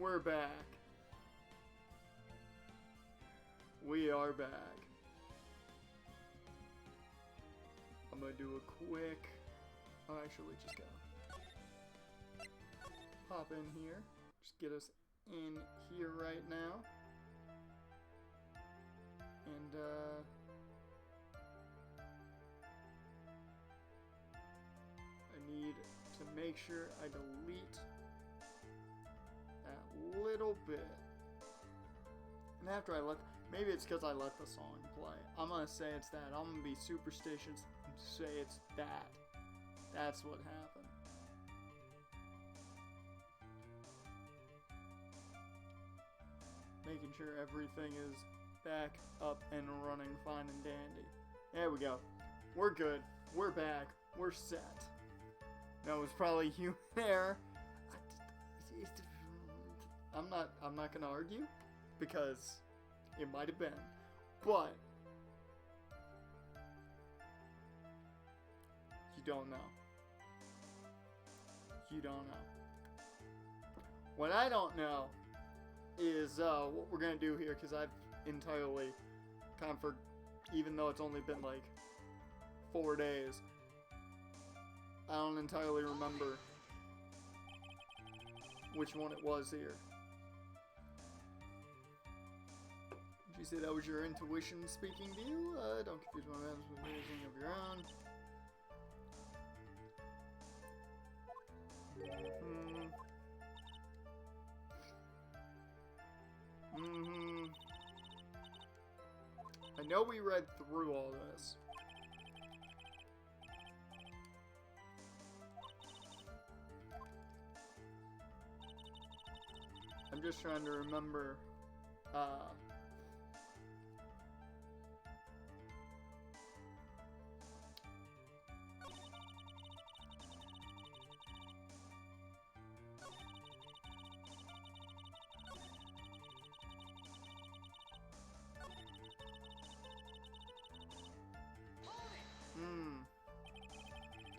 We're back. We are back. I'm gonna do a quick... Oh, actually, just go. Pop in here. Just get us in here right now. And, I need to make sure I delete that little bit. And after I let... Maybe it's because I let the song play. I'm gonna say it's that. I'm gonna be superstitious and say it's that. That's what happened. Making sure everything is back up and running fine and dandy. There we go. We're good. We're back. We're set. That was probably you there. I'm not gonna argue because it might have been, but you don't know. You don't know. What I don't know is what we're gonna do here, because I've entirely even though it's only been like 4 days, I don't entirely remember which one it was here. Did you say that was your intuition speaking to you? Don't confuse my matters with anything of your own. I know we read through all this. I'm just trying to remember,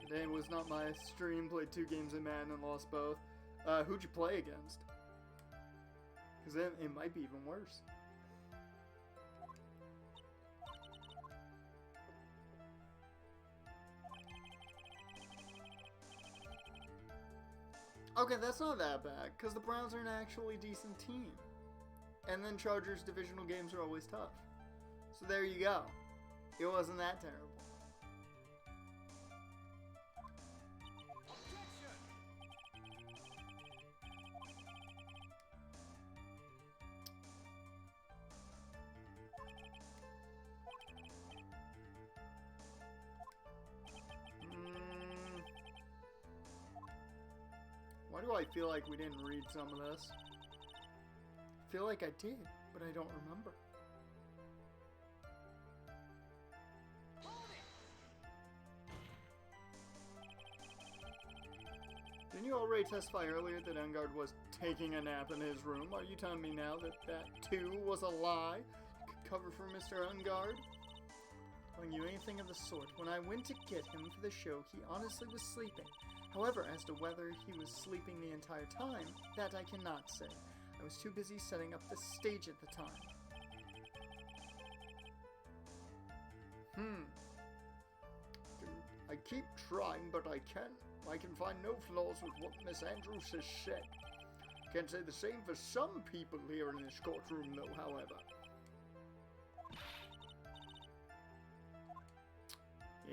Today was not my stream. Played 2 games of Madden and lost both. Who'd you play against? Because then it might be even worse. Okay, that's not that bad, because the Browns are an actually decent team. And then Chargers divisional games are always tough. So there you go. It wasn't that terrible. Why do I feel like we didn't read some of this? I feel like I did, but I don't remember. Didn't you already testify earlier that Ungard was taking a nap in his room? Are you telling me now that that too was a lie? I could cover for Mr. Ungard? Telling you anything of the sort. When I went to get him for the show, he honestly was sleeping. However, as to whether he was sleeping the entire time, that I cannot say. I was too busy setting up the stage at the time. I keep trying, but I can find no flaws with what Miss Andrews has said. Can't say the same for some people here in this courtroom, though, however.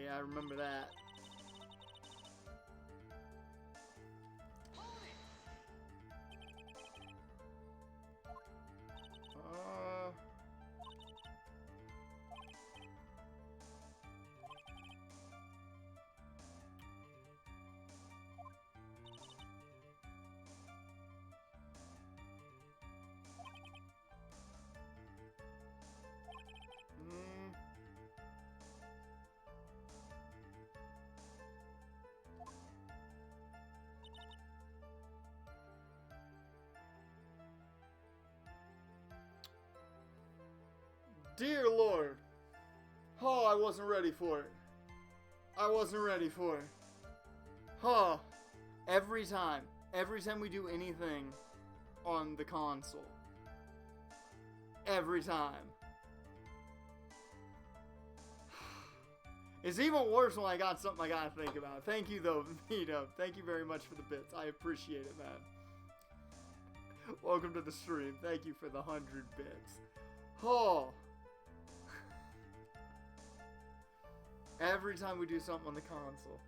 Yeah, I remember that. Dear Lord. Oh, I wasn't ready for it. I wasn't ready for it. Oh, every time we do anything on the console. Every time. It's even worse when I got something I gotta think about. Thank you, though, Vito. Thank you very much for the bits. I appreciate it, man. Welcome to the stream. Thank you for the 100 bits. Oh. Every time we do something on the console,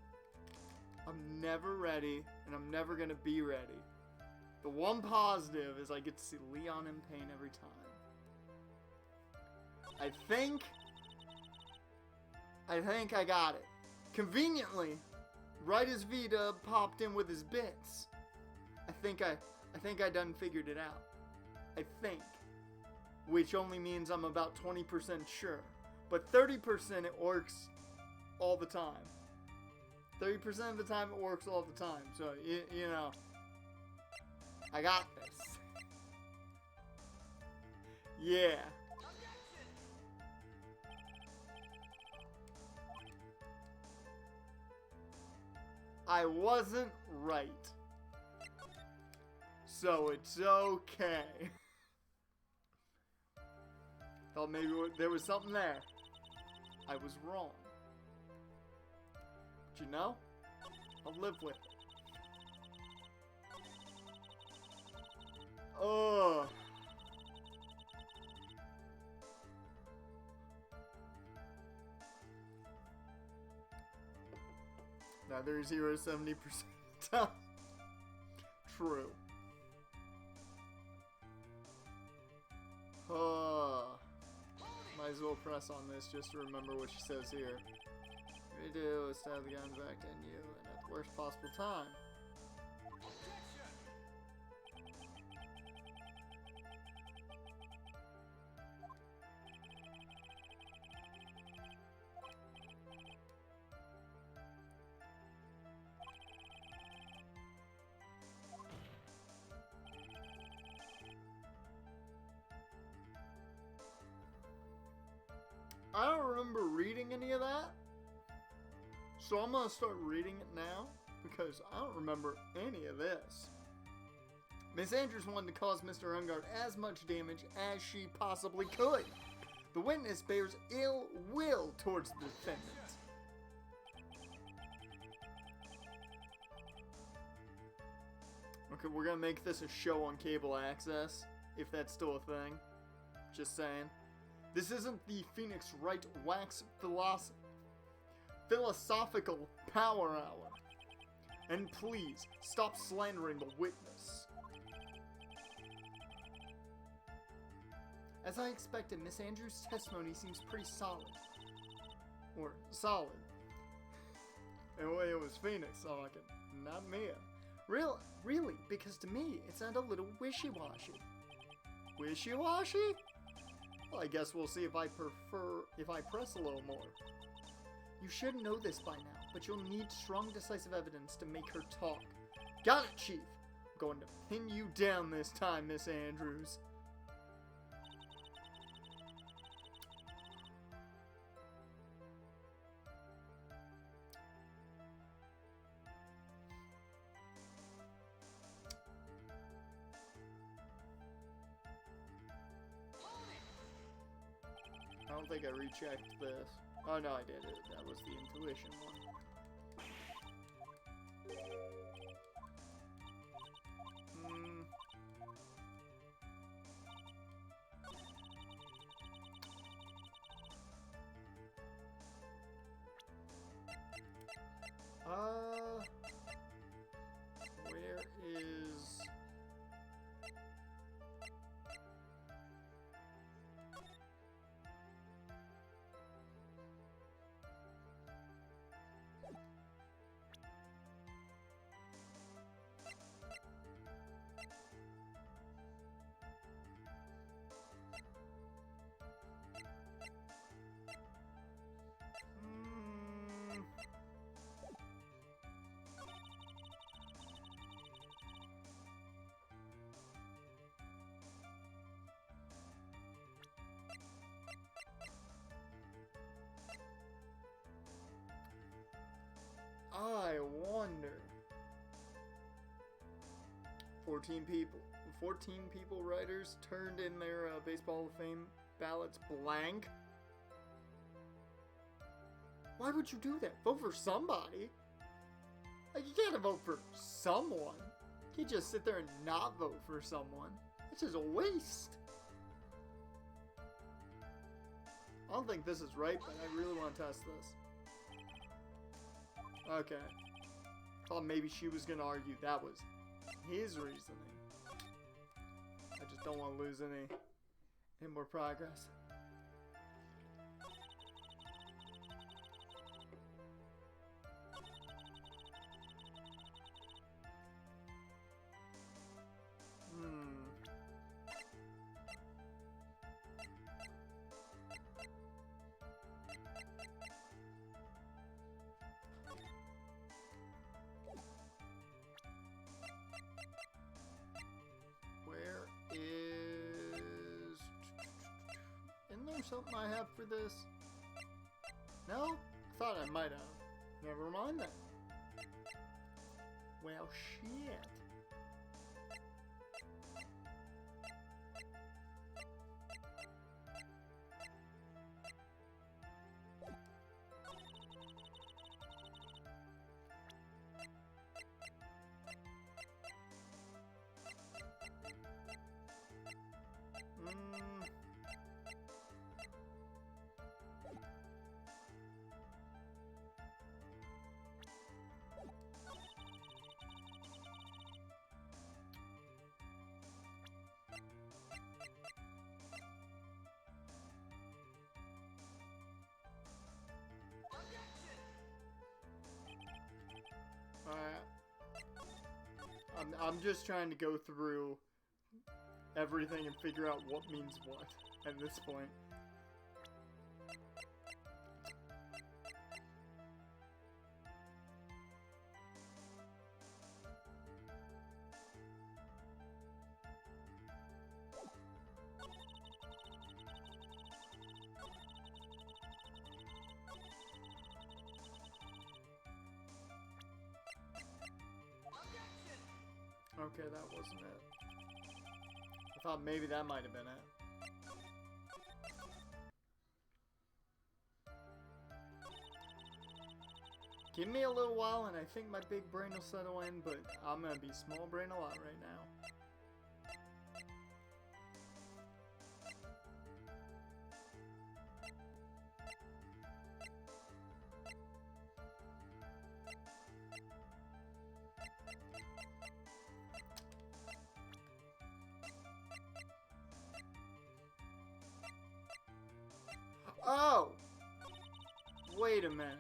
I'm never ready, and I'm never gonna be ready. The one positive is I get to see Leon in pain every time. I think I got it. Conveniently, right as Vita popped in with his bits, I think I done figured it out. I think. Which only means I'm about 20% sure. But 30% it works all the time. 30% of the time it works all the time. So, you know, I got this. Yeah. I wasn't right. So it's okay. Thought maybe there was something there. I was wrong. But you know, I'll live with it. Ugh. Neither 0-70% time. True. Might as well press on this just to remember what she says here. What you do is stab the gun back in you, and at the worst possible time. I don't remember reading any of that, so I'm gonna start reading it now, because I don't remember any of this. Miss Andrews wanted to cause Mr. Ungard as much damage as she possibly could. The witness bears ill will towards the defendant. Okay, we're gonna make this a show on cable access, if that's still a thing. Just saying. This isn't the Phoenix Wright Wax Philosophical Power Hour. And please, stop slandering the witness. As I expected, Miss Andrews' testimony seems pretty solid. Or, solid. Anyway, it was Phoenix talking, not Mia. Really? Because to me, it sounded a little wishy-washy. Wishy-washy? Well, I guess we'll see if I press a little more. You should know this by now, but you'll need strong, decisive evidence to make her talk. Got it, Chief! I'm going to pin you down this time, Miss Andrews. I don't think I rechecked this. Oh no, I did it. That was the intuition one. Where is... I wonder. 14 people. 14 people writers turned in their Baseball Hall of Fame ballots blank. Why would you do that? Vote for somebody. Like, you can't vote for someone. You can't just sit there and not vote for someone. It's just a waste. I don't think this is right, but I really want to test this. Okay. Thought maybe she was going to argue that was his reasoning. I just don't want to lose any more progress. Where is... Isn't there something I have for this? No? I thought I might have. Never mind that. Well, shit. I'm just trying to go through everything and figure out what means what at this point. Okay, that wasn't it. I thought maybe that might have been it. Give me a little while and I think my big brain will settle in, but I'm gonna be small brain a lot right now. Oh! Wait a minute.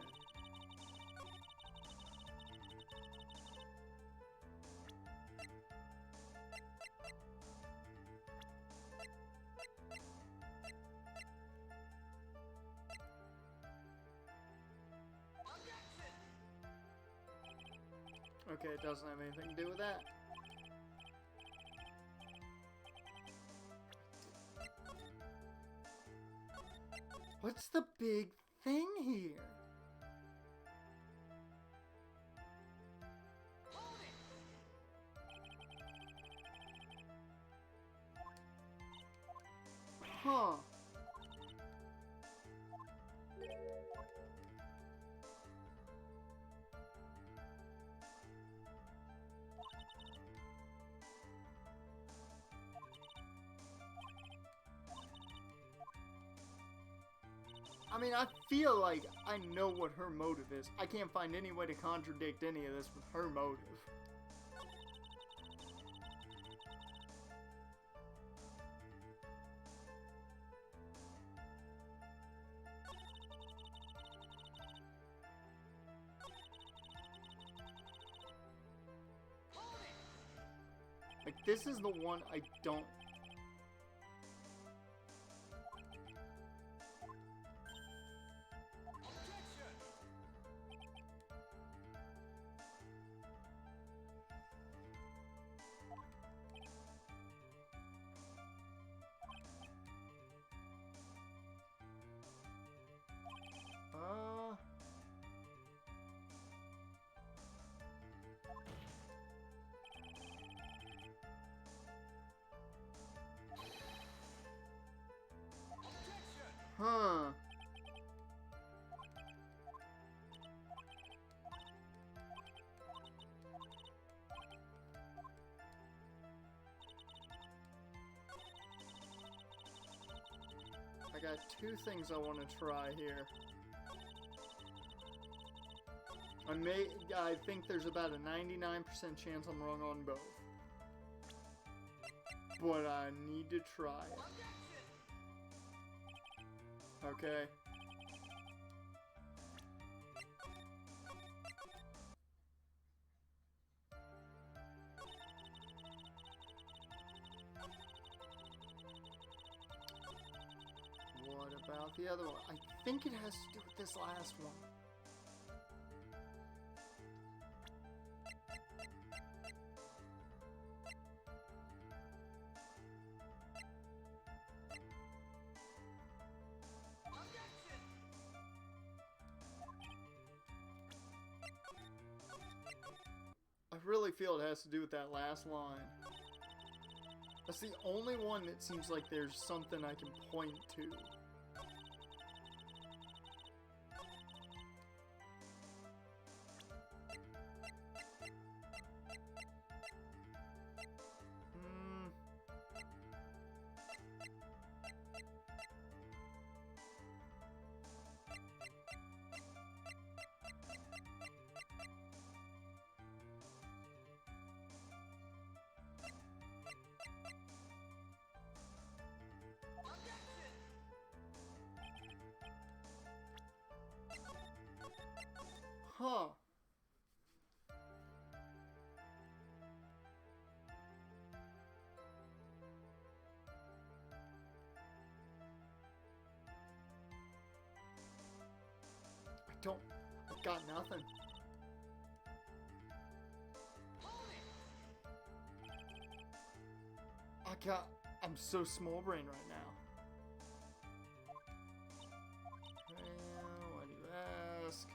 Okay, it doesn't have anything to do with that. What's the big thing here? Huh. I mean, I feel like I know what her motive is. I can't find any way to contradict any of this with her motive. Like, this is the one I don't... got two things I want to try here. I think there's about a 99% chance I'm wrong on both. But I need to try it. Okay. What about the other one? I think it has to do with this last one. I really feel it has to do with that last line. That's the only one that seems like there's something I can point to. Huh. I've got nothing. I'm so small brain right now. Well, why do you ask?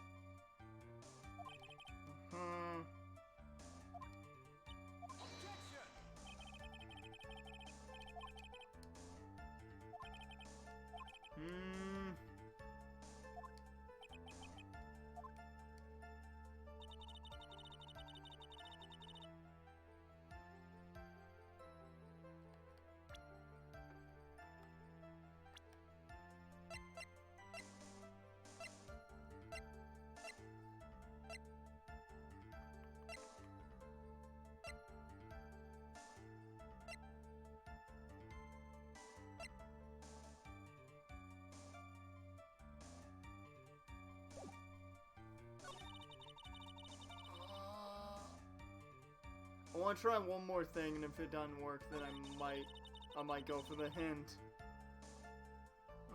I want to try one more thing, and if it doesn't work, then I might go for the hint.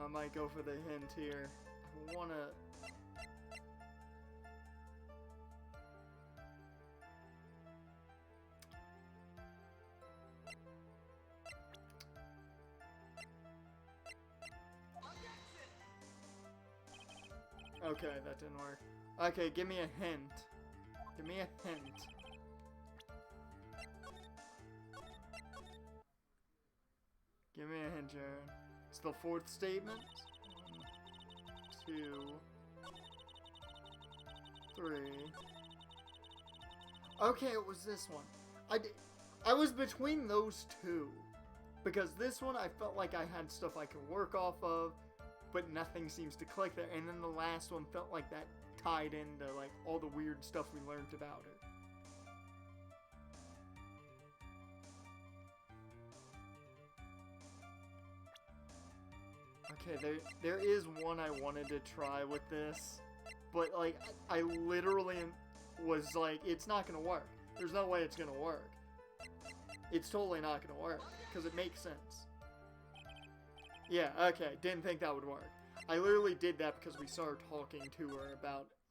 I might go for the hint here. I want to... Okay, that didn't work. Okay, give me a hint. Give me a hint. Give me a hint, Jared. It's the fourth statement. 1, 2, 3. Okay, it was this one. I was between those two. Because this one, I felt like I had stuff I could work off of, but nothing seems to click there. And then the last one felt like that tied into, like, all the weird stuff we learned about her. Okay, there is one I wanted to try with this, but, like, I literally was like, it's not gonna work. There's no way it's gonna work. It's totally not gonna work, because it makes sense. Yeah, okay, didn't think that would work. I literally did that because we started talking to her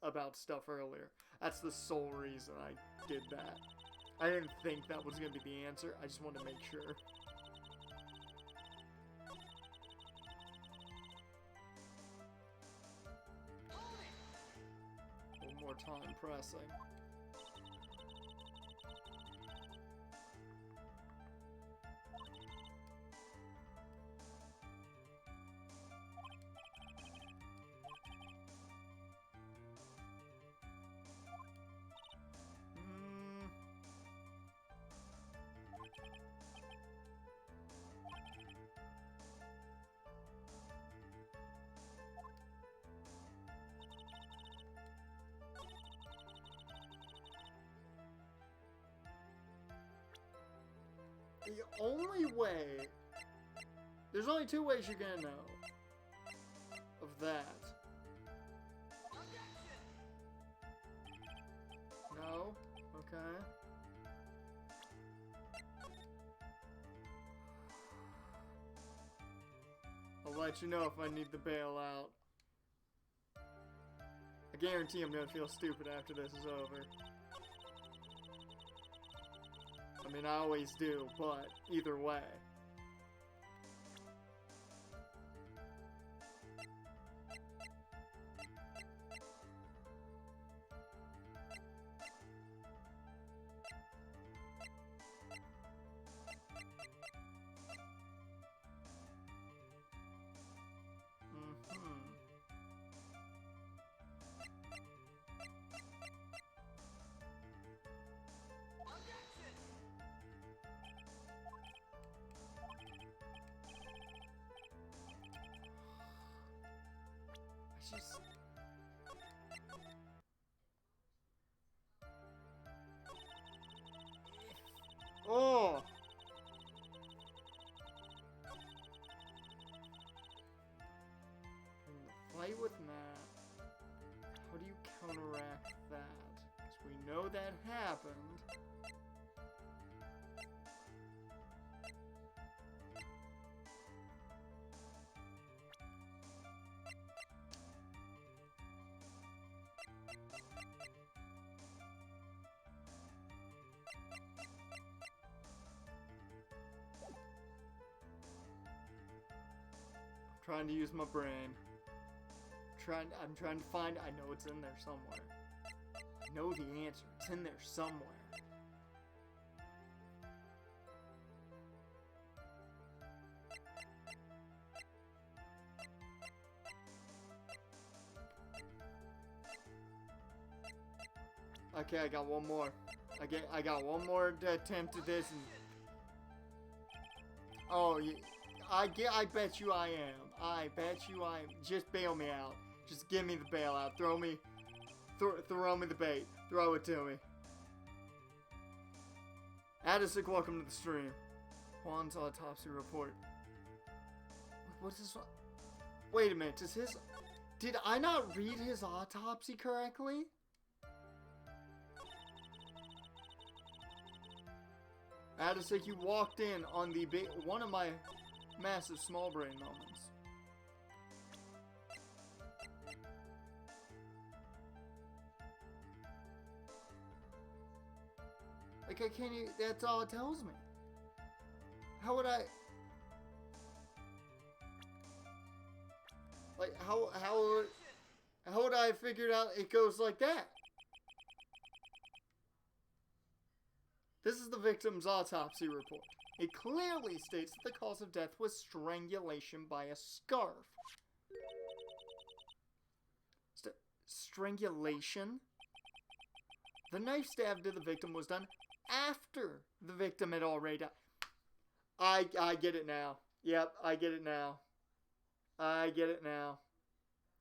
about stuff earlier. That's the sole reason I did that. I didn't think that was gonna be the answer, I just wanted to make sure. More time pressing. The only way... There's only two ways you're gonna know of that. No? Okay. I'll let you know if I need the bailout. I guarantee I'm gonna feel stupid after this is over. I mean, I always do, but either way. Just... Oh! Fight with Matt. How do you counteract that? Because we know that happened. Trying to use my brain. I'm trying to find... I know it's in there somewhere. I know the answer. It's in there somewhere. Okay, I got one more. I got one more attempt at this. And... Oh, I bet you I am. I bet you I am. Just bail me out. Just give me the bailout. Throw me the bait. Throw it to me. Addisik, welcome to the stream. Juan's autopsy report. What's this one? Wait a minute. Did I not read his autopsy correctly? Addisik, you walked in on the one of my massive small brain moments. Like, I can't even, that's all it tells me. How would I... Like, how would I have figured out it goes like that? This is the victim's autopsy report. It clearly states that the cause of death was strangulation by a scarf. Strangulation? The knife stab to the victim was done after the victim had already died. I get it now. Yep, I get it now. I get it now.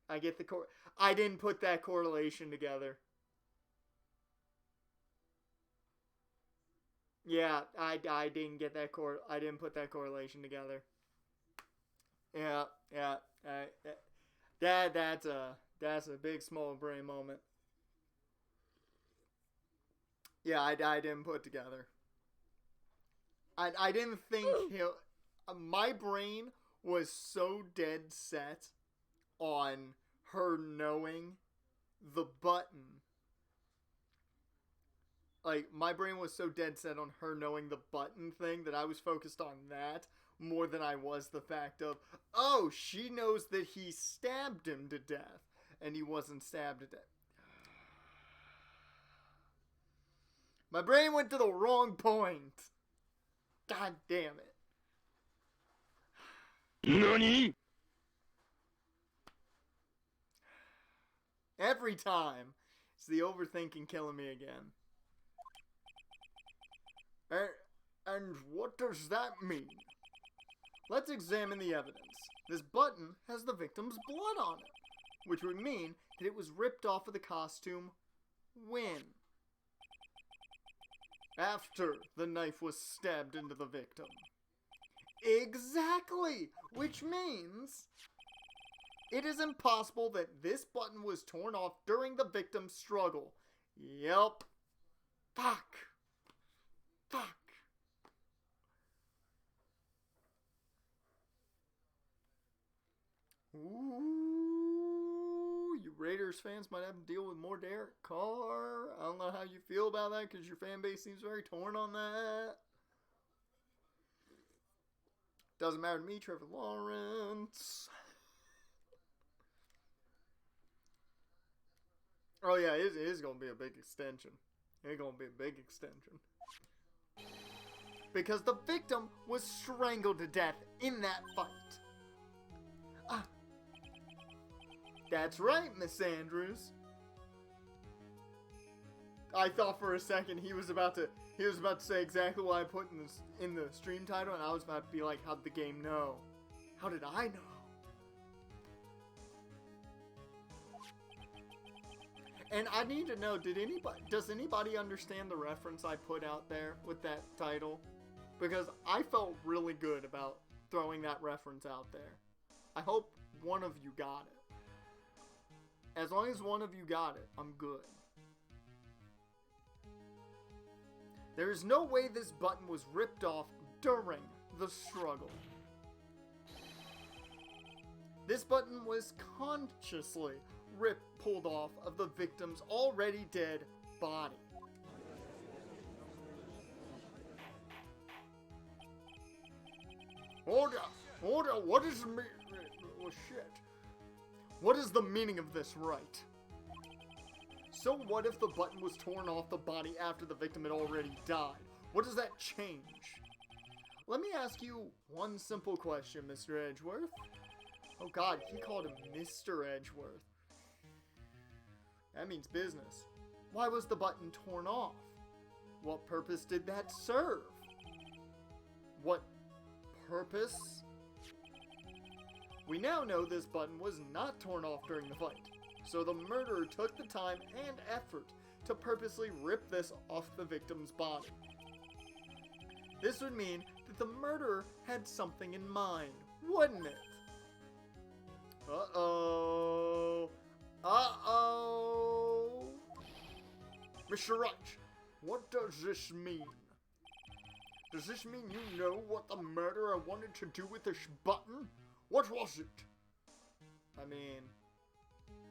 I get the I didn't put that correlation together. Yeah, I didn't get that I didn't put that correlation together. Yeah. That's a big small brain moment. Yeah, I didn't put together. I didn't think my brain was so dead set on her knowing the button. Like, my brain was so dead set on her knowing the button thing that I was focused on that more than I was the fact of, oh, she knows that he stabbed him to death, and he wasn't stabbed to death. My brain went to the wrong point. God damn it. NANI?! Every time. It's the overthinking killing me again. And what does that mean? Let's examine the evidence. This button has the victim's blood on it, which would mean that it was ripped off of the costume when? after the knife was stabbed into the victim. Exactly! Which means it is impossible that this button was torn off during the victim's struggle. Yup. Fuck. Fuck. Ooh, you Raiders fans might have to deal with more Derek Carr. I don't know how you feel about that because your fan base seems very torn on that. Doesn't matter to me, Trevor Lawrence. Oh yeah, it is going to be a big extension. It's going to be a big extension. Because the victim was strangled to death in that fight. That's right, Miss Andrews. I thought for a second he was about to say exactly what I put in the stream title, and I was about to be like, how'd the game know? How did I know? And I need to know, does anybody understand the reference I put out there with that title? Because I felt really good about throwing that reference out there. I hope one of you got it. As long as one of you got it, I'm good. There is no way this button was ripped off during the struggle. This button was consciously pulled off of the victim's already dead body. Order! What is the oh shit. What is the meaning of this, Wright? So what if the button was torn off the body after the victim had already died? What does that change? Let me ask you one simple question, Mr. Edgeworth. Oh god, he called him Mr. Edgeworth. That means business. Why was the button torn off? What purpose did that serve? What purpose? We now know this button was not torn off during the fight, so the murderer took the time and effort to purposely rip this off the victim's body. This would mean that the murderer had something in mind, wouldn't it? Uh-oh. Uh-oh. Mr. Wright, what does this mean? Does this mean you know what the murderer wanted to do with this button? What was it? I mean,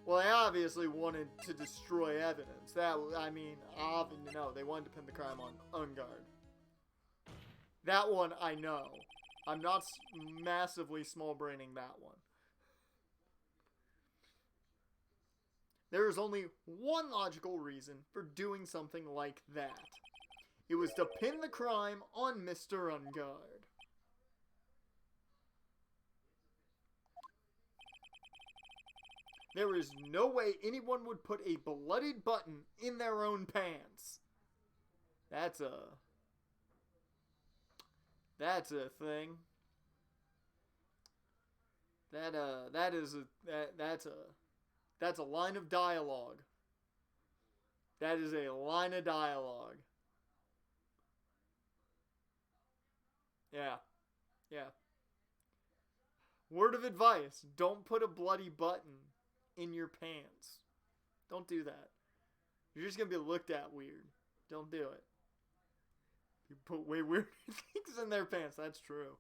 well, they obviously wanted to destroy evidence. They wanted to pin the crime on Ungard. That one, I know. I'm not massively small-braining that one. There is only one logical reason for doing something like that. It was to pin the crime on Mr. Ungard. There is no way anyone would put a bloodied button in their own pants. That's a thing. That's a line of dialogue. That is a line of dialogue. Yeah. Word of advice, don't put a bloody button in your pants. Don't do that. You're just gonna be looked at weird. Don't do it. You put way weird things in their pants. That's true.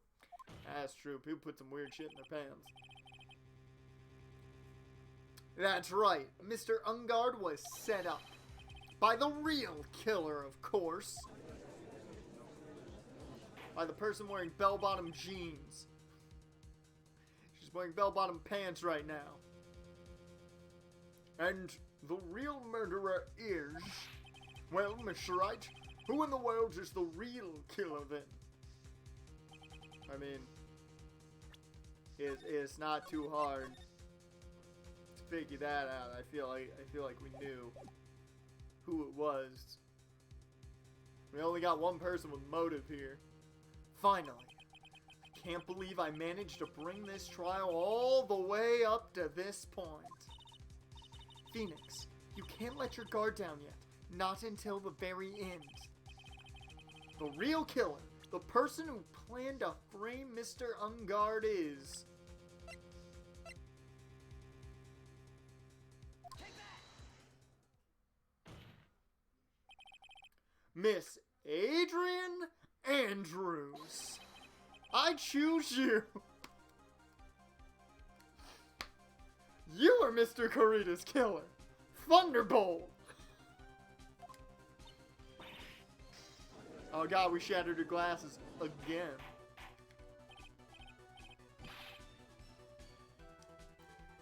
That's true. People put some weird shit in their pants. That's right. Mr. Ungard was set up. By the real killer, of course. By the person wearing bell-bottom jeans. She's wearing bell-bottom pants right now. And the real murderer is... Well, Mr. Wright, who in the world is the real killer then? I mean, it's not too hard to figure that out. I feel like we knew who it was. We only got one person with motive here. Finally. I can't believe I managed to bring this trial all the way up to this point. Phoenix, you can't let your guard down yet. Not until the very end. The real killer, the person who planned to frame Mr. Ungard is... Miss Adrian Andrews. I choose you. You are Mr. Corita's killer. Thunderbolt. Oh god, we shattered her glasses again.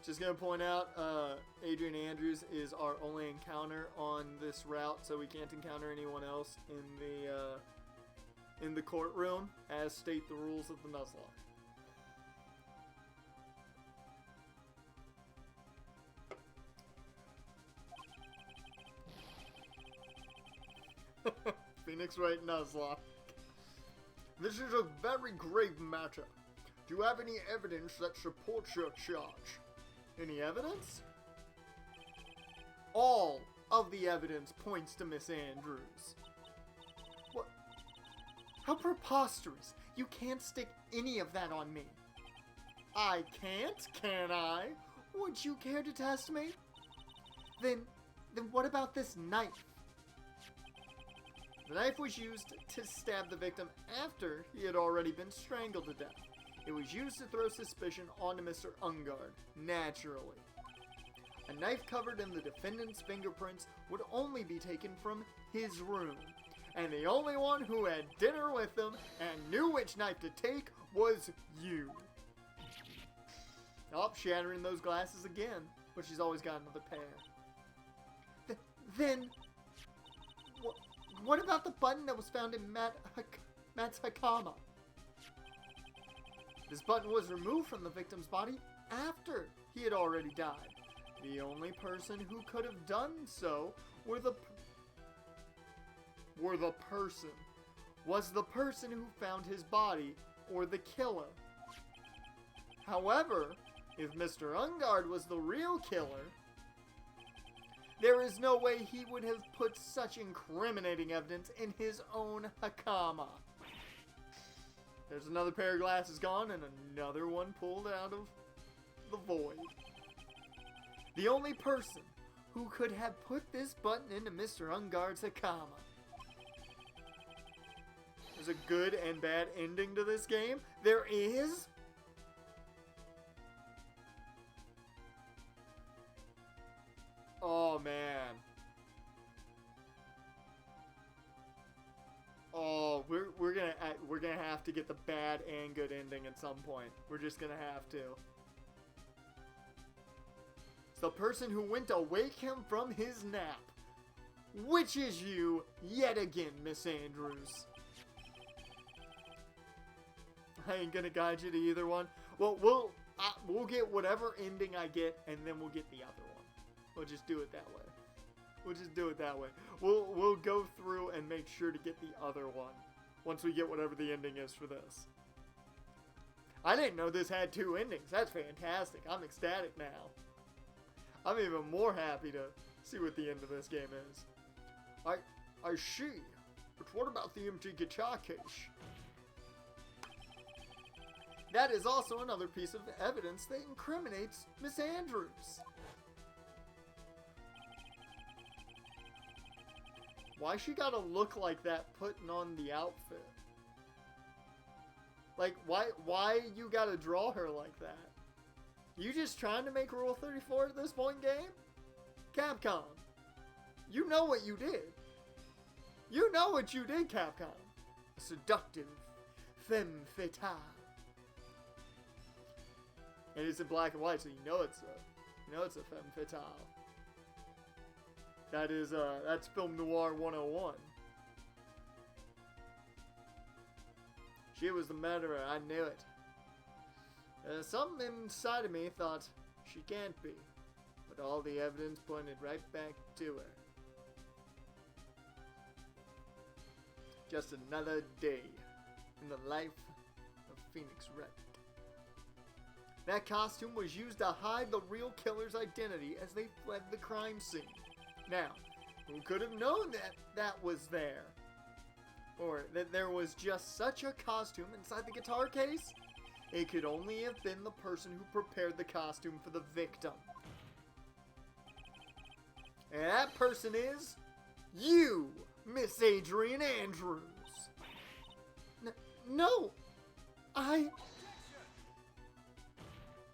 Just gonna point out, Adrian Andrews is our only encounter on this route, so we can't encounter anyone else in the courtroom, as state the rules of the Nuzlocke. Phoenix Wright Nuzlocke. This is a very grave matter. Do you have any evidence that supports your charge? Any evidence? All of the evidence points to Miss Andrews. What? How preposterous. You can't stick any of that on me. I can't, can I? Would you care to test me? Then what about this knife? The knife was used to stab the victim after he had already been strangled to death. It was used to throw suspicion onto Mr. Ungard, naturally. A knife covered in the defendant's fingerprints would only be taken from his room, and the only one who had dinner with him and knew which knife to take was you. Oh, shattering those glasses again, but she's always got another pair. Then, what about the button that was found in Matt's Hakama? This button was removed from the victim's body after he had already died. The only person who could have done so was the person who found his body, or the killer. However, if Mr. Ungard was the real killer, there is no way he would have put such incriminating evidence in his own Hakama. There's another pair of glasses gone and another one pulled out of the void. The only person who could have put this button into Mr. Ungard's Hakama. There's a good and bad ending to this game. There is. Oh man. Oh, we're gonna have to get the bad and good ending at some point. We're just gonna have to. It's the person who went to wake him from his nap, which is you yet again, Miss Andrews. I ain't gonna guide you to either one. Well, we'll get whatever ending I get, and then we'll get the other one. We'll just do it that way. We'll go through and make sure to get the other one once we get whatever the ending is for this. I didn't know this had two endings. That's fantastic. I'm ecstatic now. I'm even more happy to see what the end of this game is. I see. But what about the empty guitar case? That is also another piece of evidence that incriminates Miss Andrews. Why she gotta look like that putting on the outfit? Like, why you gotta draw her like that? You just trying to make Rule 34 at this point, game? Capcom, you know what you did. You know what you did, Capcom. A seductive femme fatale. And it's in black and white, so you know it's a femme fatale. That's Film Noir 101. She was the murderer, I knew it. Something inside of me thought she can't be, but all the evidence pointed right back to her. Just another day in the life of Phoenix Wright. That costume was used to hide the real killer's identity as they fled the crime scene. Now, who could have known that was there? or that there was just such a costume inside the guitar case, it could only have been the person who prepared the costume for the victim. And that person is you, Miss Adrian Andrews. No,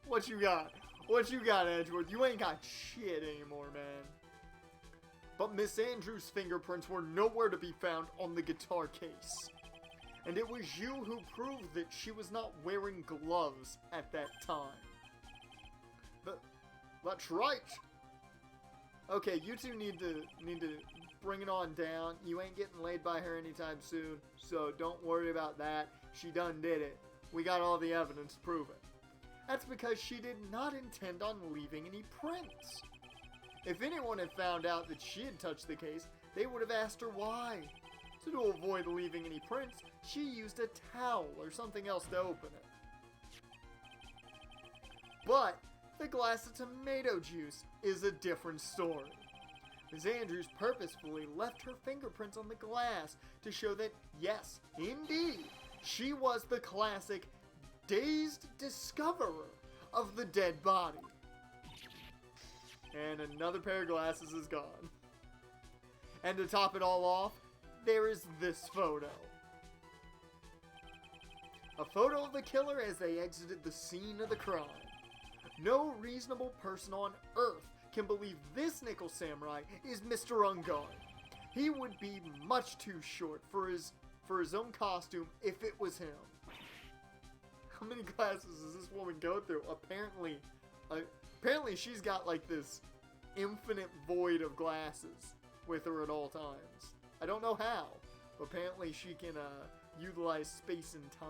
What you got? What you got, Edgewood? You ain't got shit anymore, man. But Miss Andrews' fingerprints were nowhere to be found on the guitar case. And it was you who proved that she was not wearing gloves at that time. That's right. Okay, you two need to bring it on down. You ain't getting laid by her anytime soon, so don't worry about that. She done did it. We got all the evidence to prove it. That's because she did not intend on leaving any prints. If anyone had found out that she had touched the case, they would have asked her why. So to avoid leaving any prints, she used a towel or something else to open it. But the glass of tomato juice is a different story. Ms. Andrews purposefully left her fingerprints on the glass to show that, yes, indeed, she was the classic dazed discoverer of the dead body. And another pair of glasses is gone. And to top it all off, there is this photo. A photo of the killer as they exited the scene of the crime. No reasonable person on Earth can believe this nickel samurai is Mr. Ungard. He would be much too short for his own costume if it was him. How many glasses does this woman go through? Apparently she's got like this infinite void of glasses with her at all times. I don't know how, but apparently she can utilize space and time.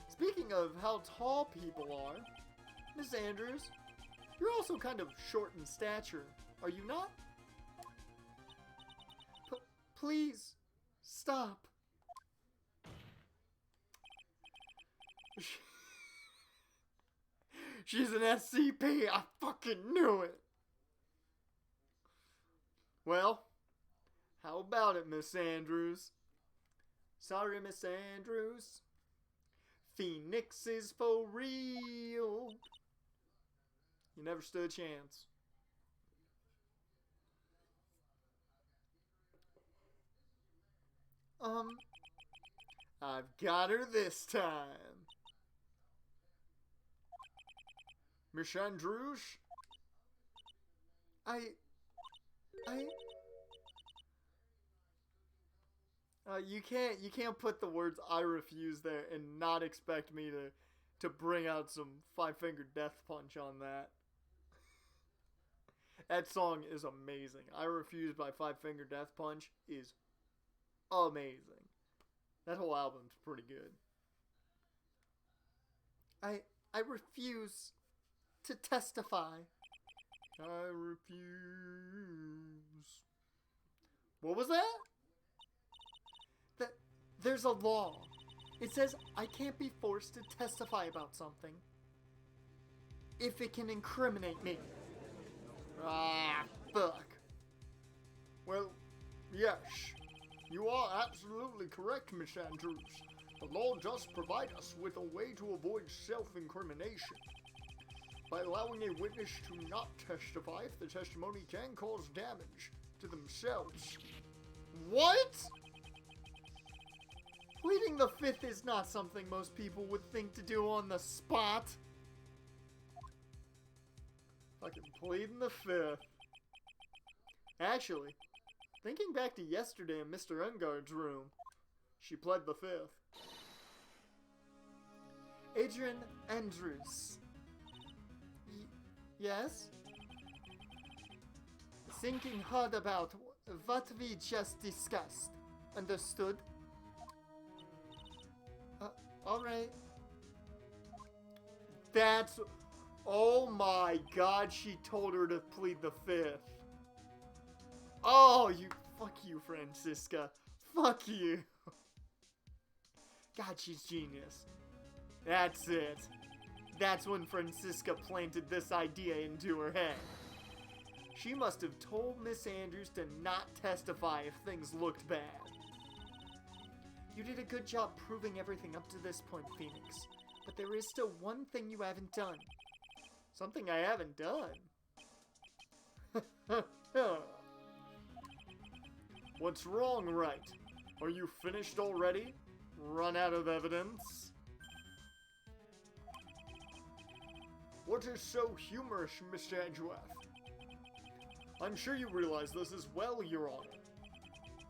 Speaking of how tall people are, Miss Andrews, you're also kind of short in stature, are you not? Please, stop. She's an SCP, I fucking knew it. Well, how about it, Miss Andrews? Sorry, Miss Andrews. Phoenix is for real. You never stood a chance. I've got her this time. Miss Andrews? You can't put the words "I refuse" there and not expect me to bring out some five-finger death punch on that. That song is amazing. "I Refuse" by Five Finger Death Punch is amazing. That whole album's pretty good. I refuse to testify. I refuse. What was that? There's a law. It says I can't be forced to testify about something if it can incriminate me. Ah, fuck. Well, yes. You are absolutely correct, Miss Andrews. The law does provide us with a way to avoid self-incrimination. By allowing a witness to not testify if the testimony can cause damage to themselves. What? Pleading the fifth is not something most people would think to do on the spot. Fucking pleading the fifth. Actually, thinking back to yesterday in Mr. Ungard's room, she pled the fifth. Adrian Andrews. Yes? Thinking hard about what we just discussed. Understood? Alright. That's... Oh my god, she told her to plead the fifth. Oh, you... Fuck you, Francisca. Fuck you. God, she's genius. That's it. That's when Francisca planted this idea into her head. She must have told Miss Andrews to not testify if things looked bad. You did a good job proving everything up to this point, Phoenix. But there is still one thing you haven't done. Something I haven't done? What's wrong, Wright? Are you finished already? Run out of evidence? What is so humorous, Mr. Edgeworth? I'm sure you realize this as well, Your Honor.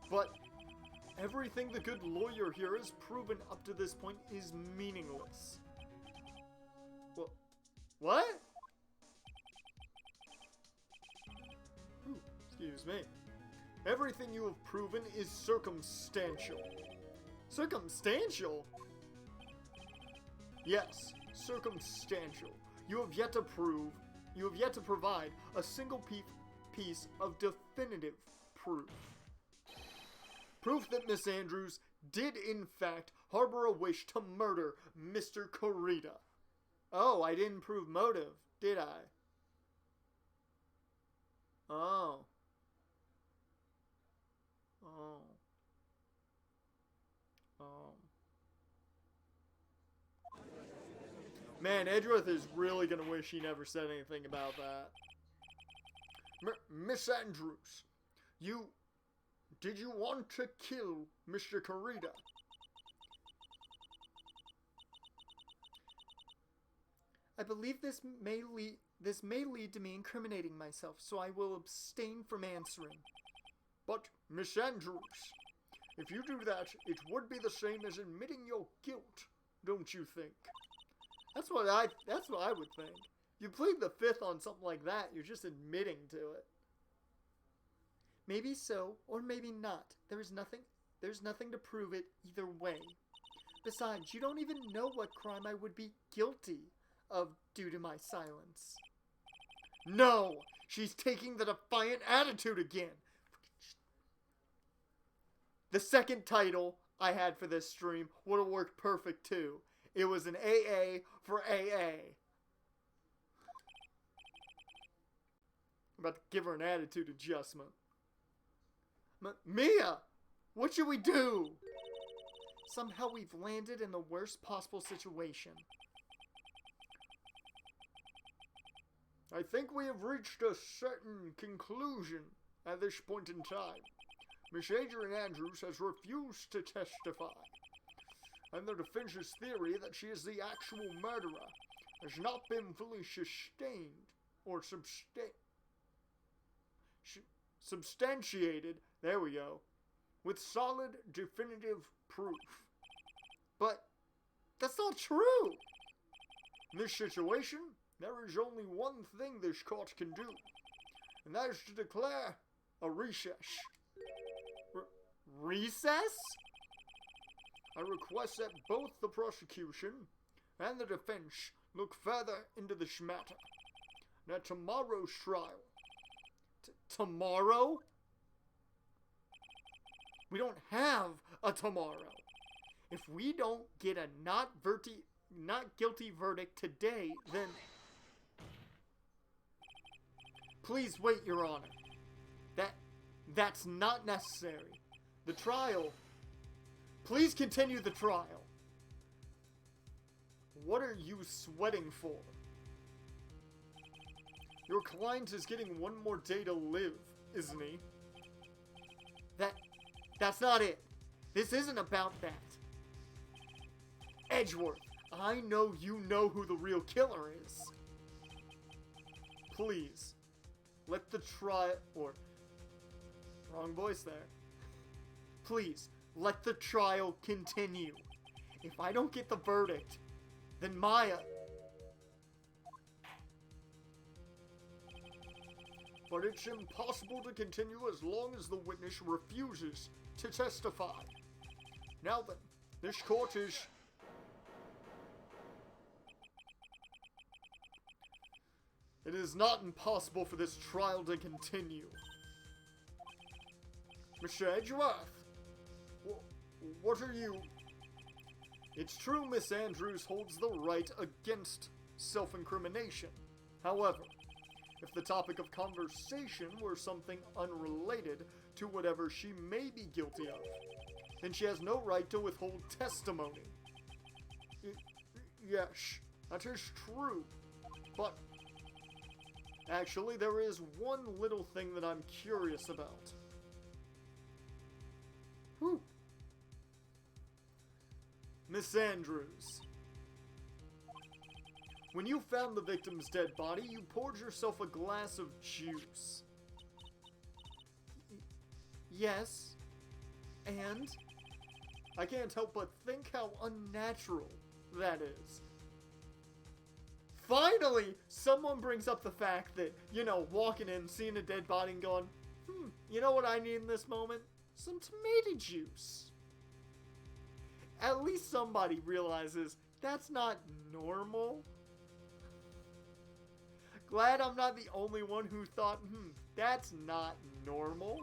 But everything the good lawyer here has proven up to this point is meaningless. What? Ooh, excuse me. Everything you have proven is circumstantial. Circumstantial? Yes, circumstantial. You have yet to provide a single piece of definitive proof. Proof that Miss Andrews did in fact harbor a wish to murder Mr. Corita. Oh, I didn't prove motive, did I? Oh. Oh. Oh. Man, Edgeworth is really gonna wish he never said anything about that. Miss Andrews, did you want to kill Mr. Corita? I believe this may lead to me incriminating myself, so I will abstain from answering. But, Miss Andrews, if you do that, it would be the same as admitting your guilt, don't you think? That's what I would think. You plead the fifth on something like that, you're just admitting to it. Maybe so, or maybe not. There's nothing to prove it either way. Besides, you don't even know what crime I would be guilty of due to my silence. No! She's taking the defiant attitude again! The second title I had for this stream would have worked perfect too. It was an AA for AA. I'm about to give her an attitude adjustment. Mia! What should we do? Somehow we've landed in the worst possible situation. I think we have reached a certain conclusion at this point in time. Miss Adrian Andrews has refused to testify, and the defense's theory that she is the actual murderer has not been fully sustained or substantiated, there we go, with solid definitive proof. But that's not true! In this situation, there is only one thing this court can do, and that is to declare a recess. Recess? I request that both the prosecution and the defense look further into this matter. Now tomorrow's trial. Tomorrow? We don't have a tomorrow. If we don't get a not guilty verdict today, then... Please wait, Your Honor. That's not necessary. The trial... Please continue the trial. What are you sweating for? Your client is getting one more day to live, isn't he? That's not it. This isn't about that. Edgeworth, I know you know who the real killer is. Please, let the trial... Or... Wrong voice there. Please, let the trial continue. If I don't get the verdict, then Maya... But it's impossible to continue as long as the witness refuses to testify. Now then, this court is... It is not impossible for this trial to continue. Mr. Edgeworth, what are you... It's true Miss Andrews holds the right against self-incrimination. However, if the topic of conversation were something unrelated to whatever she may be guilty of, then she has no right to withhold testimony. Yes, that is true, but actually there is one little thing that I'm curious about. Whew. Miss Andrews, when you found the victim's dead body, you poured yourself a glass of juice. Yes, and I can't help but think how unnatural that is. Finally, someone brings up the fact that, walking in, seeing a dead body and going, you know what I need in this moment? Some tomato juice. At least somebody realizes that's not normal. Glad I'm not the only one who thought, that's not normal.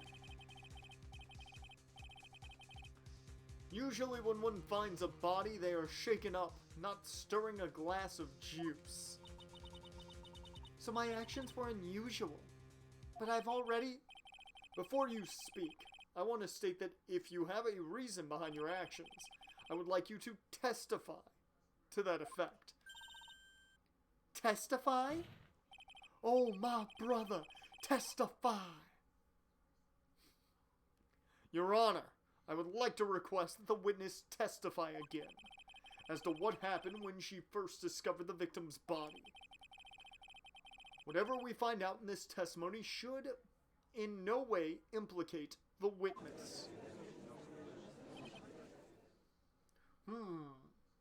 Usually when one finds a body, they are shaken up, not stirring a glass of juice. So my actions were unusual, but I've already... Before you speak, I want to state that if you have a reason behind your actions, I would like you to testify to that effect. Testify? Oh, my brother, testify! Your Honor, I would like to request that the witness testify again as to what happened when she first discovered the victim's body. Whatever we find out in this testimony should in no way implicate the witness.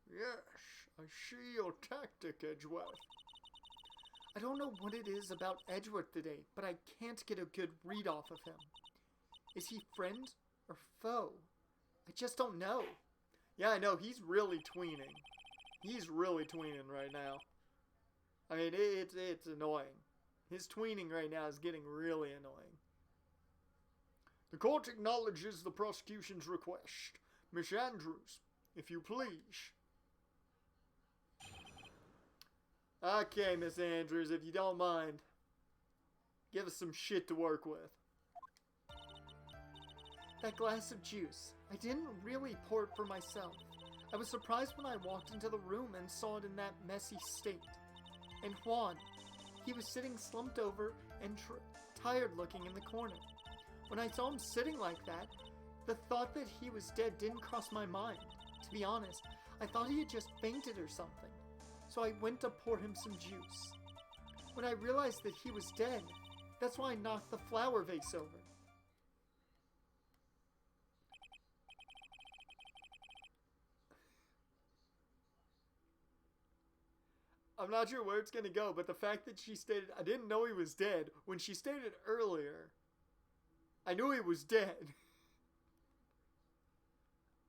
Yes, I see your tactic, Edgeworth. I don't know what it is about Edgeworth today, but I can't get a good read off of him. Is he friend or foe? I just don't know. Yeah, I know, he's really tweening. He's really tweening right now. I mean, it's annoying. His tweening right now is getting really annoying. The court acknowledges the prosecution's request. Miss Andrews, if you please. Okay, Miss Andrews, if you don't mind, give us some shit to work with. That glass of juice, I didn't really pour it for myself. I was surprised when I walked into the room and saw it in that messy state. And Juan, he was sitting slumped over and tired looking in the corner. When I saw him sitting like that, the thought that he was dead didn't cross my mind. To be honest, I thought he had just fainted or something. So I went to pour him some juice. When I realized that he was dead, that's why I knocked the flower vase over. I'm not sure where it's going to go, but the fact that she stated, I didn't know he was dead, when she stated earlier, I knew he was dead.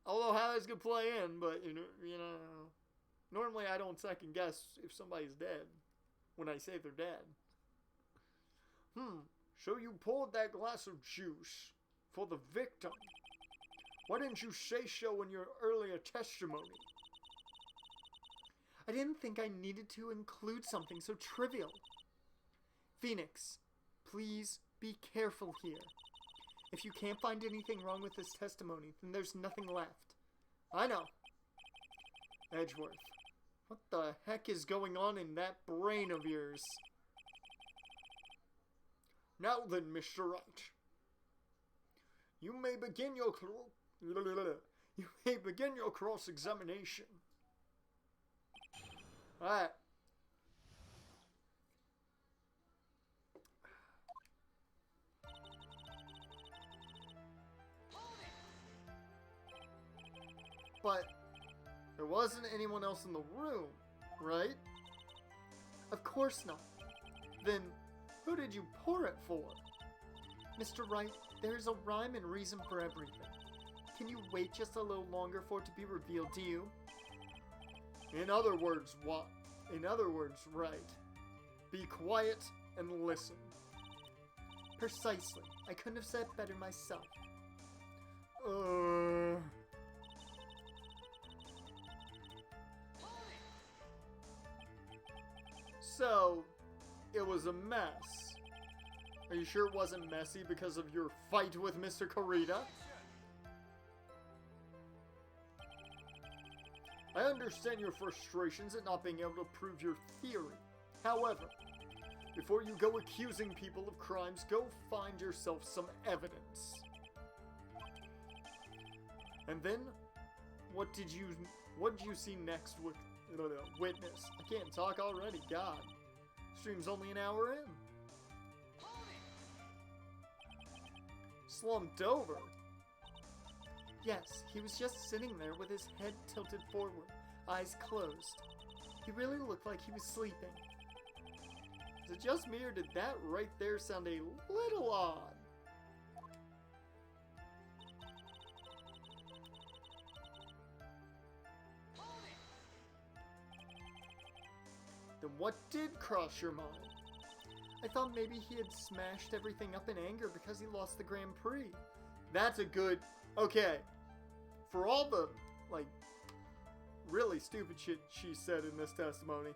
I don't know how that's going to play in, but, you know, normally I don't second guess if somebody's dead when I say they're dead. So you poured that glass of juice for the victim. Why didn't you say so in your earlier testimony? I didn't think I needed to include something so trivial. Phoenix, please be careful here. If you can't find anything wrong with this testimony, then there's nothing left. I know. Edgeworth, what the heck is going on in that brain of yours? Now then, Mr. Wright. You may begin your cross-examination. Alright. But there wasn't anyone else in the room, right? Of course not. Then who did you pour it for? Mr. Wright, there's a rhyme and reason for everything. Can you wait just a little longer for it to be revealed to you? In other words, what? In other words, right. Be quiet and listen. Precisely. I couldn't have said it better myself. So, it was a mess. Are you sure it wasn't messy because of your fight with Mr. Kurita? I understand your frustrations at not being able to prove your theory. However, before you go accusing people of crimes, go find yourself some evidence. And then, what did you see next with witness? I can't talk already, God. Stream's only an hour in. Slumped over? Yes, he was just sitting there with his head tilted forward, eyes closed. He really looked like he was sleeping. Is it just me, or did that right there sound a little odd? Then what did cross your mind? I thought maybe he had smashed everything up in anger because he lost the Grand Prix. That's a good... Okay. For all the, like, really stupid shit she said in this testimony,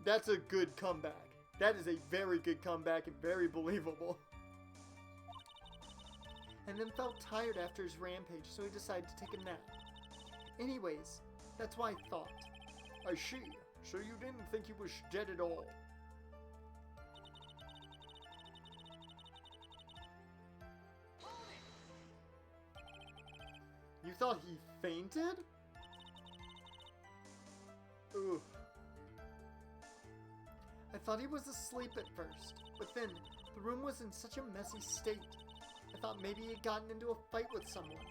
that's a good comeback. That is a very good comeback and very believable. And then felt tired after his rampage, so he decided to take a nap. Anyways, that's why I thought. I see. So you didn't think he was dead at all? You thought he fainted? Ooh. I thought he was asleep at first, but then the room was in such a messy state. I thought maybe he had gotten into a fight with someone.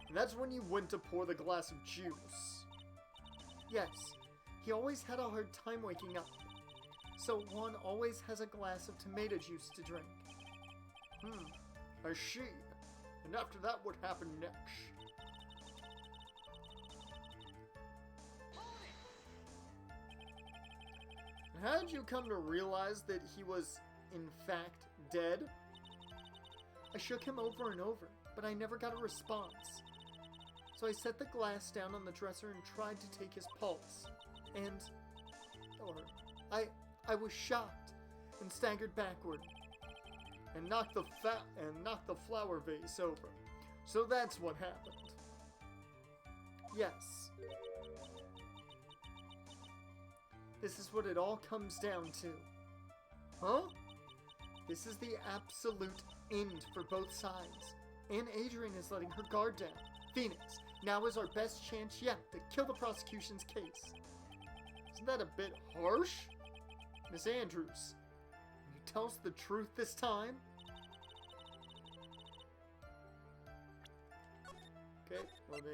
And that's when you went to pour the glass of juice. Yes, he always had a hard time waking up. So one always has a glass of tomato juice to drink. I see. And after that, what happened next? And how did you come to realize that he was, in fact, dead? I shook him over and over, but I never got a response. So I set the glass down on the dresser and tried to take his pulse. I was shocked and staggered backward and knocked the flower vase over. So that's what happened. Yes. This is what it all comes down to. Huh? This is the absolute end for both sides. And Adrian is letting her guard down. Phoenix, now is our best chance yet to kill the prosecution's case. Isn't that a bit harsh? Miss Andrews, will you tell us the truth this time? Okay, let me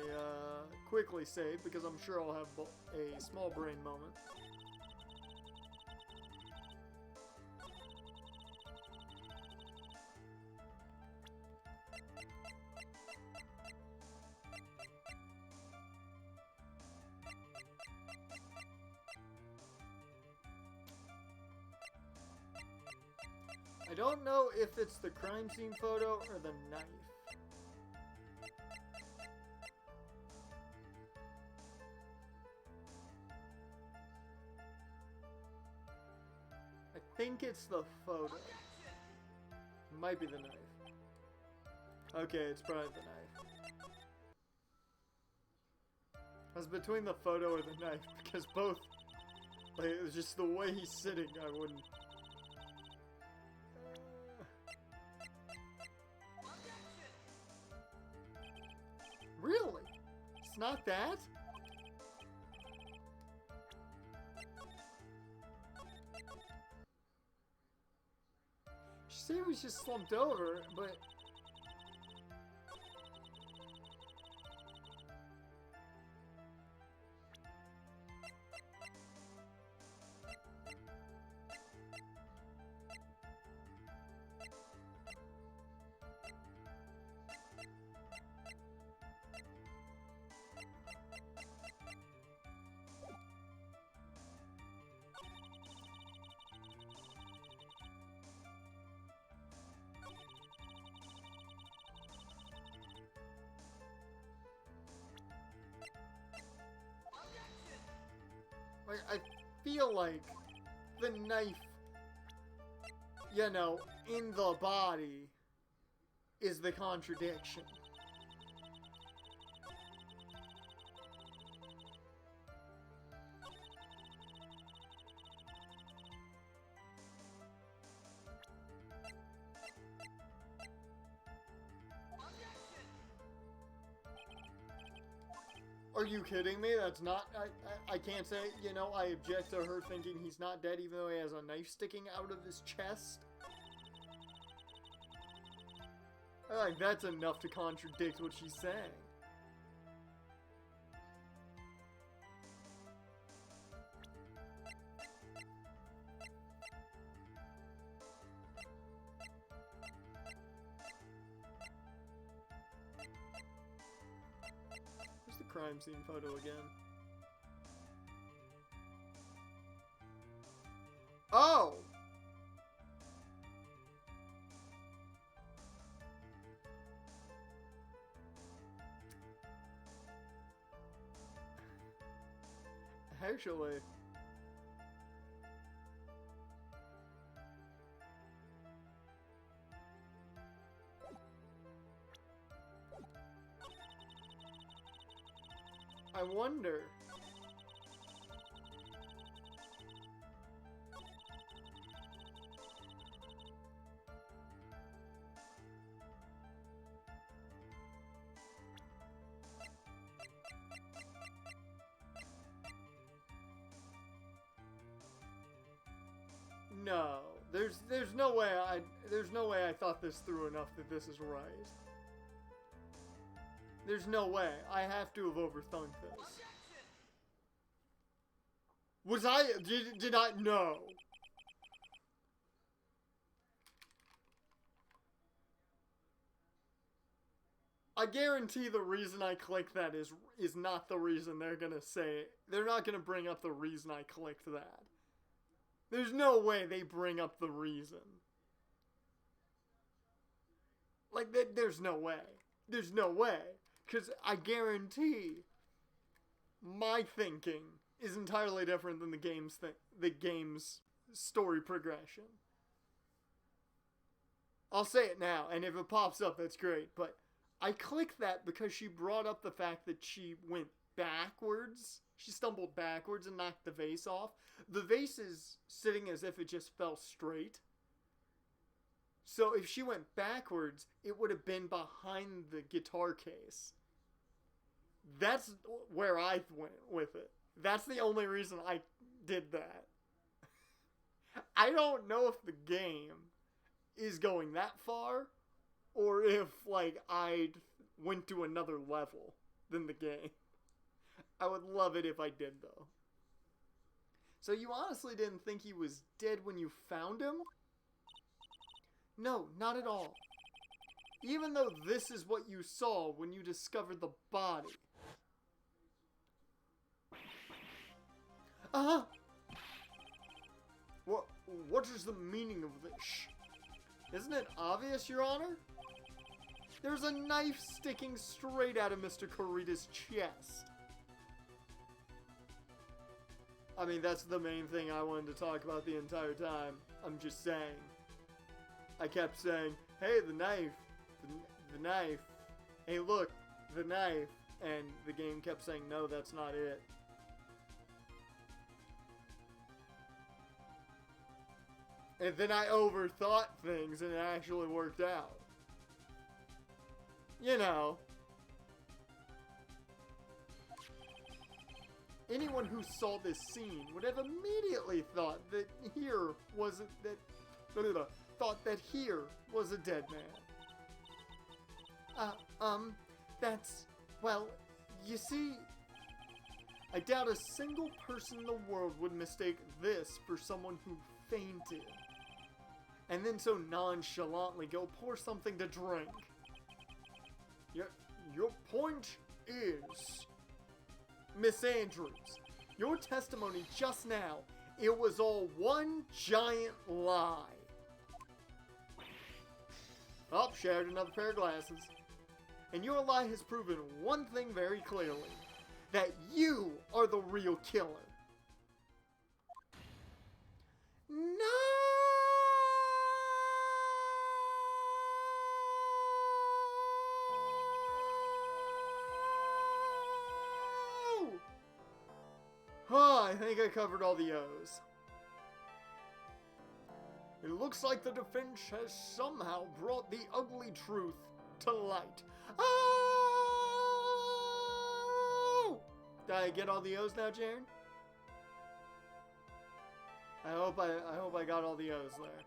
quickly save because I'm sure I'll have a small brain moment. I don't know if it's the crime scene photo or the knife. I think it's the photo. Might be the knife. Okay, it's probably the knife. I was between the photo or the knife because both, like, it was just the way he's sitting, I wouldn't. Really? It's not that? She said it was just slumped over, but... I feel like the knife, you know, in the body is the contradiction. Are you kidding me? That's not... I can't say... You know, I object to her thinking he's not dead even though he has a knife sticking out of his chest. I think that's enough to contradict what she's saying. Crime scene photo again. Oh! Actually... I wonder. No, there's no way I thought this through enough that this is right. There's no way. I have to have overthunk this. Was I... Did I... No. I guarantee the reason I clicked that is not the reason they're gonna say... They're not gonna bring up the reason I clicked that. There's no way they bring up the reason. Like, there's no way. There's no way. Because I guarantee my thinking is entirely different than the game's story progression. I'll say it now, and if it pops up, that's great. But I clicked that because she brought up the fact that she went backwards. She stumbled backwards and knocked the vase off. The vase is sitting as if it just fell straight. So if she went backwards, it would have been behind the guitar case. That's where I went with it. That's the only reason I did that. I don't know if the game is going that far, or if, like, I went to another level than the game. I would love it if I did, though. So you honestly didn't think he was dead when you found him? No, not at all. Even though this is what you saw when you discovered the body. Uh-huh. What is the meaning of this? Isn't it obvious, Your Honor? There's a knife sticking straight out of Mr. Kurita's chest. I mean, that's the main thing I wanted to talk about the entire time. I'm just saying. I kept saying, hey, the knife. The knife. Hey, look, the knife. And the game kept saying, no, that's not it. And then I overthought things and it actually worked out. You know. Anyone who saw this scene would have immediately thought that here was a dead man. Well, you see, I doubt a single person in the world would mistake this for someone who fainted. And then so nonchalantly go pour something to drink. Your point is, Miss Andrews, your testimony just now, it was all one giant lie. Oh, shared another pair of glasses. And your lie has proven one thing very clearly. That you are the real killer. No! I think I covered all the O's. It looks like the defense has somehow brought the ugly truth to light. Oh! Did I get all the O's now, Jaren? I hope I got all the O's there.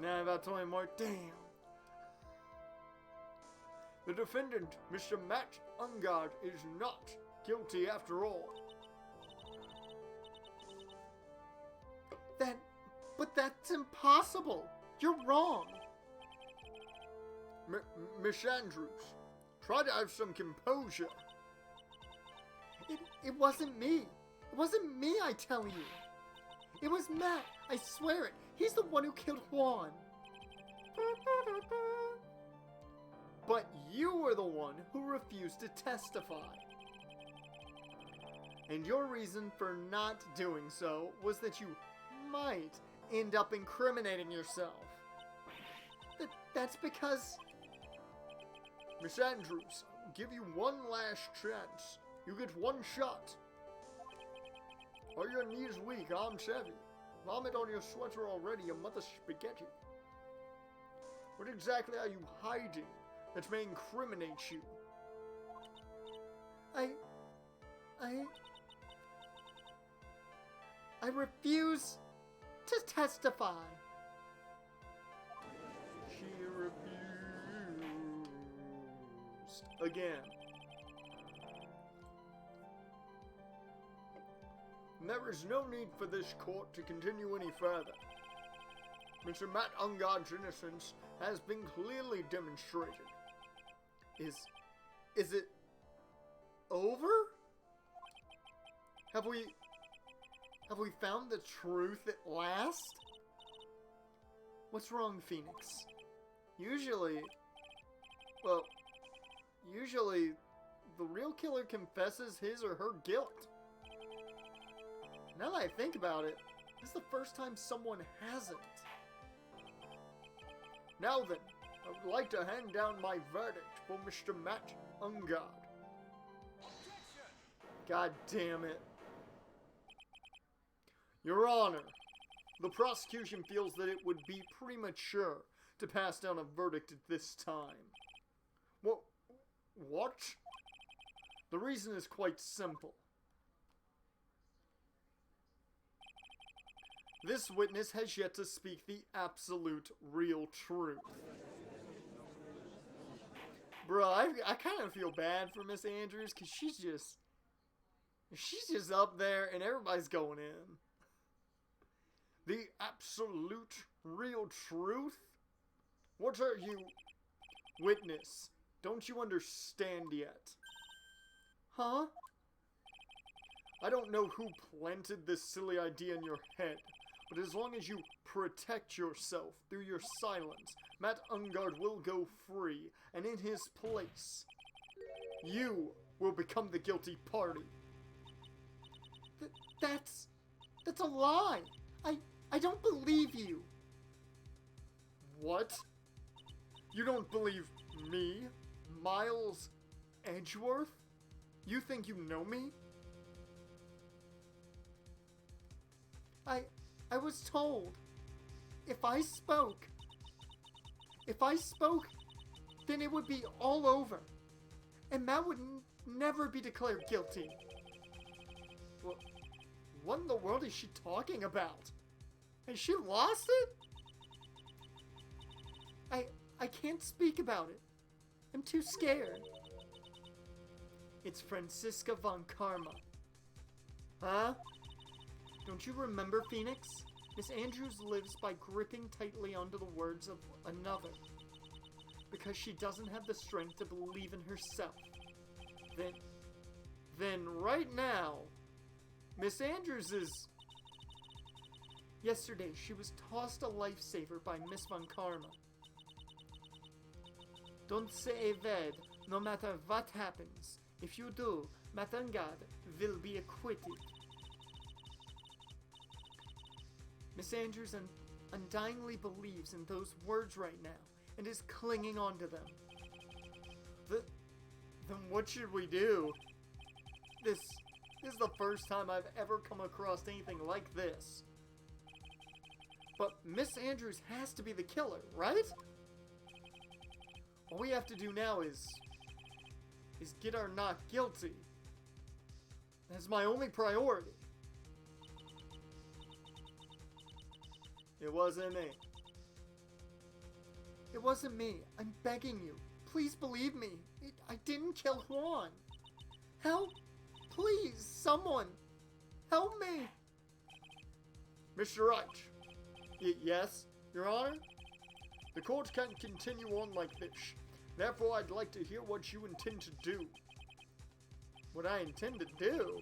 Now about 20 more. Damn. The defendant, Mr. Matt Ungard, is not guilty after all. But that's impossible. You're wrong. Miss Andrews, try to have some composure. It wasn't me. It wasn't me, I tell you. It was Matt. I swear it. He's the one who killed Juan. But you were the one who refused to testify. And your reason for not doing so was that you might end up incriminating yourself. That's because... Miss Andrews, I'll give you one last chance. You get one shot. Are your knees weak? I'm savvy. Vomit on your sweater already, your mother's spaghetti. What exactly are you hiding that may incriminate you? I refuse to testify. She refused again. There is no need for this court to continue any further. Mr. Matt Ungard's innocence has been clearly demonstrated. Is it over? Have we found the truth at last? What's wrong, Phoenix? Usually the real killer confesses his or her guilt. Now that I think about it, this is the first time someone hasn't. Now then, I would like to hand down my verdict for Mr. Matt Ungard. God damn it. Your Honor, the prosecution feels that it would be premature to pass down a verdict at this time. What? The reason is quite simple. This witness has yet to speak the absolute real truth. Bruh, I kind of feel bad for Miss Andrews because she's just up there and everybody's going in. The absolute real truth? What are you... Witness, don't you understand yet? Huh? I don't know who planted this silly idea in your head, but as long as you protect yourself through your silence, Matt Ungard will go free, and in his place, you will become the guilty party. That's a lie. I don't believe you. What? You don't believe me, Miles Edgeworth? You think you know me? I was told if I spoke, then it would be all over, and Matt would never be declared guilty. What in the world is she talking about? Has she lost it? I can't speak about it. I'm too scared. It's Franziska von Karma. Huh? Don't you remember, Phoenix? Miss Andrews lives by gripping tightly onto the words of another. Because she doesn't have the strength to believe in herself. Then right now, Miss Andrews is... Yesterday, she was tossed a lifesaver by Miss von Karma. Don't say a word, no matter what happens. If you do, Matt Ungard will be acquitted. Miss Andrews undyingly believes in those words right now and is clinging on to them. Then what should we do? This is the first time I've ever come across anything like this. But Miss Andrews has to be the killer, right? All we have to do now is get her not guilty. That's my only priority. It wasn't me. It wasn't me. I'm begging you. Please believe me. I didn't kill Juan. Help. Please, someone. Help me. Mr. Wright. Yes, Your Honor? The court can't continue on like this. Therefore, I'd like to hear what you intend to do. What I intend to do?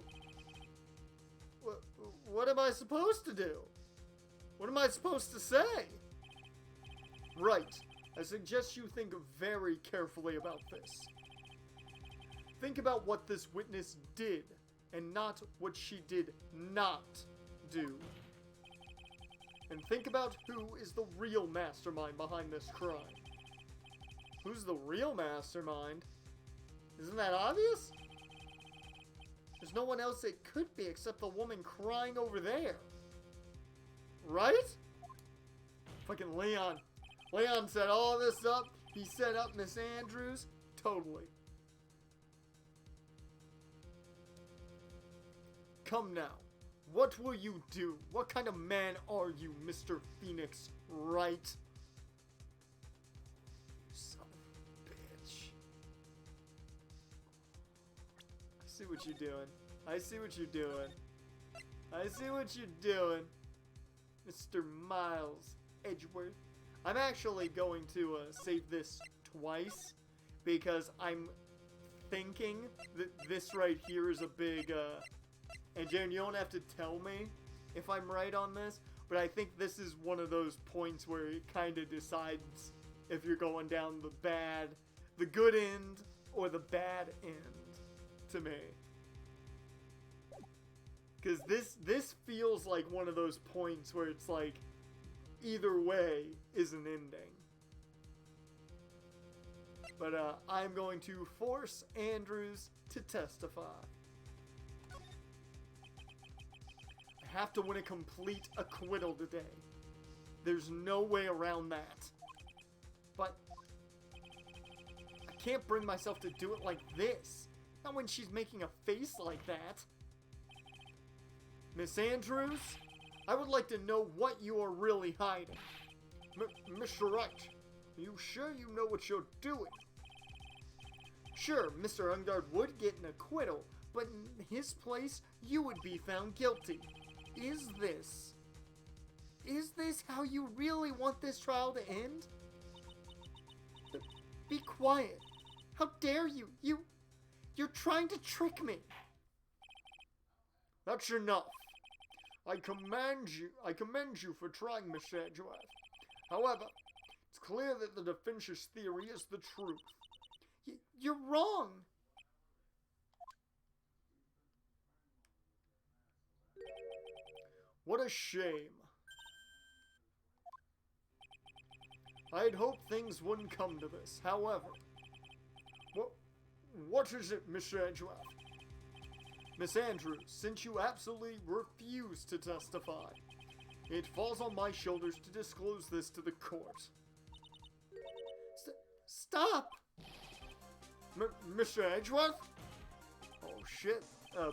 What am I supposed to do? What am I supposed to say? Right. I suggest you think very carefully about this. Think about what this witness did, and not what she did not do. And think about who is the real mastermind behind this crime. Who's the real mastermind? Isn't that obvious? There's no one else it could be except the woman crying over there. Right? Fucking Leon. Leon set all this up. He set up Miss Andrews. Totally. Come now. What will you do? What kind of man are you, Mr. Phoenix Wright? Son of a bitch. I see what you're doing. I see what you're doing. I see what you're doing, Mr. Miles Edgeworth. I'm actually going to save this twice because I'm thinking that this right here is a big, and Jaren, you don't have to tell me if I'm right on this, but I think this is one of those points where it kind of decides if you're going down the good end, or the bad end, to me. Because this feels like one of those points where it's like, either way is an ending. But I'm going to force Andrews to testify. I have to win a complete acquittal today. There's no way around that. But I can't bring myself to do it like this. Not when she's making a face like that. Miss Andrews, I would like to know what you are really hiding. Mr. Wright, are you sure you know what you're doing? Sure, Mr. Ungard would get an acquittal, but in his place, you would be found guilty. Is this how you really want this trial to end? Be quiet. How dare you? You're trying to trick me. That's enough. I commend you for trying, Miss Edgeworth. However, it's clear that the defense's theory is the truth. You're wrong. What a shame. I'd hoped things wouldn't come to this. However, what is it, Miss Edgeworth? Miss Andrews, since you absolutely refuse to testify, it falls on my shoulders to disclose this to the court. Stop! Mr. Edgeworth? Oh shit,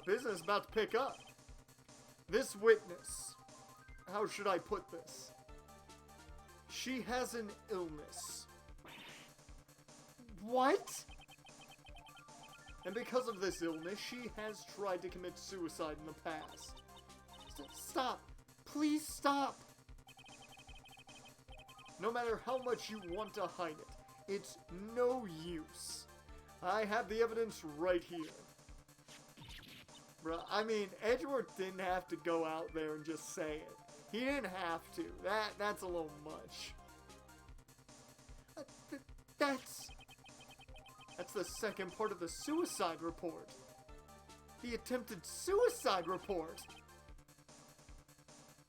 business about to pick up. This witness, how should I put this? She has an illness. What? And because of this illness, she has tried to commit suicide in the past. Stop. Please stop. No matter how much you want to hide it, it's no use. I have the evidence right here. Bruh, I mean, Edgeworth didn't have to go out there and just say it. He didn't have to. That's a little much. That's the second part of the suicide report. The attempted suicide report.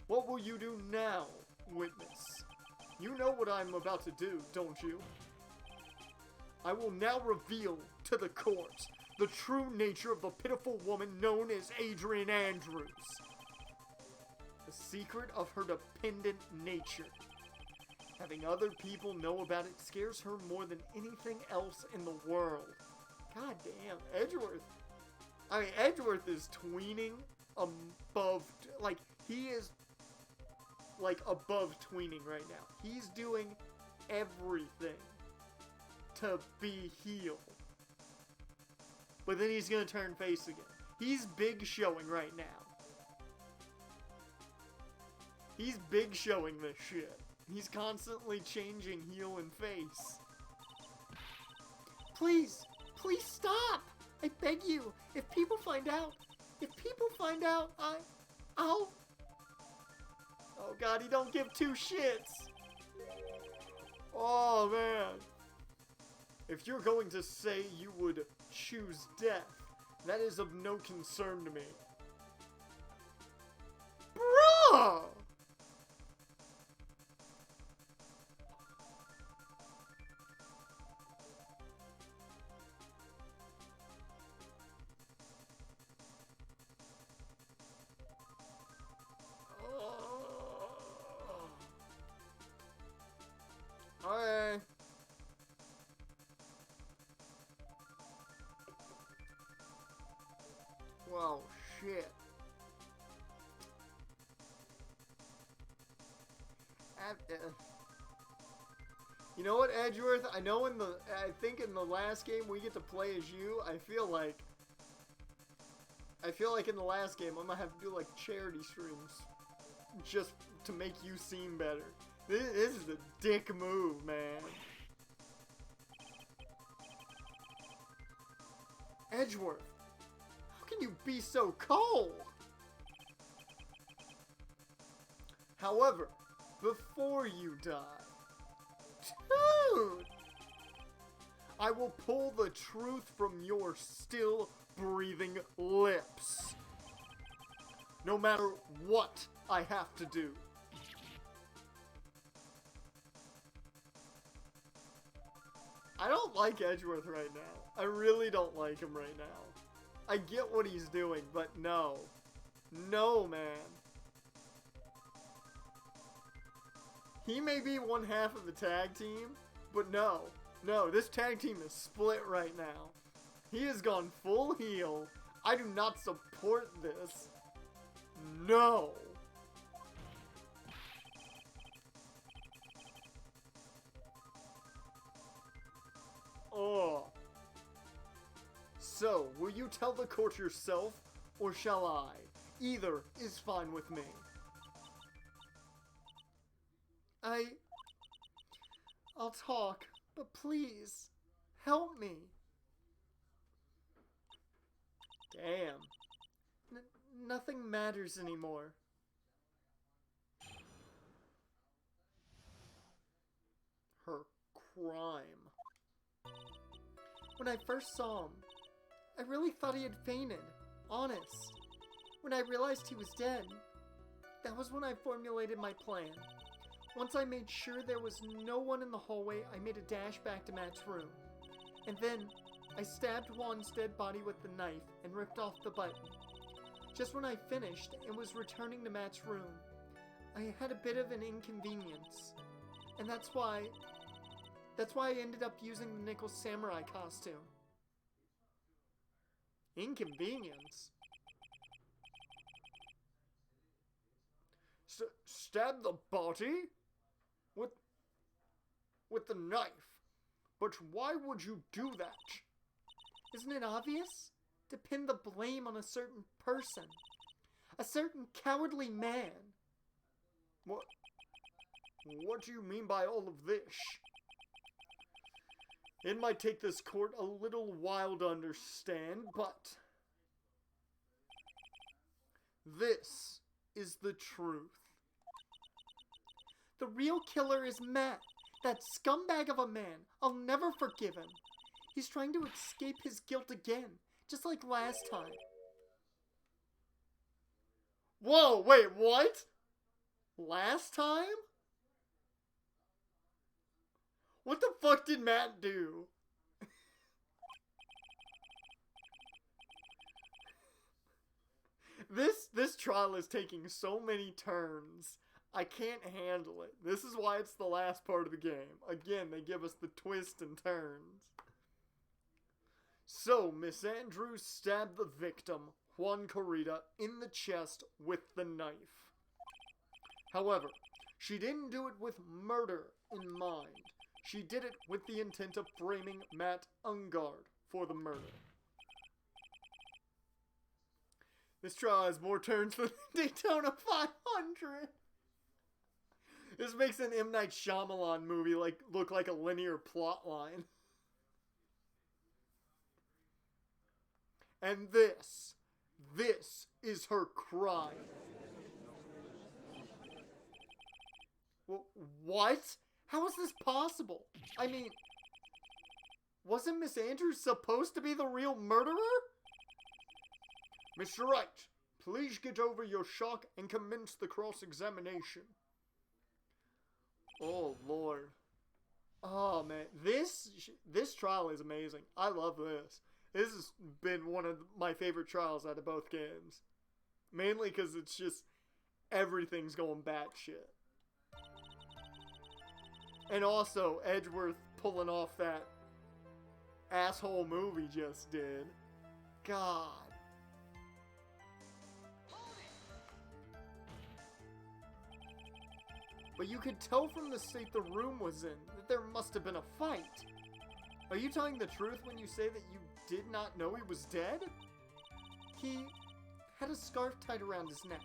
What will you do now, witness? You know what I'm about to do, don't you? I will now reveal to the court the true nature of the pitiful woman known as Adrian Andrews. The secret of her dependent nature. Having other people know about it scares her more than anything else in the world. God damn, Edgeworth. I mean, Edgeworth is tweening above, like, he is, like, above tweening right now. He's doing everything to be heel. But then he's gonna turn face again. He's big showing right now. He's big showing this shit. He's constantly changing heel and face. Please, please stop! I beg you, if people find out, I'll... Oh god, he don't give two shits! Oh man. If you're going to say you would choose death, that is of no concern to me. Bruh! Alright. Wow, shit. You know what, Edgeworth? I think in the last game we get to play as you. I feel like in the last game I'm gonna have to do like charity streams just to make you seem better. This is a dick move, man. Edgeworth, how can you be so cold? However, before you die, dude, I will pull the truth from your still breathing lips. No matter what I have to do. I don't like Edgeworth right now. I really don't like him right now. I get what he's doing, but no. No, man. He may be one half of the tag team, but no. No, this tag team is split right now. He has gone full heel. I do not support this. No. Oh. So, will you tell the court yourself, or shall I? Either is fine with me. I'll talk, but please, help me. Damn. Nothing matters anymore. Her crime. When I first saw him, I really thought he had fainted. Honest. When I realized he was dead, that was when I formulated my plan. Once I made sure there was no one in the hallway, I made a dash back to Matt's room. And then, I stabbed Juan's dead body with the knife and ripped off the button. Just when I finished and was returning to Matt's room, I had a bit of an inconvenience. And that's why I ended up using the Nickel Samurai costume. Inconvenience? Stab the body? With the knife. But why would you do that? Isn't it obvious? To pin the blame on a certain person. A certain cowardly man. What do you mean by all of this? It might take this court a little while to understand, but this is the truth. The real killer is Matt, that scumbag of a man. I'll never forgive him. He's trying to escape his guilt again, just like last time. Whoa, wait, what? Last time? What the fuck did Matt do? This trial is taking so many turns. I can't handle it. This is why it's the last part of the game. Again, they give us the twists and turns. So, Miss Andrews stabbed the victim, Juan Corrida, in the chest with the knife. However, she didn't do it with murder in mind. She did it with the intent of framing Matt Ungard for the murder. This trial has more turns than Daytona 500. This makes an M. Night Shyamalan movie look like a linear plot line. And this is her crime. What? How is this possible? I mean, wasn't Miss Andrews supposed to be the real murderer? Mr. Wright, please get over your shock and commence the cross-examination. Oh, Lord. Oh, man. This trial is amazing. I love this. This has been one of my favorite trials out of both games. Mainly because it's just everything's going batshit. And also, Edgeworth pulling off that asshole move he just did. God. But you could tell from the state the room was in that there must have been a fight. Are you telling the truth when you say that you did not know he was dead? He had a scarf tied around his neck.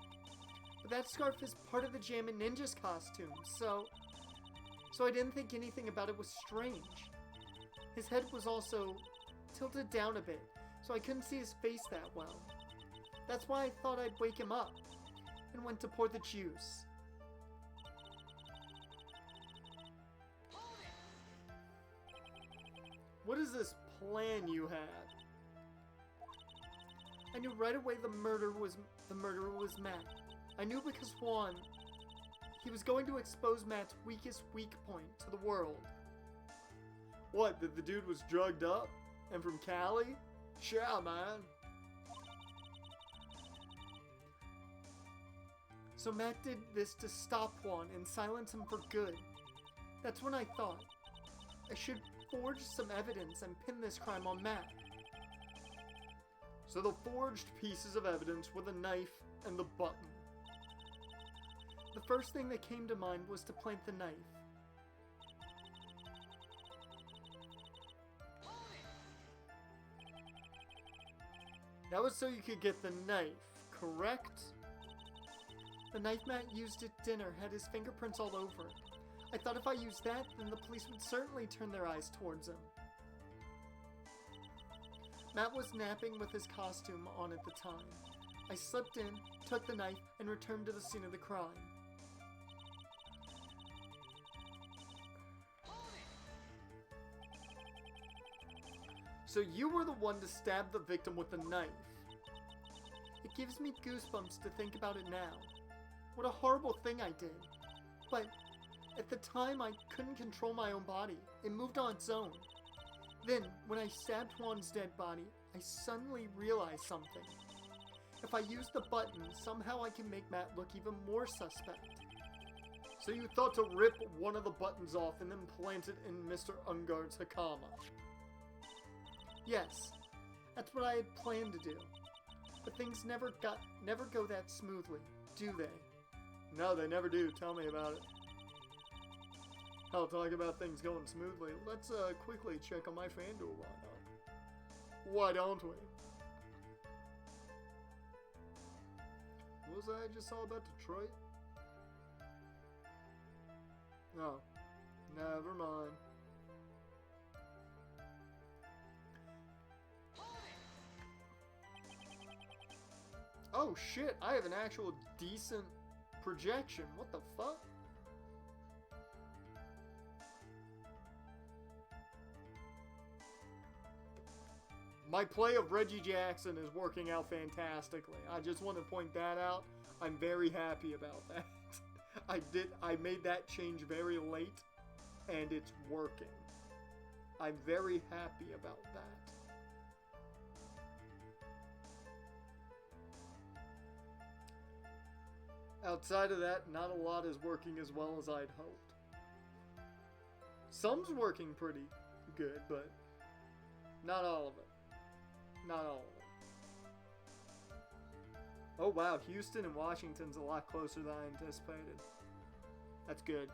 But that scarf is part of the Jammin' Ninja's costume, so I didn't think anything about it was strange. His head was also tilted down a bit, so I couldn't see his face that well. That's why I thought I'd wake him up, and went to pour the juice. What is this plan you had? I knew right away the murderer was Matt. I knew because Juan, he was going to expose Matt's weakest weak point to the world. What, that the dude was drugged up? And from Cali? Yeah, man. So Matt did this to stop Juan and silence him for good. That's when I thought I should forge some evidence and pin this crime on Matt. So the forged pieces of evidence were the knife and the button. The first thing that came to mind was to plant the knife. That was so you could get the knife, correct? The knife Matt used at dinner had his fingerprints all over it. I thought if I used that, then the police would certainly turn their eyes towards him. Matt was napping with his costume on at the time. I slipped in, took the knife, and returned to the scene of the crime. So you were the one to stab the victim with the knife. It gives me goosebumps to think about it now. What a horrible thing I did. But at the time, I couldn't control my own body. It moved on its own. Then, when I stabbed Juan's dead body, I suddenly realized something. If I use the button, somehow I can make Matt look even more suspect. So you thought to rip one of the buttons off and then plant it in Mr. Ungard's Hakama. Yes, that's what I had planned to do. But things never go that smoothly, do they? No, they never do. Tell me about it. Hell, talking about things going smoothly, let's quickly check on my FanDuel lineup. Why don't we? What was that I just saw about Detroit? No. Never mind. Oh shit, I have an actual decent projection. What the fuck? My play of Reggie Jackson is working out fantastically. I just want to point that out. I'm very happy about that. I made that change very late, and it's working. I'm very happy about that. Outside of that, not a lot is working as well as I'd hoped. Some's working pretty good, but not all of it. Not all of it. Oh wow, Houston and Washington's a lot closer than I anticipated. That's good.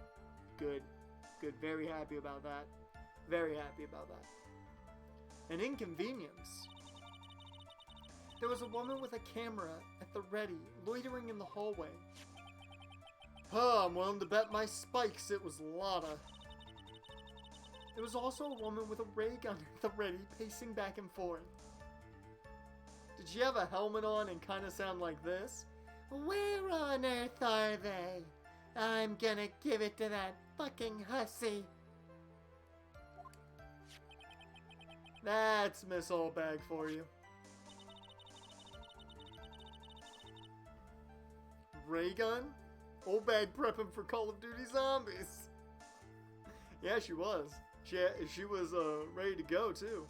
Good. Good. Very happy about that. Very happy about that. An inconvenience. There was a woman with a camera at the ready, loitering in the hallway. I'm willing to bet my spikes it was Lotta. There was also a woman with a ray gun at the ready, pacing back and forth. Did she have a helmet on and kind of sound like this? Where on earth are they? I'm gonna give it to that fucking hussy. That's Miss Oldbag for you. Ray gun? Oldbag prepping for Call of Duty Zombies. Yeah, she was. She was ready to go too.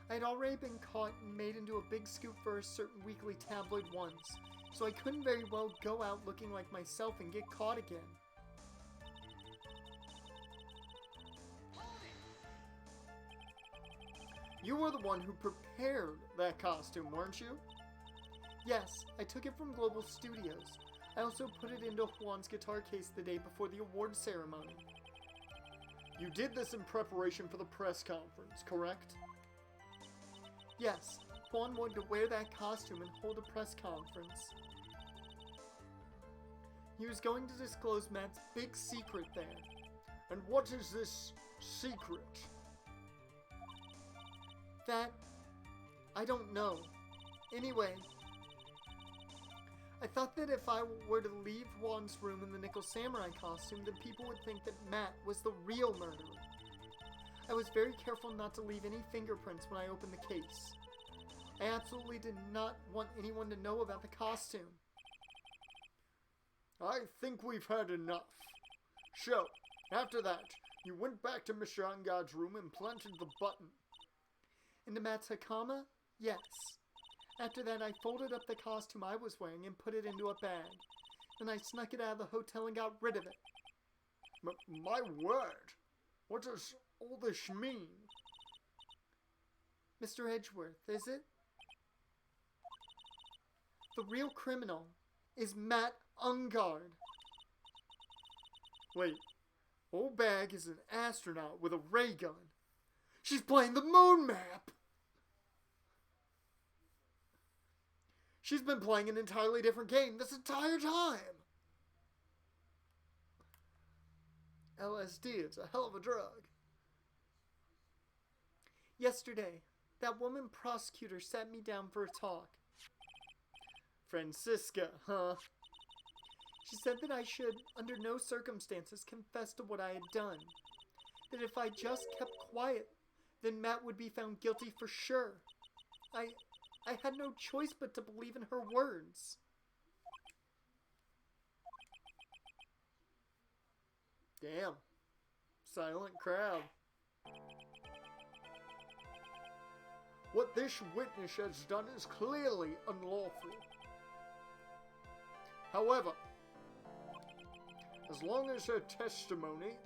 I had already been caught and made into a big scoop for a certain weekly tabloid once, so I couldn't very well go out looking like myself and get caught again. You were the one who prepared that costume, weren't you? Yes, I took it from Global Studios. I also put it into Juan's guitar case the day before the award ceremony. You did this in preparation for the press conference, correct? Yes, Juan wanted to wear that costume and hold a press conference. He was going to disclose Matt's big secret there. And what is this secret? That... I don't know. Anyway, I thought that if I were to leave Juan's room in the Nickel Samurai costume, then people would think that Matt was the real murderer. I was very careful not to leave any fingerprints when I opened the case. I absolutely did not want anyone to know about the costume. I think we've had enough. So, after that, you went back to Mr. Ungod's room and planted the button. Into Matt's Hakama? Yes. After that, I folded up the costume I was wearing and put it into a bag. Then I snuck it out of the hotel and got rid of it. My word! What does all this mean? Mr. Edgeworth, is it? The real criminal is Matt Ungard. Wait, Old Bag is an astronaut with a ray gun. She's playing the moon map! She's been playing an entirely different game this entire time! LSD, it's a hell of a drug. Yesterday, that woman prosecutor sat me down for a talk. Francisca, huh? She said that I should, under no circumstances, confess to what I had done. That if I just kept quiet, then Matt would be found guilty for sure. I had no choice but to believe in her words. Damn. Silent crowd. What this witness has done is clearly unlawful. However, as long as her testimony...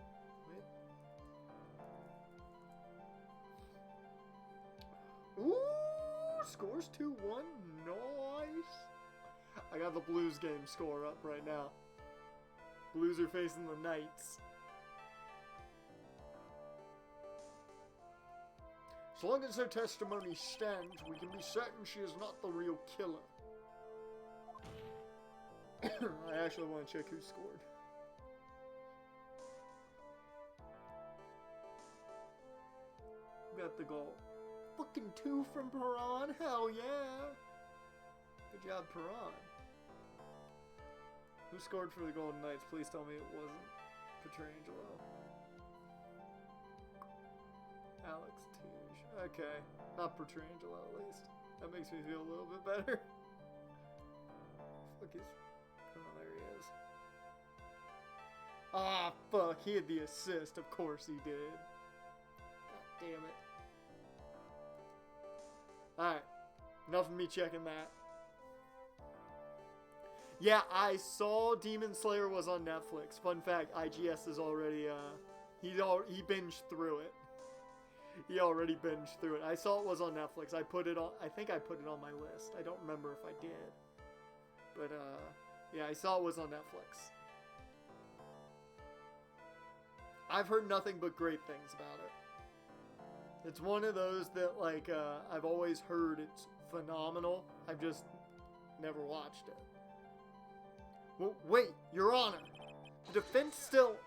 Ooh, scores 2-1. Nice. I got the Blues game score up right now. Blues are facing the Knights. As long as her testimony stands, we can be certain she is not the real killer. I actually want to check who scored. Got the goal. Fucking 2 from Perron. Hell yeah. Good job, Perron. Who scored for the Golden Knights? Please tell me it wasn't Pietrangelo. Alex Touche. Okay. Not Pietrangelo, at least. That makes me feel a little bit better. Fuck is... Oh, there he is. Ah, fuck. He had the assist. Of course he did. God damn it. Alright. Enough of me checking that. Yeah, I saw Demon Slayer was on Netflix. Fun fact, IGS is already, he binged through it. He already binged through it. I saw it was on Netflix. I think I put it on my list. I don't remember if I did. But, yeah, I saw it was on Netflix. I've heard nothing but great things about it. It's one of those that, like, I've always heard it's phenomenal. I've just never watched it. Well, wait, Your Honor. The defense still...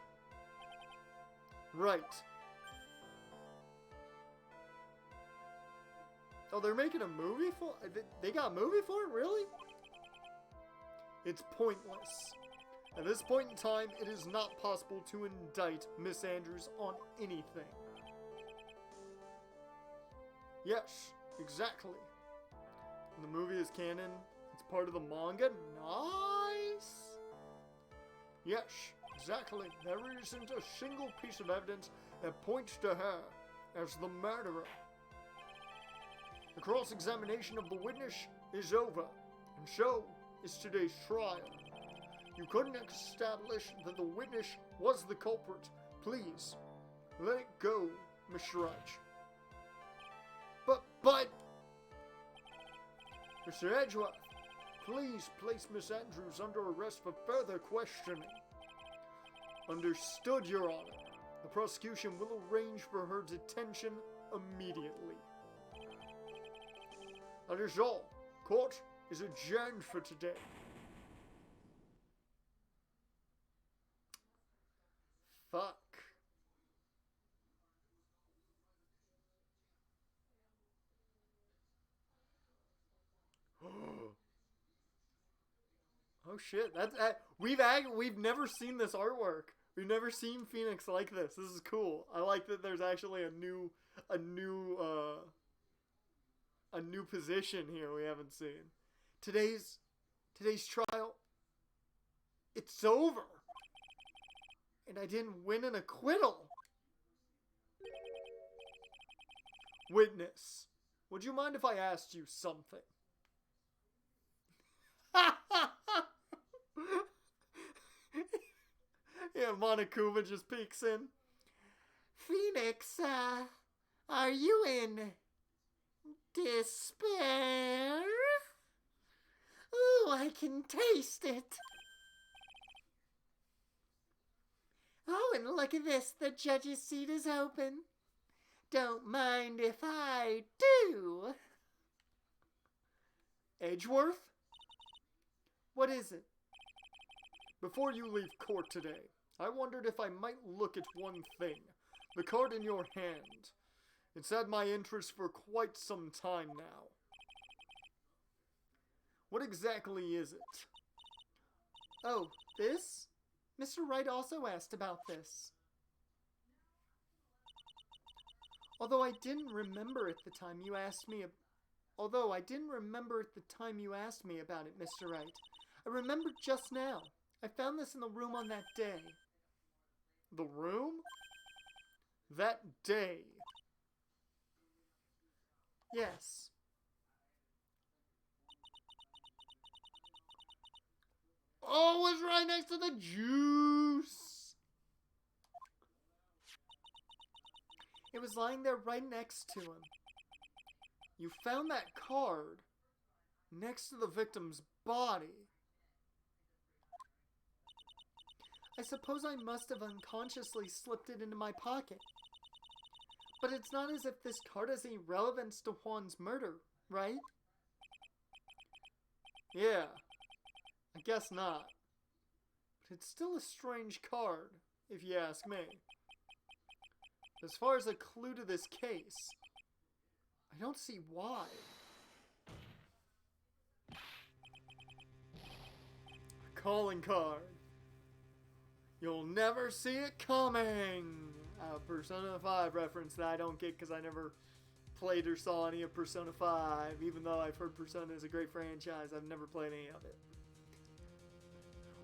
Right. Oh, they're making a movie for... They got a movie for it? Really? It's pointless. At this point in time, it is not possible to indict Miss Andrews on anything. Yes, exactly. And the movie is canon. It's part of the manga. Nice. Yes, exactly. There isn't a single piece of evidence that points to her as the murderer. The cross-examination of the witness is over, and so is today's trial. You couldn't establish that the witness was the culprit. Please, let it go, Mr. Wright. But... Mr. Edgeworth, please place Miss Andrews under arrest for further questioning. Understood, Your Honor. The prosecution will arrange for her detention immediately. That is all. Court is adjourned for today. Fuck. Oh shit! That's we've never seen this artwork. We've never seen Phoenix like this. This is cool. I like that there's actually a new position here we haven't seen. Today's trial, it's over. And I didn't win an acquittal. Witness, would you mind if I asked you something? Yeah, Monokuma just peeks in. Phoenix, are you in despair? Ooh, I can taste it. Oh, and look at this. The judge's seat is open. Don't mind if I do. Edgeworth? What is it? Before you leave court today, I wondered if I might look at one thing. The card in your hand. It's had my interest for quite some time now. What exactly is it? Oh, this? Mr. Wright also asked about this. Although I didn't remember at the time you asked me about it, Mr. Wright. I remembered just now. I found this in the room on that day. The room? That day? Yes. Oh, it was right next to the juice. It was lying there right next to him. You found that card next to the victim's body. I suppose I must have unconsciously slipped it into my pocket. But it's not as if this card has any relevance to Juan's murder, right? Yeah, I guess not. But it's still a strange card, if you ask me. As far as a clue to this case, I don't see why. A calling card. You'll never see it coming. A Persona 5 reference that I don't get because I never played or saw any of Persona 5. Even though I've heard Persona is a great franchise, I've never played any of it.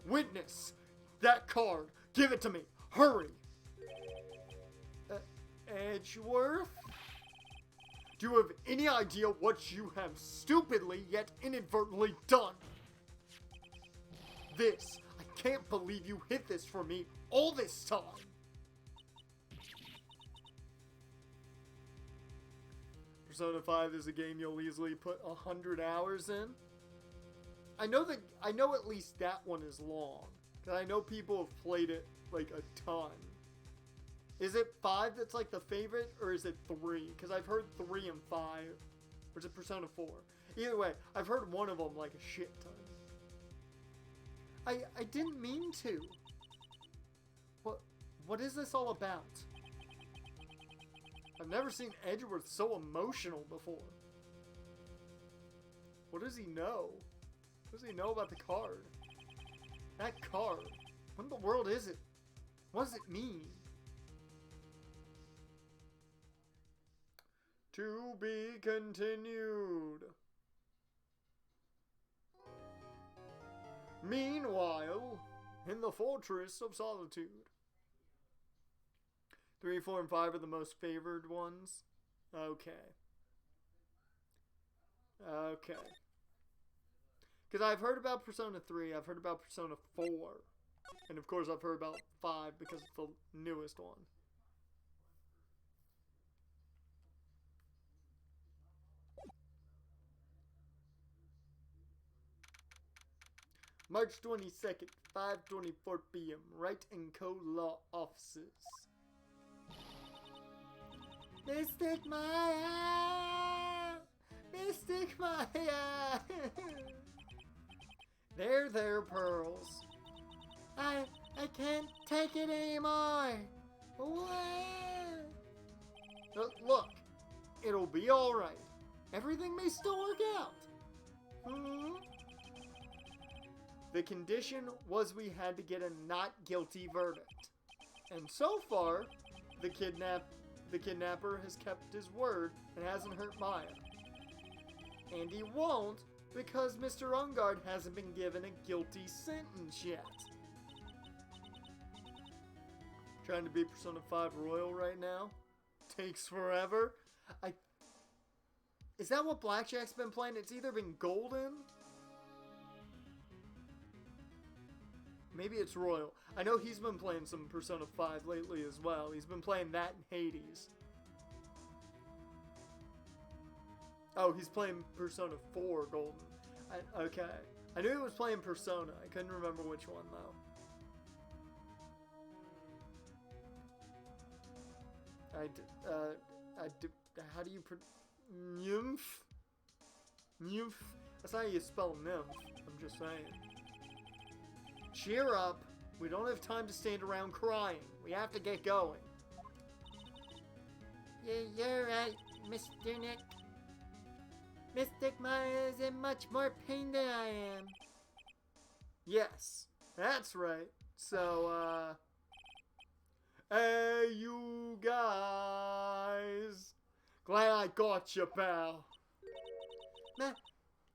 Witness! That card! Give it to me! Hurry! Edgeworth? Do you have any idea what you have stupidly yet inadvertently done? This, I can't believe you hid this from me all this time. Persona 5 is a game you'll easily put 100 hours in. I know at least that one is long. Cause I know people have played it like a ton. Is it 5 that's like the favorite, or is it 3? Because I've heard 3 and 5. Or is it Persona 4? Either way, I've heard one of them like a shit ton. I didn't mean to. What is this all about? I've never seen Edgeworth so emotional before. What does he know? What does he know about the card? That card. What in the world is it? What does it mean? To be continued. Meanwhile, in the Fortress of Solitude. 3, 4, and 5 are the most favored ones. Okay. Okay. Because I've heard about Persona 3, I've heard about Persona 4. And of course I've heard about 5 because it's the newest one. March 22nd, 5:24 p.m. Wright & Co. Law Offices. Mystic Maya! Mystic Maya! There, Pearls. I can't take it anymore. What? Look, it'll be alright. Everything may still work out. The condition was we had to get a not guilty verdict. And so far, the kidnapper has kept his word and hasn't hurt Maya. And he won't because Mr. Ungard hasn't been given a guilty sentence yet. Trying to beat Persona 5 Royal right now. Takes forever. Is that what Blackjack's been playing? It's either been Golden. Maybe it's Royal. I know he's been playing some Persona 5 lately as well. He's been playing that in Hades. Oh, he's playing Persona 4 Golden. Okay. I knew he was playing Persona. I couldn't remember which one, though. How do you nymph? Nymph? That's not how you spell nymph. I'm just saying. Cheer up. We don't have time to stand around crying. We have to get going. Yeah, you're right, Mr. Nick. Mystic Maya is in much more pain than I am. Yes, that's right. So, hey, you guys. Glad I got you, pal.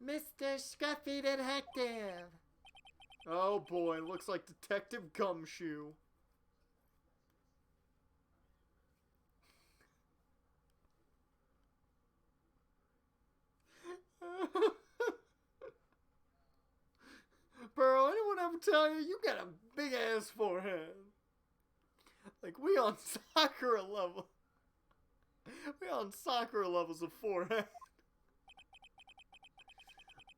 Mr. Scruffy Detective. Oh boy, looks like Detective Gumshoe. Pearl, anyone ever tell you you got a big ass forehead? Like we on Sakura level. We on Sakura levels of forehead.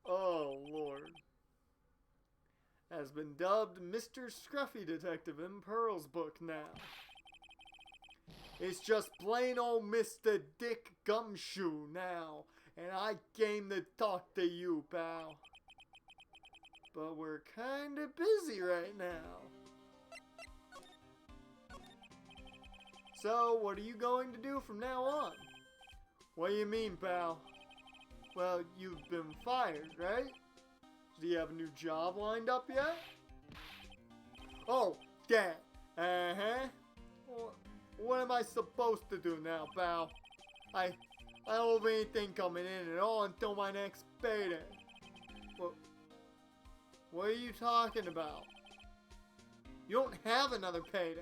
Oh Lord. Has been dubbed Mr. Scruffy Detective in Pearl's book now. It's just plain old Mr. Dick Gumshoe now, and I came to talk to you, pal. But we're kinda busy right now. So, what are you going to do from now on? What do you mean, pal? Well, you've been fired, right? Do you have a new job lined up yet? Oh, that. Uh-huh. What am I supposed to do now, pal? I don't have anything coming in at all until my next payday. What are you talking about? You don't have another payday.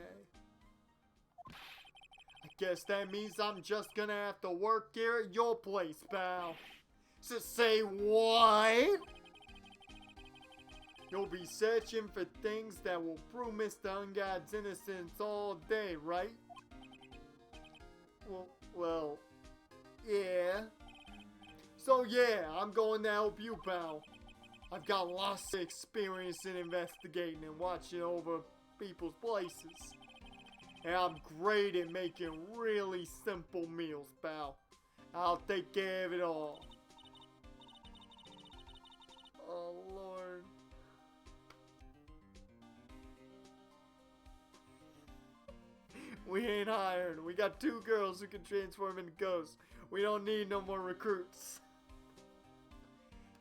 I guess that means I'm just gonna have to work here at your place, pal. So say what? You'll be searching for things that will prove Mr. Ungod's innocence all day, right? Well, yeah. So yeah, I'm going to help you, pal. I've got lots of experience in investigating and watching over people's places. And I'm great at making really simple meals, pal. I'll take care of it all. Oh, Lord. We ain't hired. We got 2 girls who can transform into ghosts. We don't need no more recruits.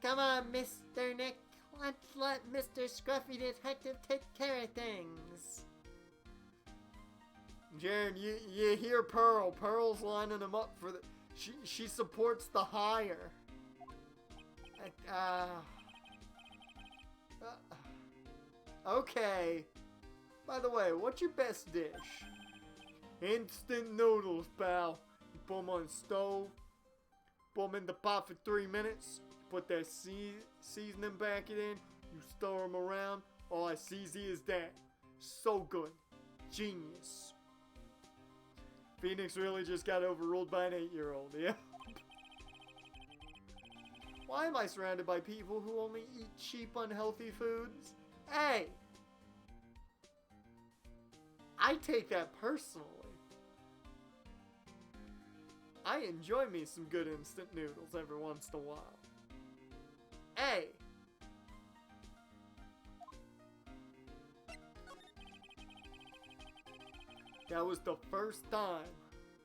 Come on, Mr. Nick. Let's let Mr. Scruffy Detective take care of things. Jaren, you hear Pearl. Pearl's lining them up for the... She supports the hire. Okay. By the way, what's your best dish? Instant noodles, pal. You put them on the stove. Put them in the pot for 3 minutes. Put that seasoning packet in. You stir them around. All I see is that. So good. Genius. Phoenix really just got overruled by an 8-year-old, yeah? Why am I surrounded by people who only eat cheap, unhealthy foods? Hey! I take that personally. I enjoy me some good instant noodles every once in a while. Hey! That was the first time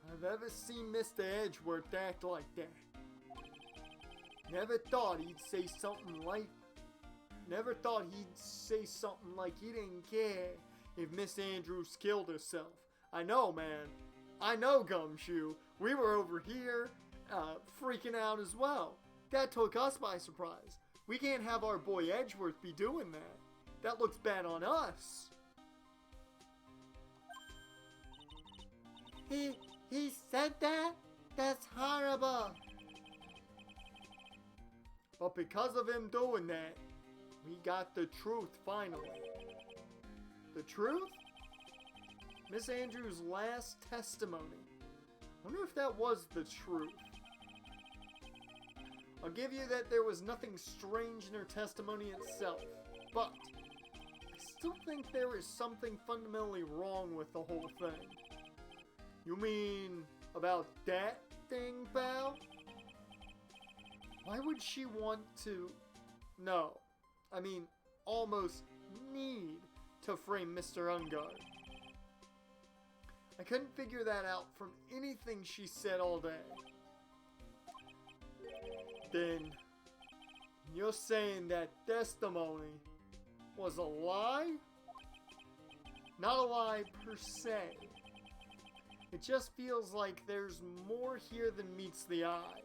I've ever seen Mr. Edgeworth act like that. Never thought he'd say something like... Never thought he'd say something like he didn't care if Miss Andrews killed herself. I know, man. I know, Gumshoe. We were over here, freaking out as well. That took us by surprise. We can't have our boy Edgeworth be doing that. That looks bad on us. He said that? That's horrible. But because of him doing that, we got the truth finally. The truth? Miss Andrews' last testimony. Wonder if that was the truth. I'll give you that there was nothing strange in her testimony itself, but I still think there is something fundamentally wrong with the whole thing. You mean about that thing, pal? Why would she want to... No. I mean, almost need to frame Mr. Ungard. I couldn't figure that out from anything she said all day. Then, you're saying that testimony was a lie? Not a lie per se. It just feels like there's more here than meets the eye.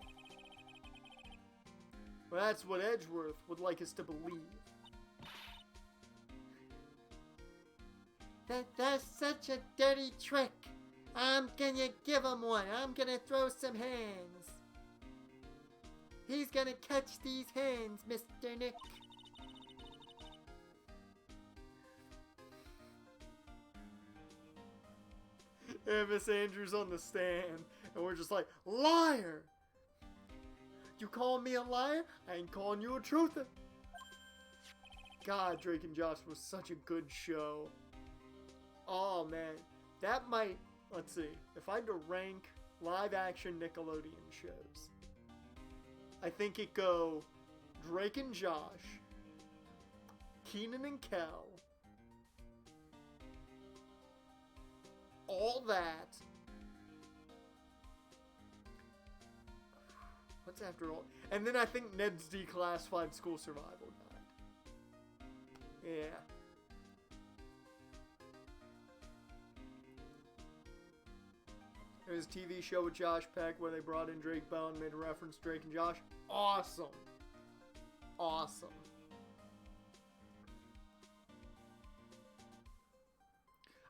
Well, that's what Edgeworth would like us to believe. That's such a dirty trick. I'm gonna give him one. I'm gonna throw some hands. He's gonna catch these hands, Mr. Nick. And Miss Andrews on the stand, and we're just like, liar! You calling me a liar? I ain't calling you a truther. God, Drake and Josh was such a good show. Oh man, that might, let's see, if I had to rank live action Nickelodeon shows, I think it'd go Drake and Josh, Keenan and Kel, all that. What's after all? And then I think Ned's Declassified School Survival died. Yeah. There was a TV show with Josh Peck where they brought in Drake Bell and made a reference to Drake and Josh. Awesome. Awesome.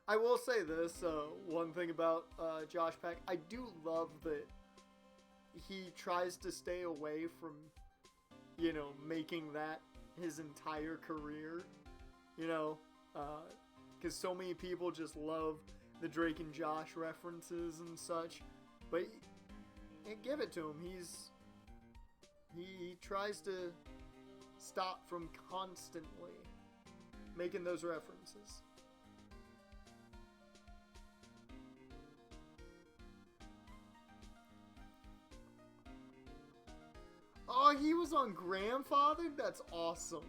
I will say this, one thing about Josh Peck, I do love that he tries to stay away from, making that his entire career, because so many people just love the Drake and Josh references and such, but give it to him. He tries to stop from constantly making those references. Oh, he was on Grandfather? That's awesome.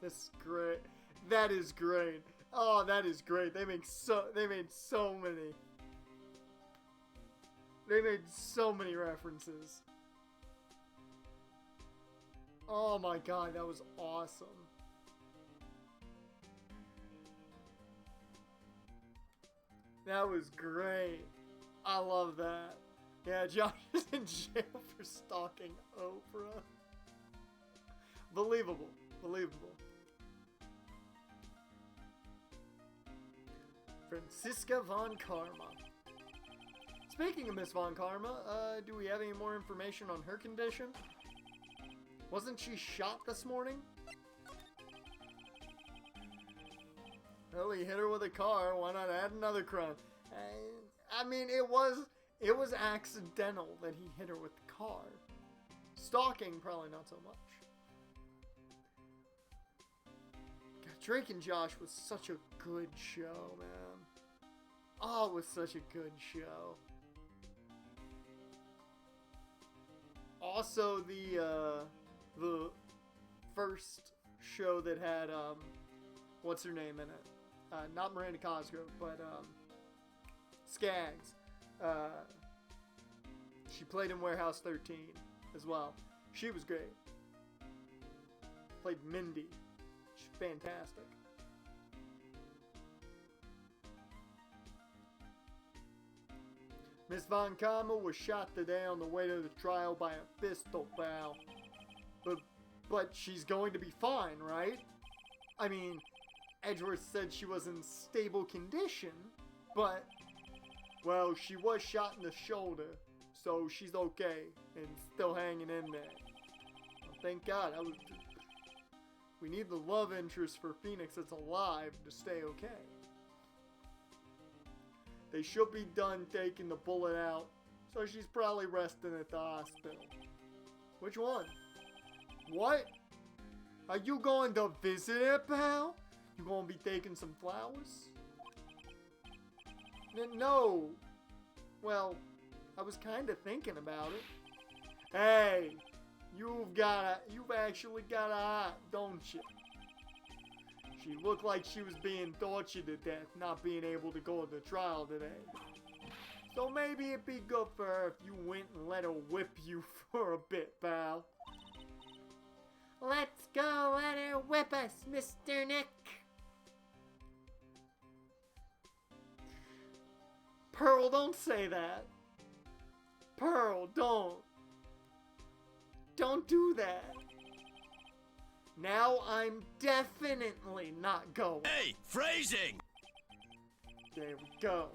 This is great. That is great. Oh, that is great. They made so many. They made so many references. Oh my god, that was awesome. That was great. I love that. Yeah, Josh is in jail for stalking Oprah. Believable. Believable. Franziska von Karma. Speaking of Miss Von Karma, do we have any more information on her condition? Wasn't she shot this morning? Well, he hit her with a car. Why not add another crime? I mean, it was accidental that he hit her with the car. Stalking, probably not so much. God, Drake and Josh was such a good show, man. Oh, it was such a good show. Also, the first show that had, what's her name in it? Not Miranda Cosgrove, but, Skaggs. She played in Warehouse 13 as well. She was great. Played Mindy. She's fantastic. Miss Von Karma was shot today on the way to the trial by a pistol pal. But she's going to be fine, right? I mean, Edgeworth said she was in stable condition, but, well, she was shot in the shoulder, so she's okay and still hanging in there. Well, thank God. We need the love interest for Phoenix that's alive to stay okay. They should be done taking the bullet out, so she's probably resting at the hospital. Which one? What? Are you going to visit her, pal? You gonna be taking some flowers? No. Well, I was kind of thinking about it. Hey, you've actually got a heart, don't you? She looked like she was being tortured to death, not being able to go to trial today. So maybe it'd be good for her if you went and let her whip you for a bit, pal. Let's go, let her whip us, Mr. Nick. Pearl, don't say that. Pearl, don't. Don't do that. Now I'm definitely not going. Hey, phrasing! There we go.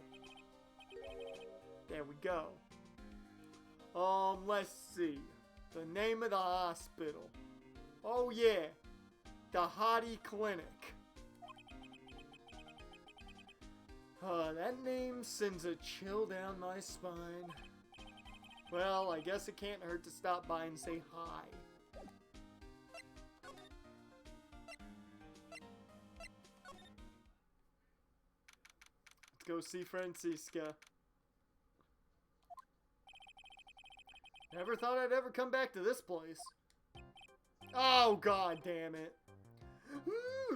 There we go. Let's see. The name of the hospital. Oh yeah. The Hottie Clinic. That name sends a chill down my spine. Well, I guess it can't hurt to stop by and say hi. Let's go see Franziska. Never thought I'd ever come back to this place. Oh, god damn it.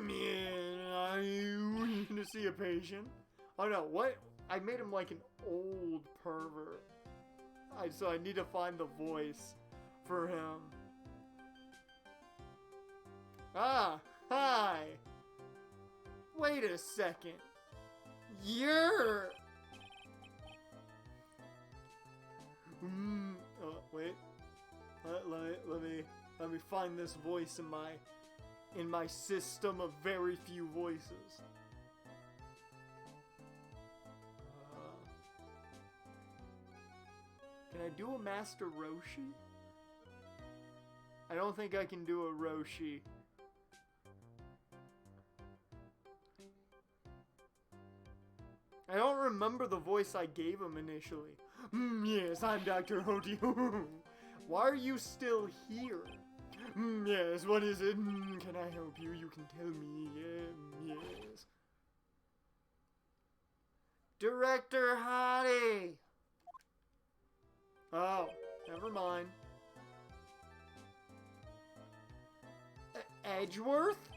Man, are you need to see a patient? Oh no, what? I made him like an old pervert. So I need to find the voice for him. Ah, hi. Wait a second. You're... wait. Let me find this voice in my system of very few voices. Can I do a Master Roshi? I don't think I can do a Roshi. I don't remember the voice I gave him initially. Yes, I'm Dr. Hoti. Why are you still here? Yes, what is it? Can I help you? You can tell me. Yes. Director Hottie! Oh, never mind. Edgeworth?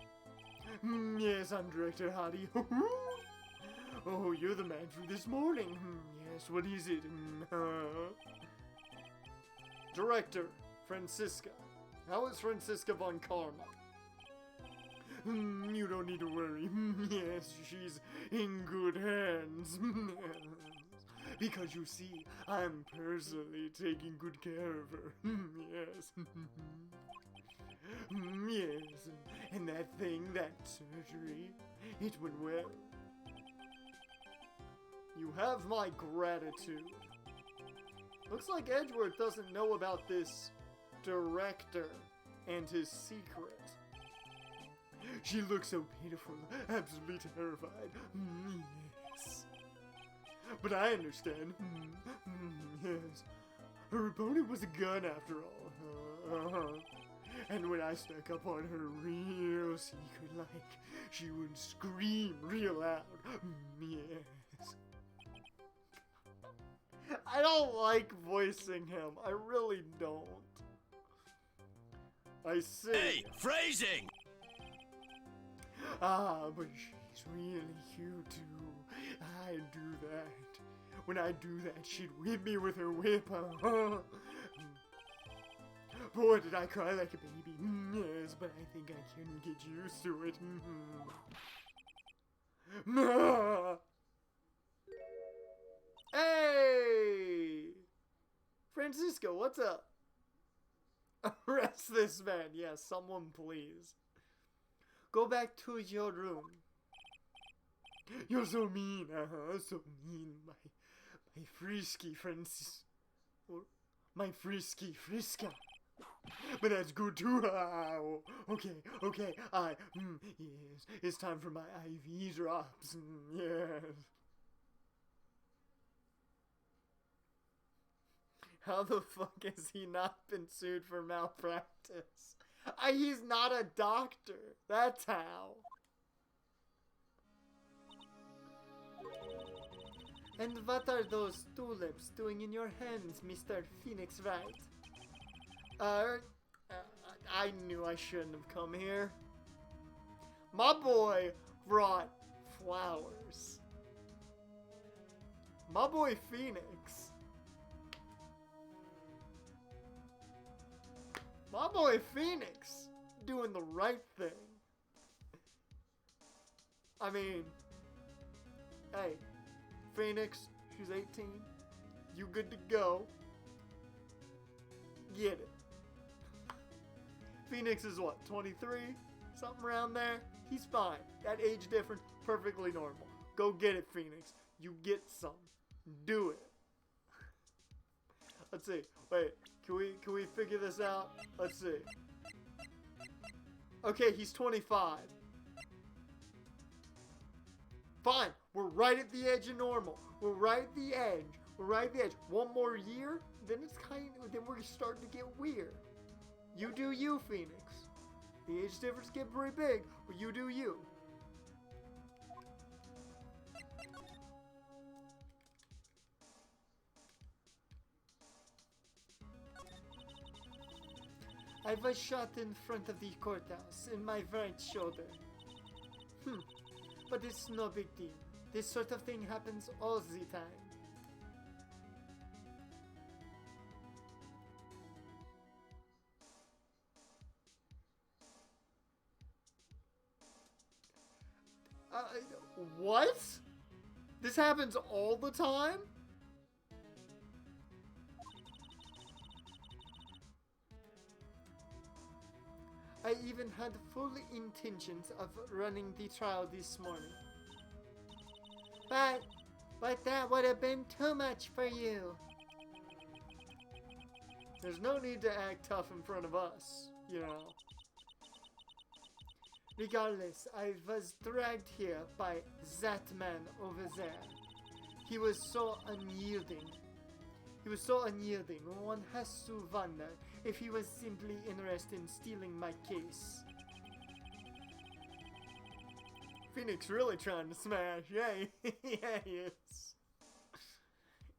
Yes, I'm Director Hottie. Oh, you're the man from this morning. Yes, what is it? Director, Francisca. How is Francisca von Karma? You don't need to worry. Yes, she's in good hands. Because you see, I'm personally taking good care of her. Yes. Yes, and that thing, that surgery, it went well. You have my gratitude. Looks like Edgeworth doesn't know about this director and his secret. She looks so pitiful, absolutely terrified. Yes. But I understand. Yes. Her opponent was a gun after all. And when I snuck up on her real secret, like, she would scream real loud. Yes. I don't like voicing him. I really don't. I see. Hey, phrasing! Ah, but she's really cute too. I do that. When I do that, she'd whip me with her whip. Boy, did I cry like a baby. Yes, but I think I can get used to it. Hey! Francisco, what's up? Arrest this man. Yes, someone please. Go back to your room. You're so mean, so mean, my frisky Francis, or my frisky Friska. But that's good too. Okay, yes, it's time for my IV drops. Yes. How the fuck has he not been sued for malpractice? He's not a doctor. That's how. And what are those tulips doing in your hands, Mr. Phoenix Wright? I knew I shouldn't have come here. My boy brought flowers. My boy Phoenix. My boy Phoenix doing the right thing. I mean, hey, Phoenix, she's 18. You good to go. Get it. Phoenix is what, 23? Something around there? He's fine. That age difference, perfectly normal. Go get it, Phoenix. You get some. Do it. Let's see. Wait, can we figure this out? Let's see. Okay, he's 25. Fine. We're right at the edge of normal. We're right at the edge. We're right at the edge. One more year, then then we're starting to get weird. You do you, Phoenix. The age difference get pretty big, but you do you. I was shot in front of the courthouse in my right shoulder. But it's no big deal. This sort of thing happens all the time. What? This happens all the time? I even had full intentions of running the trial this morning. But that would have been too much for you. There's no need to act tough in front of us, you know. Regardless, I was dragged here by that man over there. He was so unyielding. One has to wonder if he was simply interested in stealing my case. Phoenix really trying to smash, yay. Yeah, he is.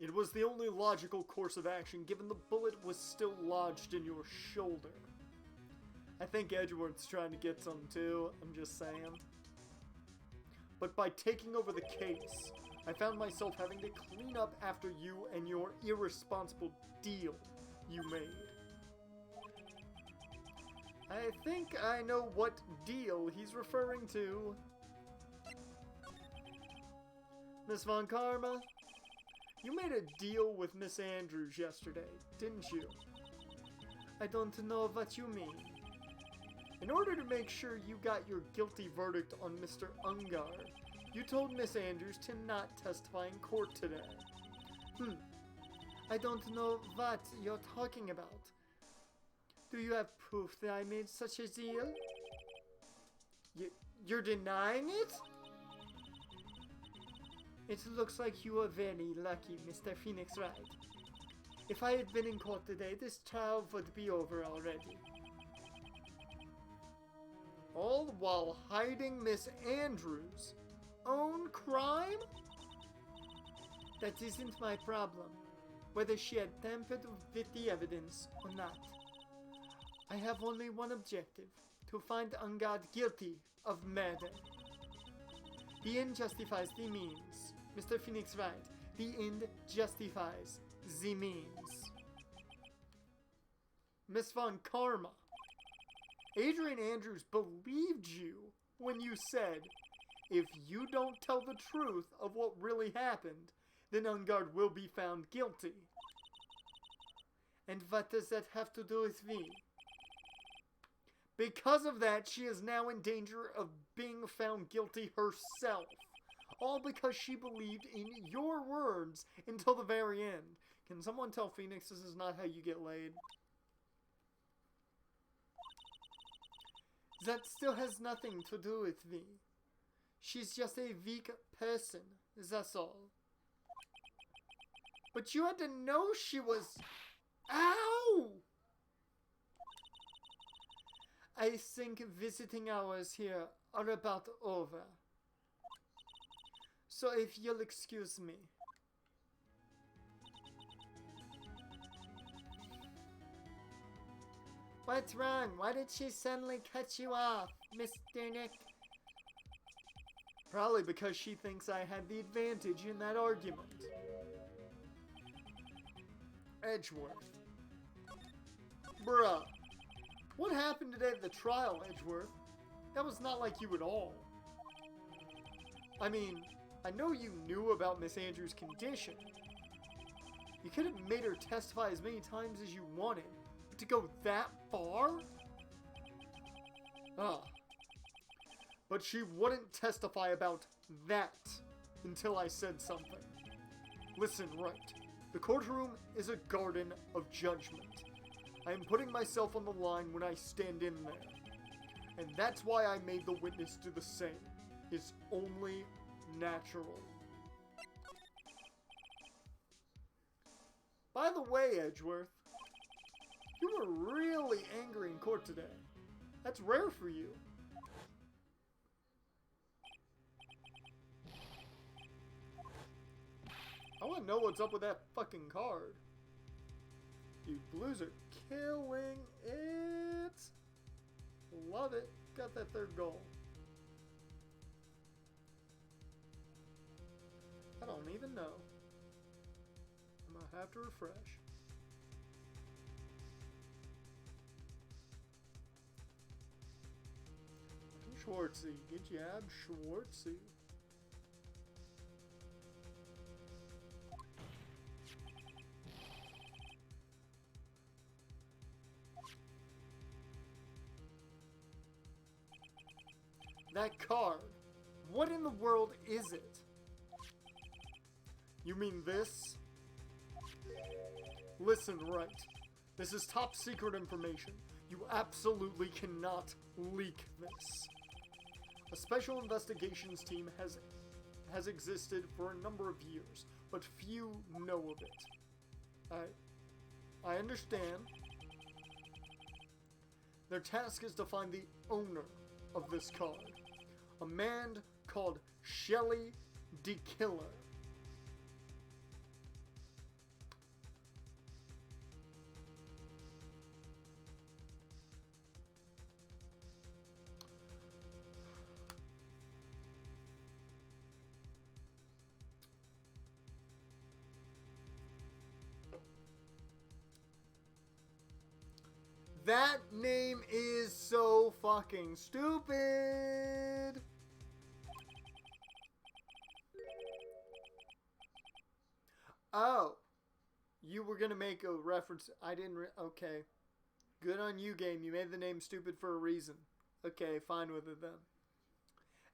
It was the only logical course of action given the bullet was still lodged in your shoulder. I think Edgeworth's trying to get some too, I'm just saying. But by taking over the case, I found myself having to clean up after you and your irresponsible deal you made. I think I know what deal he's referring to. Miss Von Karma, you made a deal with Miss Andrews yesterday, didn't you? I don't know what you mean. In order to make sure you got your guilty verdict on Mr. Ungard, you told Miss Andrews to not testify in court today. I don't know what you're talking about. Do you have proof that I made such a deal? You're denying it? It looks like you were very lucky, Mr. Phoenix Wright. If I had been in court today, this trial would be over already. All while hiding Miss Andrews' own crime? That isn't my problem, whether she had tampered with the evidence or not. I have only one objective, to find Ungard guilty of murder. The end justifies the means, Mr. Phoenix Wright. The end justifies the means. Miss Von Karma, Adrian Andrews believed you when you said, if you don't tell the truth of what really happened, then Ungard will be found guilty. And what does that have to do with me? Because of that, she is now in danger of being found guilty herself. All because she believed in your words until the very end. Can someone tell Phoenix this is not how you get laid? That still has nothing to do with me. She's just a weak person, that's all. But you had to know she was... Ow! I think visiting hours here are about over. So if you'll excuse me. What's wrong? Why did she suddenly cut you off, Mr. Nick? Probably because she thinks I had the advantage in that argument. Edgeworth. Bruh. What happened today at the trial, Edgeworth? That was not like you at all. I mean, I know you knew about Miss Andrews' condition. You could have made her testify as many times as you wanted. But to go that far? But she wouldn't testify about that until I said something. Listen, Wright. The courtroom is a garden of judgment. I am putting myself on the line when I stand in there. And that's why I made the witness do the same. It's only natural. By the way, Edgeworth, you were really angry in court today. That's rare for you. I want to know what's up with that fucking card. Dude, Blues are killing it. Love it. Got that third goal. I don't even know. I'm gonna have to refresh. Schwartzy. Good job, Schwartzy. That card. What in the world is it? You mean this? Listen, Wright. This is top secret information. You absolutely cannot leak this. A special investigations team has existed for a number of years, but few know of it. I understand. Their task is to find the owner of this card. A man called Shelly the Killer. That name is so fucking stupid. Oh, you were gonna make a reference. I didn't. Okay, good on you, game. You made the name stupid for a reason. Okay, fine with it then.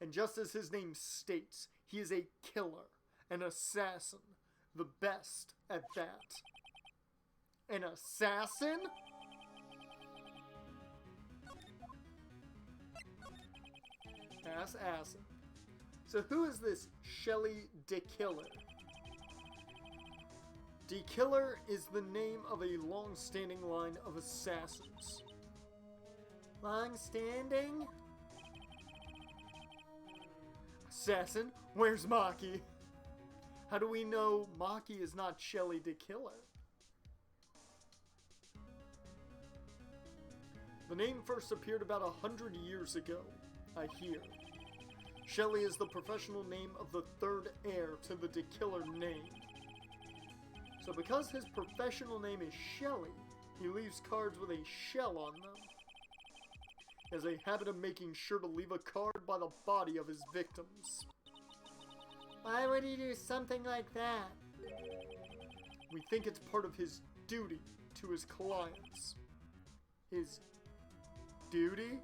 And just as his name states, he is a killer, an assassin, the best at that. An assassin? Assassin. So who is this Shelly the Killer? The Killer is the name of a long-standing line of assassins. Long-standing? Assassin? Where's Maki? How do we know Maki is not Shelly the Killer? The name first appeared about 100 years ago, I hear. Shelly is the professional name of the third heir to the De Killer name. So because his professional name is Shelly, he leaves cards with a shell on them. He has a habit of making sure to leave a card by the body of his victims. Why would he do something like that? We think it's part of his duty to his clients. His duty?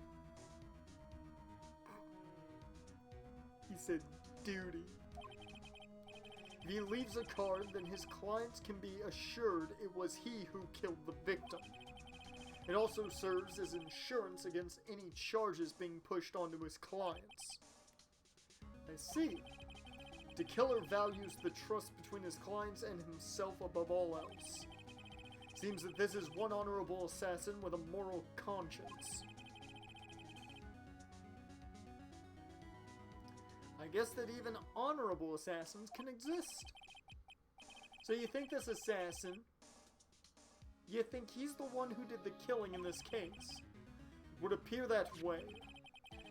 He said duty. If he leaves a card, then his clients can be assured it was he who killed the victim. It also serves as insurance against any charges being pushed onto his clients. I see. The killer values the trust between his clients and himself above all else. Seems that this is one honorable assassin with a moral conscience. I guess that even honorable assassins can exist. So you think this assassin, you think he's the one who did the killing in this case? It would appear that way.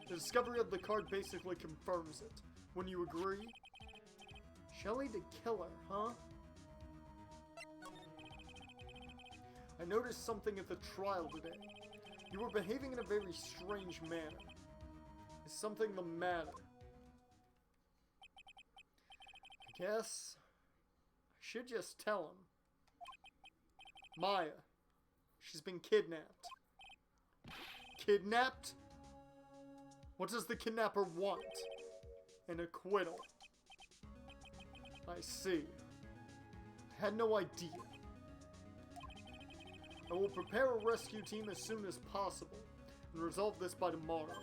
The discovery of the card basically confirms it. Wouldn't you agree? Shelly the Killer, huh? I noticed something at the trial today. You were behaving in a very strange manner. Is something the matter? I guess I should just tell him. Maya, she's been kidnapped. Kidnapped? What does the kidnapper want? An acquittal. I see. I had no idea. I will prepare a rescue team as soon as possible and resolve this by tomorrow.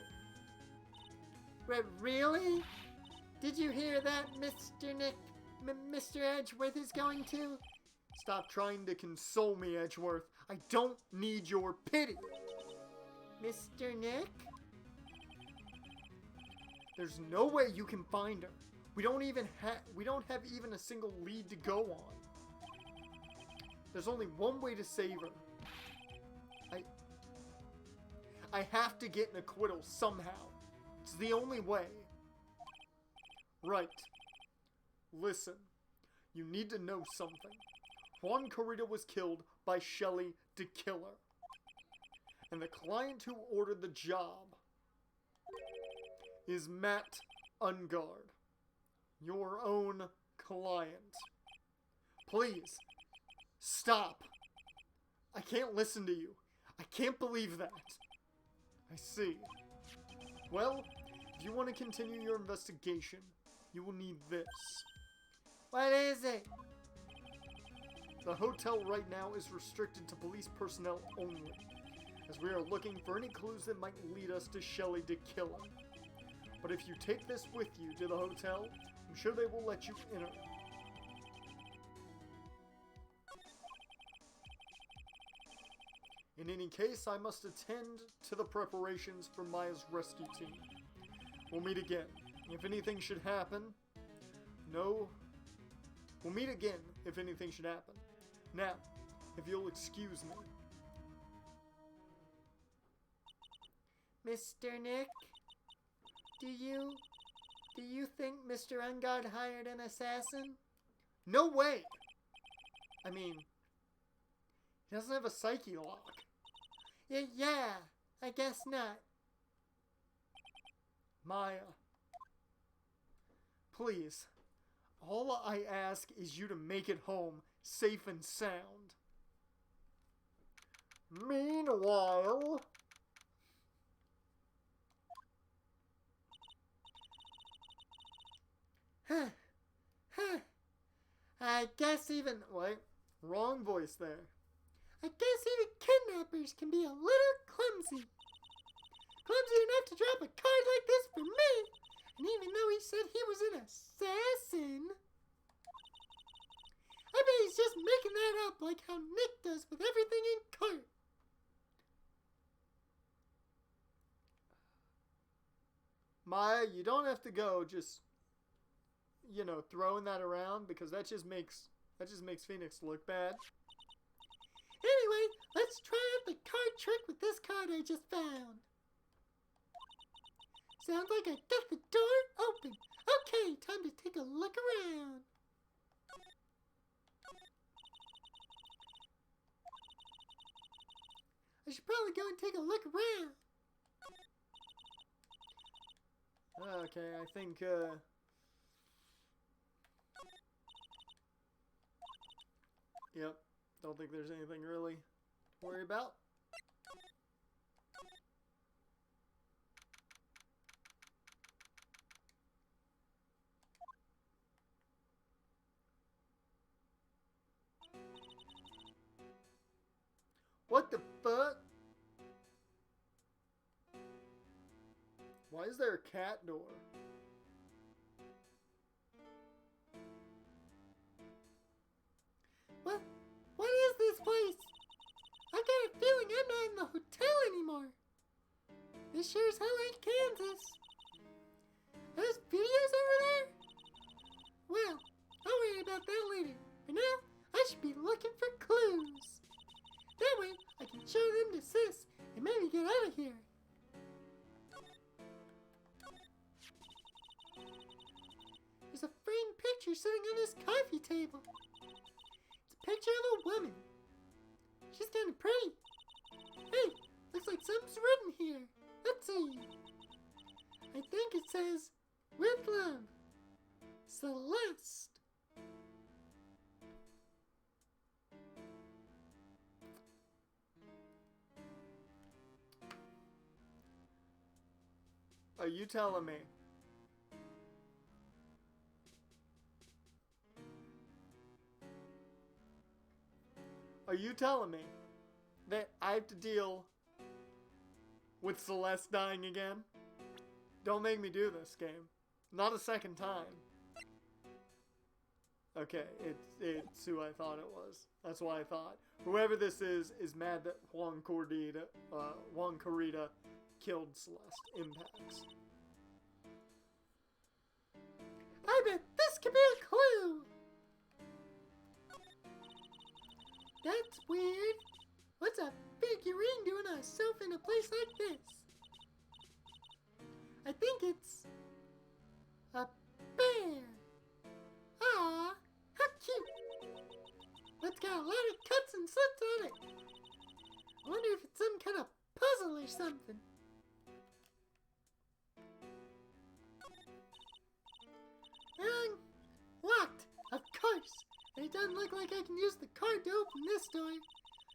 Wait, really? Did you hear that, Mr. Nick? Mr. Edgeworth is going to? Stop trying to console me, Edgeworth. I don't need your pity. Mr. Nick? There's no way you can find her. We don't have even a single lead to go on. There's only one way to save her. I have to get an acquittal somehow. It's the only way. Right. Listen. You need to know something. Juan Corrida was killed by Shelly the Killer. And the client who ordered the job is Matt Ungard, your own client. Please, stop. I can't listen to you. I can't believe that. I see. Well, if you want to continue your investigation, you will need this. What is it? The hotel right now is restricted to police personnel only, as we are looking for any clues that might lead us to Shelley to kill him. But if you take this with you to the hotel, I'm sure they will let you enter. In any case, I must attend to the preparations for Maya's rescue team. We'll meet again. If anything should happen... We'll meet again if anything should happen. Now, if you'll excuse me. Mr. Nick, do you think Mr. Ungard hired an assassin? No way! I mean, he doesn't have a psyche lock. Yeah, I guess not. Maya, please, all I ask is you to make it home safe and sound. Meanwhile... I guess even... Wait, wrong voice there. I guess even kidnappers can be a little clumsy. Clumsy enough to drop a card like this for me. And even though he said he was an assassin, I bet he's just making that up like how Nick does with everything in court. Maya, you don't have to go just, throwing that around, because that just makes Phoenix look bad. Anyway, let's try out the card trick with this card I just found. Sounds like I got the door open. Okay, time to take a look around. I should probably go and take a look around. Okay, I think, Yep, don't think there's anything really to worry about. What the fuck? Why is there a cat door? What is this place? I got a feeling I'm not in the hotel anymore. This sure as hell ain't Kansas. Those videos over there? Well, I'll worry about that later. For now, I should be looking for clues. That way, I can show them to Sis and maybe get out of here. There's a framed picture sitting on this coffee table. It's a picture of a woman. She's kind of pretty. Hey, looks like something's written here. Let's see. I think it says, "With love, Celeste." Are you telling me? Are you telling me that I have to deal with Celeste dying again? Don't make me do this game. Not a second time. Okay, it's who I thought it was. That's why I thought. Whoever this is mad that Juan Corrida killed Celeste. Impacts. I bet this could be a clue. That's weird. What's a figurine doing on a sofa in a place like this? I think it's a bear. Ah, how cute. But it's got a lot of cuts and slits on it. I wonder if it's some kind of puzzle or something. doesn't look like I can use the card to open this door.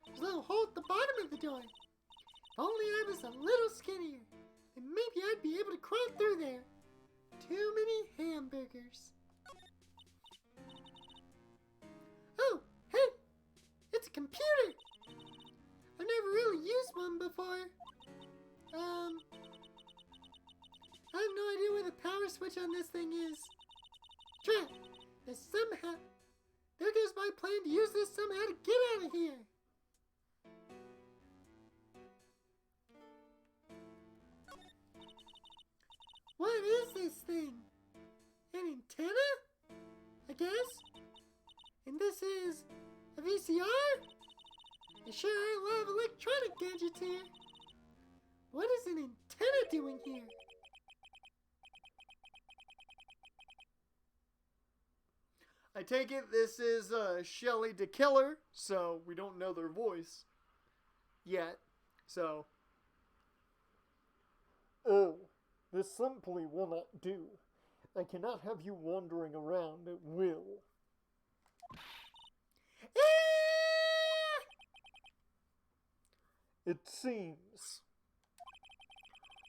There's a little hole at the bottom of the door. If only I was a little skinnier, and maybe I'd be able to crawl through there. Too many hamburgers. Oh, hey! It's a computer! I've never really used one before. I have no idea where the power switch on this thing is. Drat! There goes my plan to use this somehow to get out of here. What is this thing? An antenna? I guess? And this is a VCR? There sure are a lot of electronic gadgets here. What is an antenna doing here? I take it this is Shelly the Killer, so we don't know their voice yet. So, oh, this simply will not do. I cannot have you wandering around at will. It seems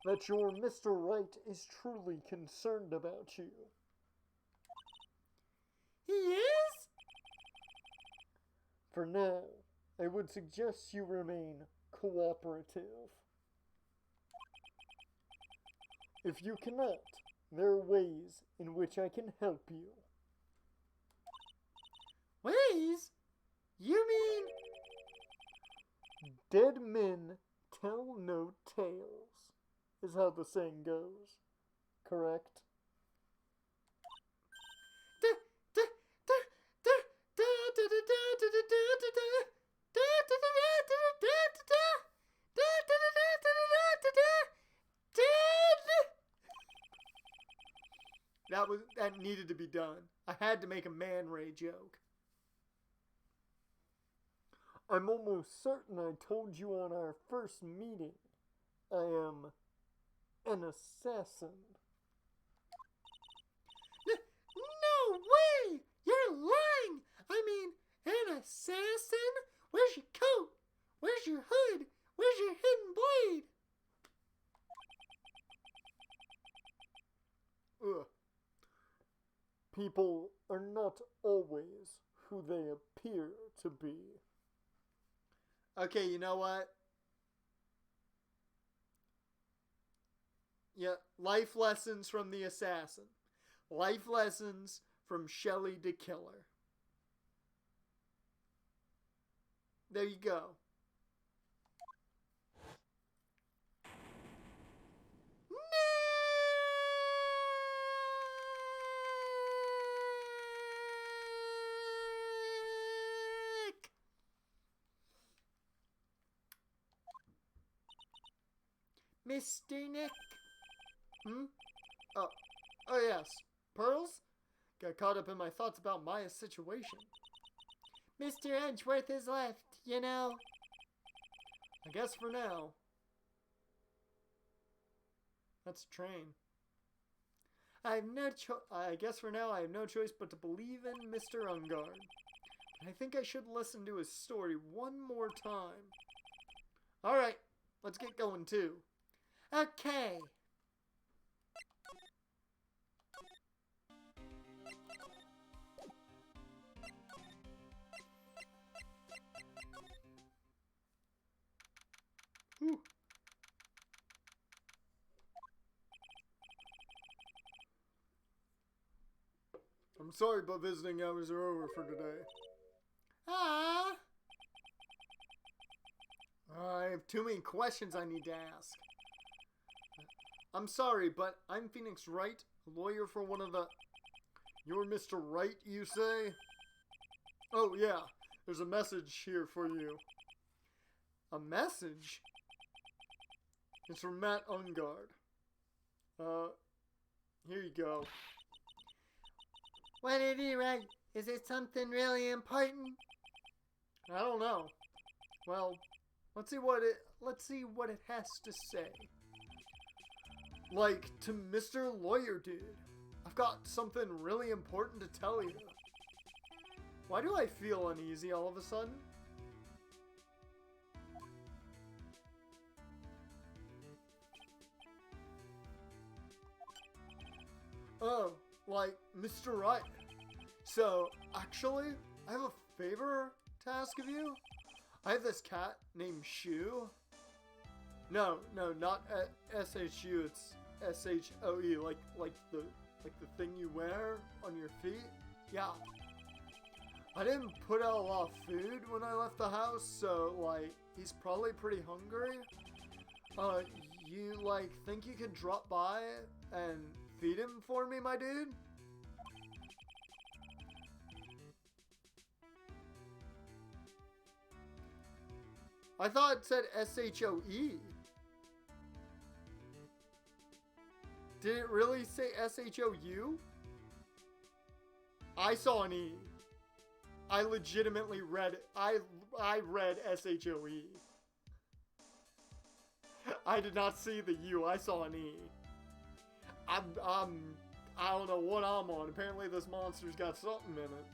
that your Mr. Wright is truly concerned about you. He is? For now, I would suggest you remain cooperative. If you cannot, there are ways in which I can help you. Ways? You mean? Dead men tell no tales, is how the saying goes. Correct? that needed to be done. I had to make a Man Ray joke. I'm almost certain I told you on our first meeting. I am an assassin. No way! You're lying! I mean, an assassin? Where's your coat? Where's your hood? Where's your hidden blade? Ugh. People are not always who they appear to be. Okay, you know what? Yeah, life lessons from the assassin. Life lessons from Shelly the Killer. There you go. Mr. Nick. Oh yes. Pearls? Got caught up in my thoughts about Maya's situation. Mr. Edgeworth is left, you know. I guess for now. That's a train. I guess for now I have no choice but to believe in Mr. Ungard. I think I should listen to his story one more time. Alright, let's get going too. Okay. Whew. I'm sorry, but visiting hours are over for today. Ah. I have too many questions I need to ask. I'm sorry, but I'm Phoenix Wright, a lawyer for one of the... You're Mr. Wright, you say? Oh, yeah. There's a message here for you. A message? It's from Matt Ungard. Here you go. What did he write? Is it something really important? I don't know. Well, let's see what it has to say. Like, to Mr. Lawyer Dude, I've got something really important to tell you. Why do I feel uneasy all of a sudden? Oh, like, Mr. Wright. So, actually, I have a favor to ask of you. I have this cat named Shoe. No, not S-H-U, it's S-H-O-E, like the thing you wear on your feet. Yeah. I didn't put out a lot of food when I left the house, so, like, he's probably pretty hungry. You, like, think you could drop by and feed him for me, my dude? I thought it said S-H-O-E. Did it really say S-H-O-U? I saw an E. I legitimately read it. I read S-H-O-E. I did not see the U. I saw an E. I don't know what I'm on. Apparently this monster's got something in it.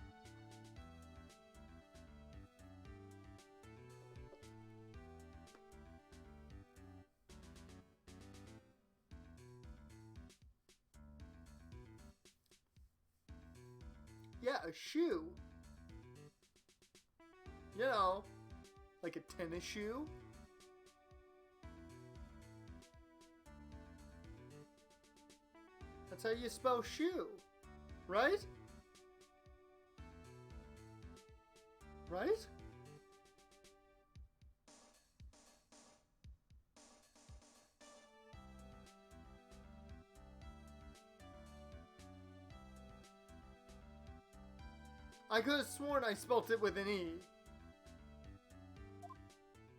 Yeah, a shoe. You know, like a tennis shoe. That's how you spell shoe, right? Right? I could have sworn I spelt it with an E.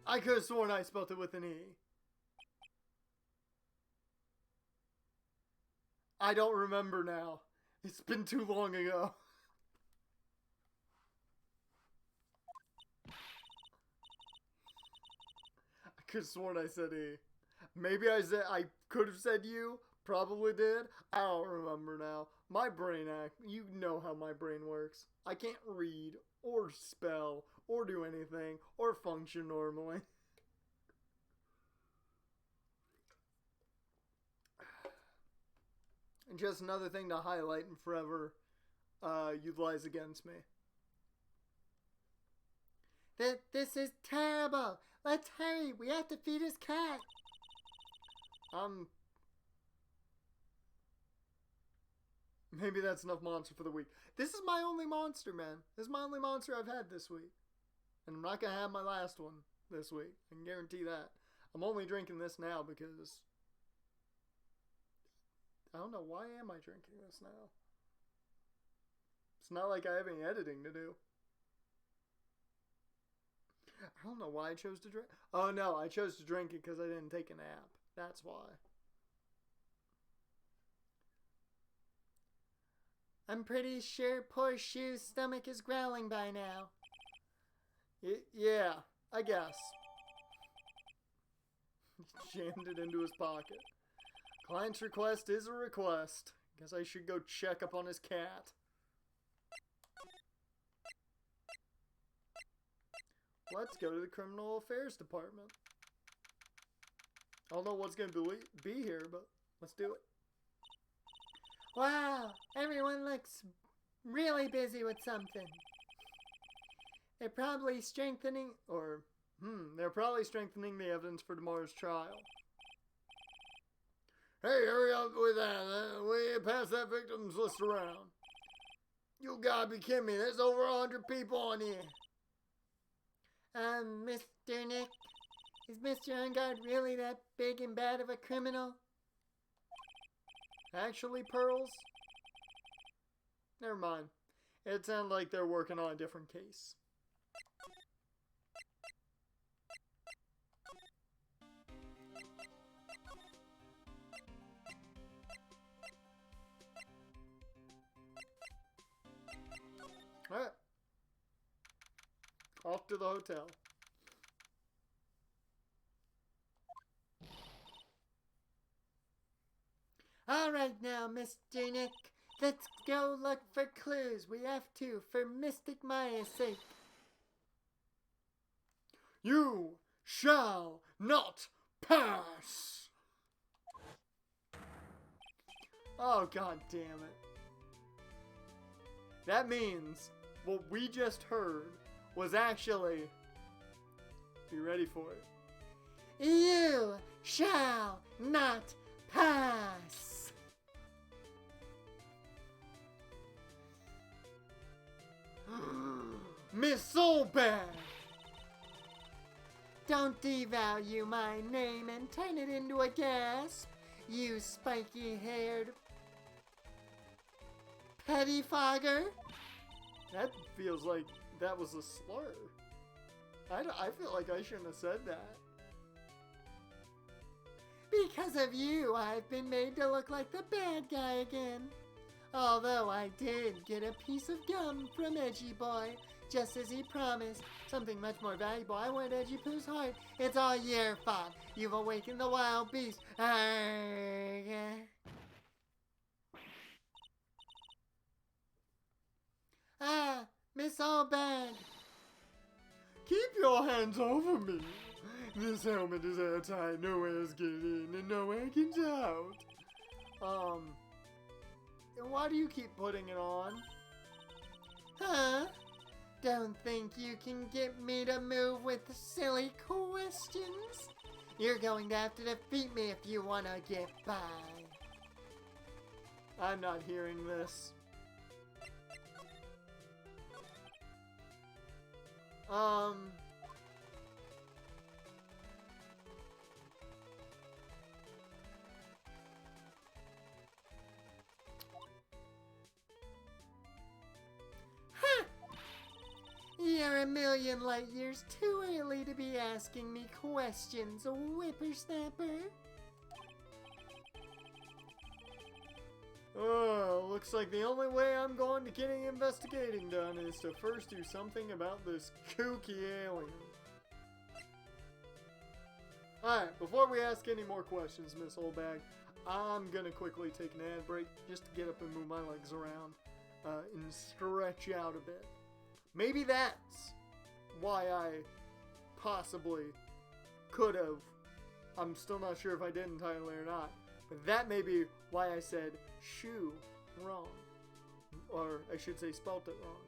I could have sworn I spelt it with an E. I don't remember now. It's been too long ago. I could have sworn I said E. Maybe I could have said U. Probably did. I don't remember now. My brain you know how my brain works. I can't read or spell or do anything or function normally. And just another thing to highlight and forever utilize against me. This is terrible. Let's hurry. We have to feed his cat. Maybe that's enough monster for the week. This is my only monster, man. This is my only monster I've had this week. And I'm not going to have my last one this week. I can guarantee that. I'm only drinking this now because... I don't know, why am I drinking this now? It's not like I have any editing to do. I don't know why I chose to drink. Oh no, I chose to drink it because I didn't take a nap. That's why. I'm pretty sure poor Shoe's stomach is growling by now. Yeah, I guess. He jammed it into his pocket. Client's request is a request. Guess I should go check up on his cat. Let's go to the Criminal Affairs Department. I don't know what's going to be here, but let's do it. Wow, everyone looks really busy with something. They're probably strengthening the evidence for tomorrow's trial. Hey, hurry up with that. We pass that victims list around. You gotta be kidding me. There's over 100 people on here. Mr. Nick, is Mr. Ungard really that big and bad of a criminal? Actually, Pearls? Never mind. It sounds like they're working on a different case. Alright. Off to the hotel. All right now, Mr. Nick. Let's go look for clues. We have to, for Mystic Maya's sake. You shall not pass! Oh, god damn it. That means what we just heard was actually... Be ready for it. You shall not pass! Miss Soulbag! Don't devalue my name and turn it into a gasp, you spiky-haired pettifogger. That feels like that was a slur. I feel like I shouldn't have said that. Because of you, I've been made to look like the bad guy again. Although I did get a piece of gum from Edgy Boy, just as he promised. Something much more valuable. I want Edgy Poo's heart. It's all your fault. You've awakened the wild beast. Ah, Miss Allbag. Keep your hands over me. This helmet is airtight. No air's getting in and no air gets out. Why do you keep putting it on? Huh? Don't think you can get me to move with silly questions? You're going to have to defeat me if you want to get by. I'm not hearing this. You're a million light years too early to be asking me questions, whippersnapper. Oh, looks like the only way I'm going to get any investigating done is to first do something about this kooky alien. Alright, before we ask any more questions, Miss Oldbag, I'm gonna quickly take an ad break just to get up and move my legs around and stretch out a bit. Maybe that's why I possibly could have. I'm still not sure if I did entirely or not. But that may be why I said shoe wrong. Or I should say spelt it wrong.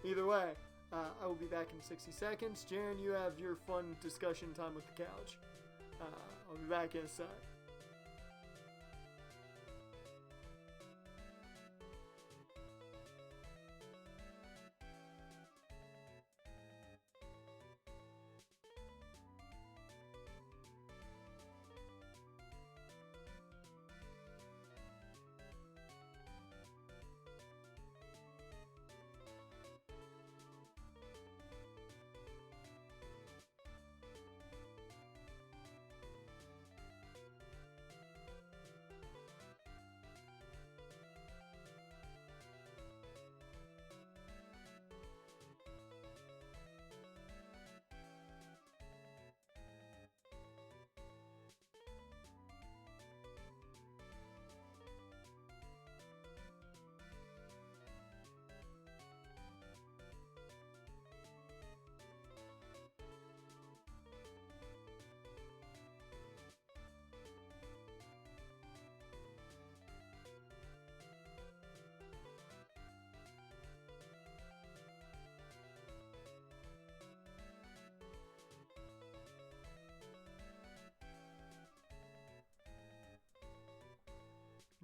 Either way, I will be back in 60 seconds. Jaren, you have your fun discussion time with the couch. I'll be back in a sec.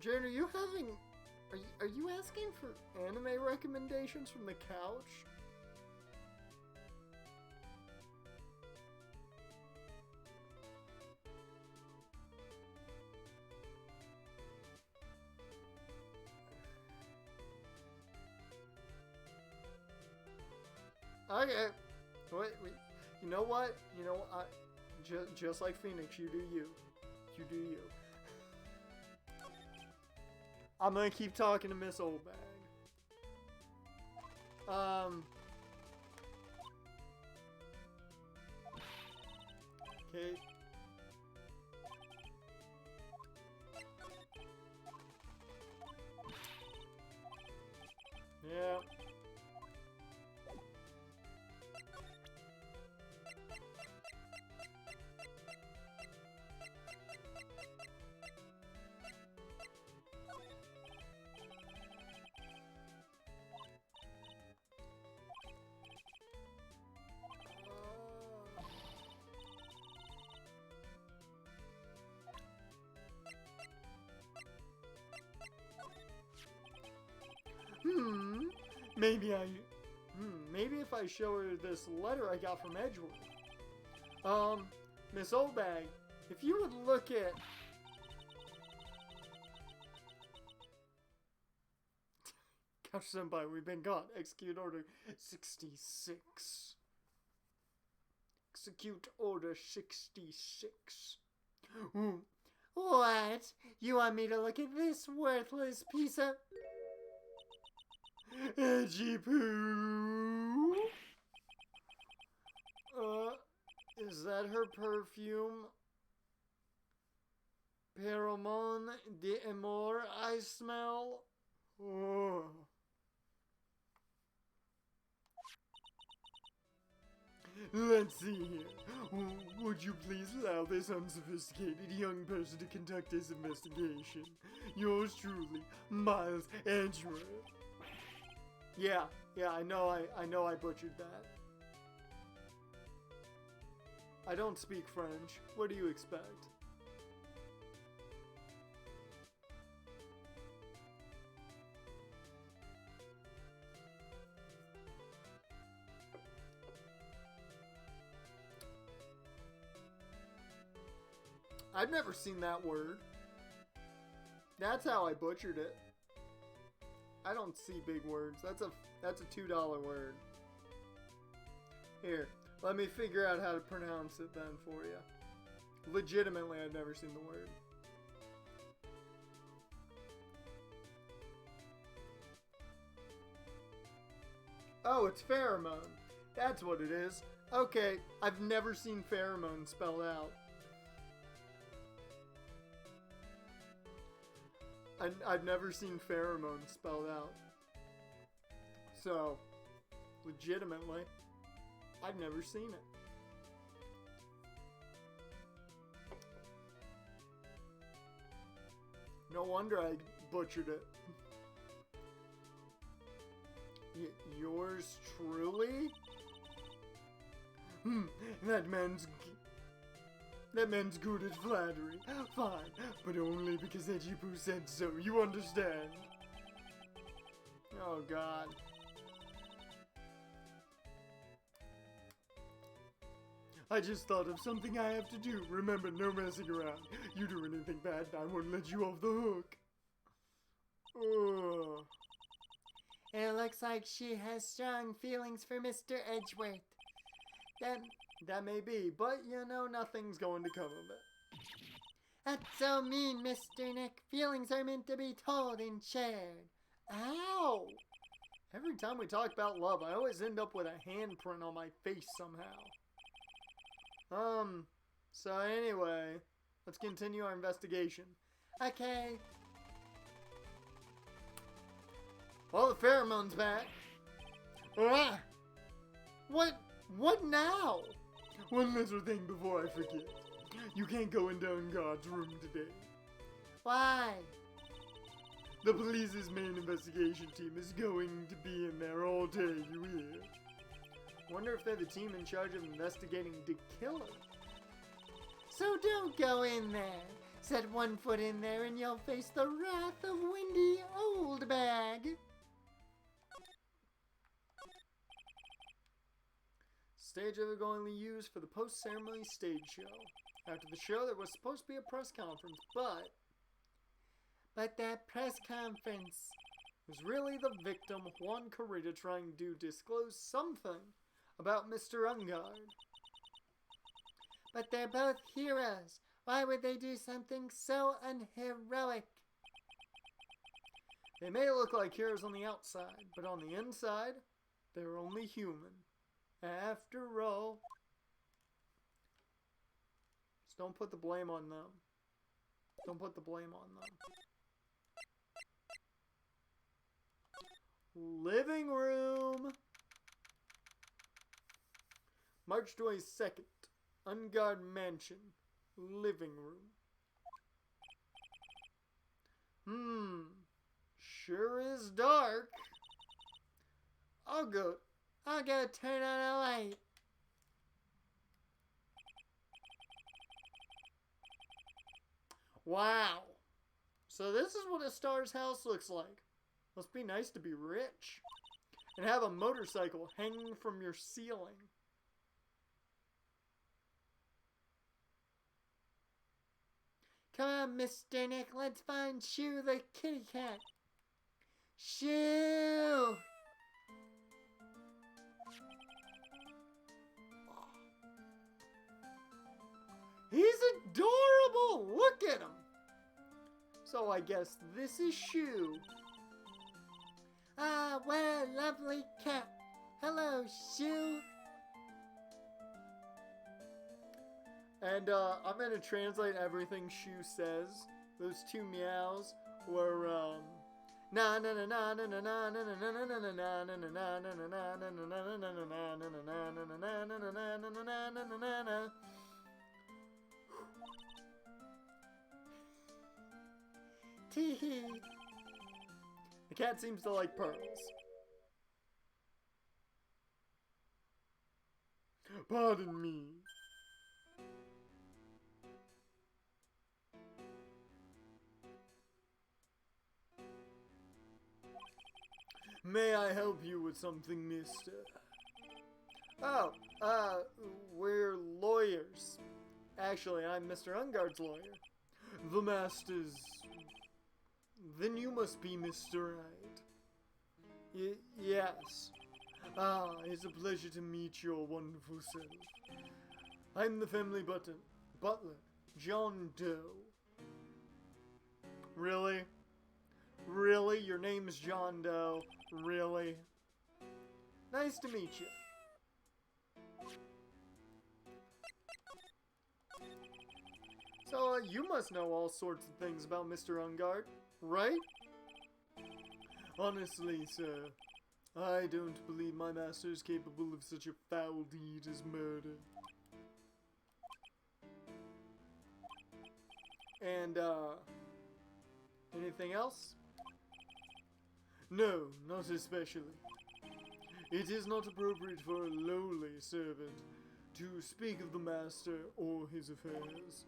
Jaren, are you asking for anime recommendations from the couch? Okay. Wait. You know what? Just like Phoenix, you do you. You do you. I'm gonna keep talking to Miss Oldbag. Okay. Maybe if I show her this letter I got from Edgewood. Miss Oldbag, if you would look at... Gosh, Senpai, we've been caught. Execute Order 66. Execute Order 66. Ooh. What? You want me to look at this worthless piece of... Edgy poo? Is that her perfume? Pheromone d'Amour I smell? Oh. Let's see here. Would you please allow this unsophisticated young person to conduct his investigation? Yours truly, Miles Edgeworth. Yeah, I know I butchered that. I don't speak French. What do you expect? I've never seen that word. That's how I butchered it. I don't see big words. That's a $2 word. Here, let me figure out how to pronounce it then for you. Legitimately, I've never seen the word. Oh, it's pheromone. That's what it is. Okay, I've never seen pheromone spelled out. I've never seen pheromone spelled out. So, legitimately, I've never seen it. No wonder I butchered it. Yours truly? That man's good at flattery. Fine, but only because Ejipu said so, you understand? Oh god. I just thought of something I have to do. Remember, no messing around. You do anything bad and I won't let you off the hook. Ugh. It looks like she has strong feelings for Mr. Edgeworth. That may be, but you know nothing's going to come of it. That's so mean, Mr. Nick. Feelings are meant to be told and shared. Ow! Every time we talk about love, I always end up with a handprint on my face somehow. So anyway, let's continue our investigation. Okay. Well, the pheromone's back. Ah! What now? One little thing before I forget. You can't go into Ungod's room today. Why? The police's main investigation team is going to be in there all day, you hear? Wonder if they're the team in charge of investigating the killer. So don't go in there. Set one foot in there and you'll face the wrath of Windy Oldbag. Stage they were going to use for the post-ceremony stage show. After the show, there was supposed to be a press conference, but that press conference was really the victim, Juan Carita, trying to disclose something about Mr. Ungard. But they're both heroes. Why would they do something so unheroic? They may look like heroes on the outside, but on the inside, they're only human. After all, just don't put the blame on them. Don't put the blame on them. Living room. March 22nd. Ungard Mansion. Living room. Sure is dark. I'll go turn on a light. Wow. So this is what a star's house looks like. Must be nice to be rich. and have a motorcycle hanging from your ceiling. Come on, Mr. Nick, let's find Shoo the kitty cat. Shoo! He's adorable! Look at him! So I guess this is Shoo. Ah, what a lovely cat. Hello, Shoo. And I'm gonna translate everything Shoo says. Those two meows were na na na na na na na na na na na na na na na na. Tee-hee. The cat seems to like pearls. Pardon me. May I help you with something, mister? Oh, we're lawyers. Actually, I'm Mr. Ungard's lawyer. The master's... Then you must be Mr. Wright. Yes. Ah, it's a pleasure to meet your wonderful self. I'm the family butler, John Doe. Really? Really? Your name's John Doe? Really? Nice to meet you. So, you must know all sorts of things about Mr. Ungard, right? Honestly, sir, I don't believe my master is capable of such a foul deed as murder. And, anything else? No, not especially. It is not appropriate for a lowly servant to speak of the master or his affairs.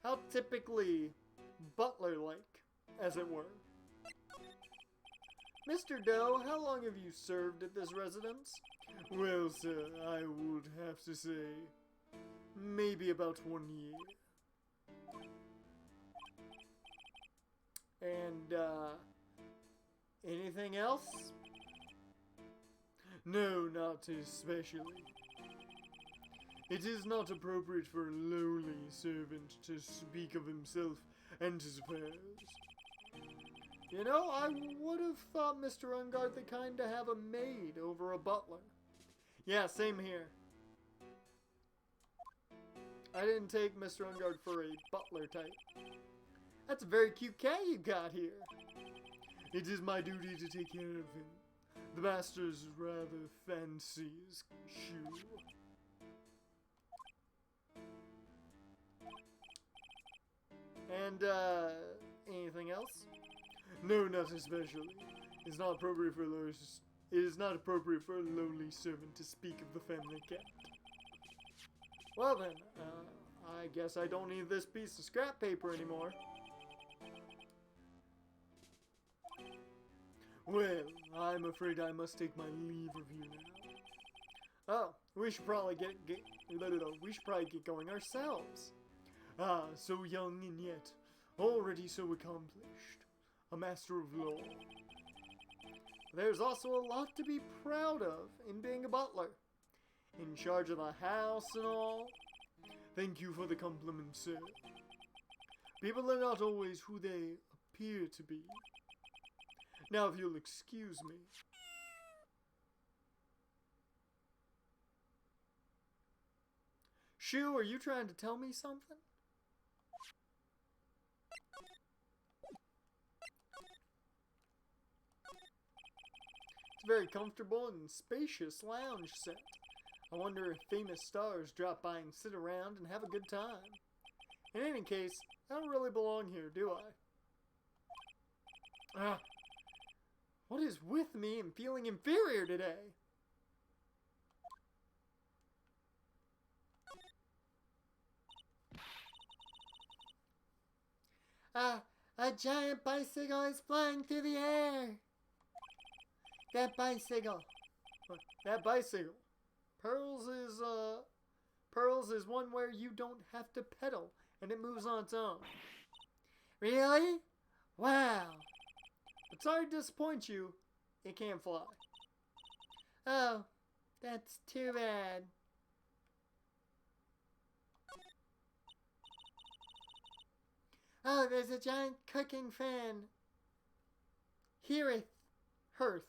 How typically butler-like, as it were. Mr. Doe, how long have you served at this residence? Well, sir, I would have to say, maybe about 1 year. And, anything else? No, not especially. It is not appropriate for a lowly servant to speak of himself and his affairs. You know, I would have thought Mr. Ungard the kind to have a maid over a butler. Yeah, same here. I didn't take Mr. Ungard for a butler type. That's a very cute cat you got here. It is my duty to take care of him. The master's rather fancies Shoo. And, anything else? No, not especially. It is not appropriate for a lowly servant to speak of the family cat. Well then, I guess I don't need this piece of scrap paper anymore. Well, I'm afraid I must take my leave of you now. Oh, we should probably get going ourselves. Ah, so young and yet already so accomplished. A master of law. There's also a lot to be proud of in being a butler. In charge of the house and all. Thank you for the compliment, sir. People are not always who they appear to be. Now, if you'll excuse me. Shoo, are you trying to tell me something? It's a very comfortable and spacious lounge set. I wonder if famous stars drop by and sit around and have a good time. In any case, I don't really belong here, do I? What is with me and feeling inferior today? A giant bicycle is flying through the air. That bicycle. That bicycle. Pearls is one where you don't have to pedal and it moves on its own. Really? Wow. But sorry to disappoint you, it can't fly. Oh, that's too bad. Oh, there's a giant cooking fan. Heareth. Hearth.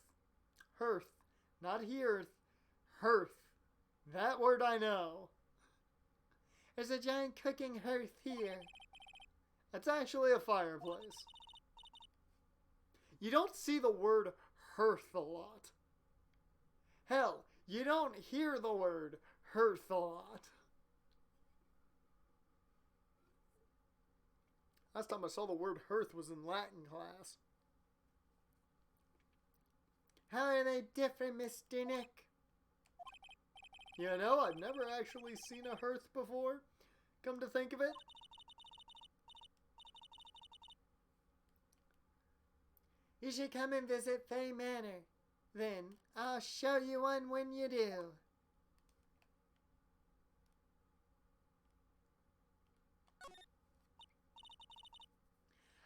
Hearth. Not hearth. Hearth. That word I know. There's a giant cooking hearth here. That's actually a fireplace. You don't see the word hearth a lot. Hell, you don't hear the word hearth a lot. Last time I saw the word hearth was in Latin class. How are they different, Mr. Nick? You know, I've never actually seen a hearth before, come to think of it. You should come and visit Fay Manor. Then I'll show you one when you do.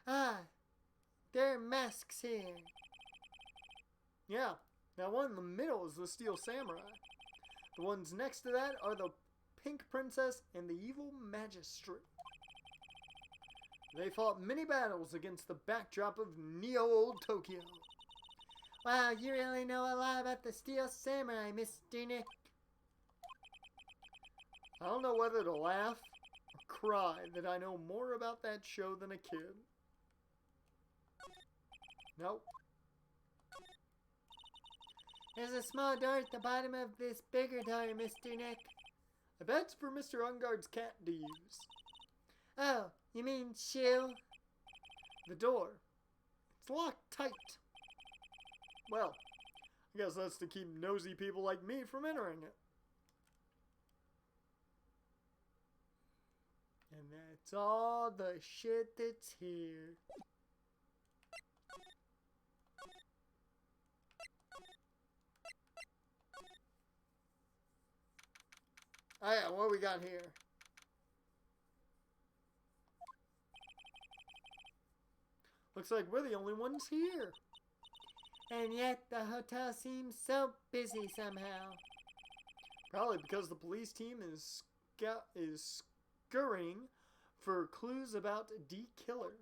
Ah, there are masks here. Yeah, that one in the middle is the Steel Samurai. The ones next to that are the Pink Princess and the Evil Magistrate. They fought many battles against the backdrop of Neo-Old Tokyo. Wow, you really know a lot about the Steel Samurai, Mr. Nick. I don't know whether to laugh or cry that I know more about that show than a kid. Nope. There's a small door at the bottom of this bigger door, Mr. Nick. I bet it's for Mr. Ungard's cat to use. Oh, you mean shoe? The door. It's locked tight. Well, I guess that's to keep nosy people like me from entering it. And that's all the shit that's here. Oh yeah, what we got here? Looks like we're the only ones here. And yet the hotel seems so busy somehow. Probably because the police team is scurrying for clues about D. Killer.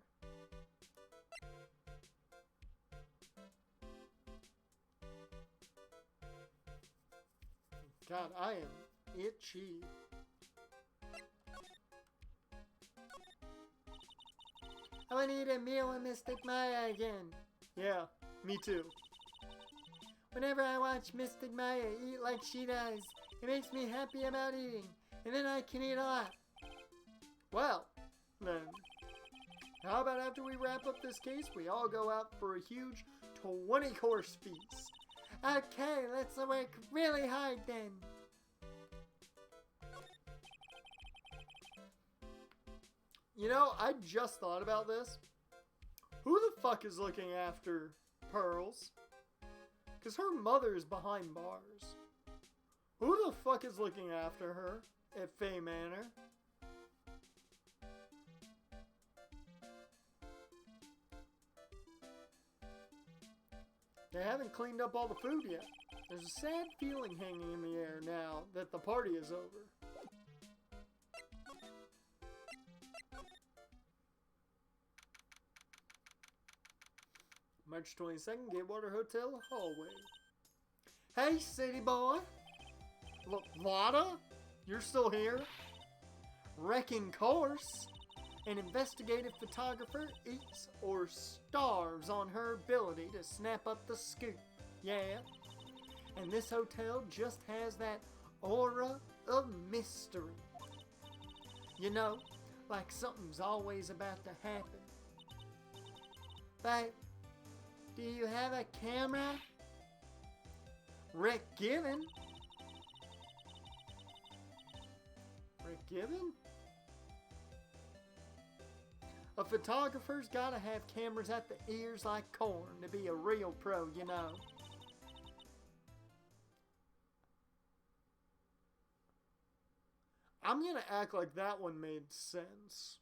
God, I am itchy. I want to eat a meal with Mystic Maya again. Yeah, me too. Whenever I watch Mystic Maya eat like she does, it makes me happy about eating, and then I can eat a lot. Well, then, how about after we wrap up this case, we all go out for a huge 20-course feast? Okay, let's work really hard then. You know, I just thought about this. Who the fuck is looking after Pearls? Because her mother is behind bars. Who the fuck is looking after her at Fay Manor? They haven't cleaned up all the food yet. There's a sad feeling hanging in the air now that the party is over. March 22nd, Gatewater Hotel hallway. Hey, city boy. Look, Lada, you're still here? Wrecking course. An investigative photographer eats or starves on her ability to snap up the scoop. Yeah. And this hotel just has that aura of mystery. You know, like something's always about to happen. But do you have a camera? Rick Given? Rick Given? A photographer's gotta have cameras at the ears like corn to be a real pro, you know. I'm gonna act like that one made sense.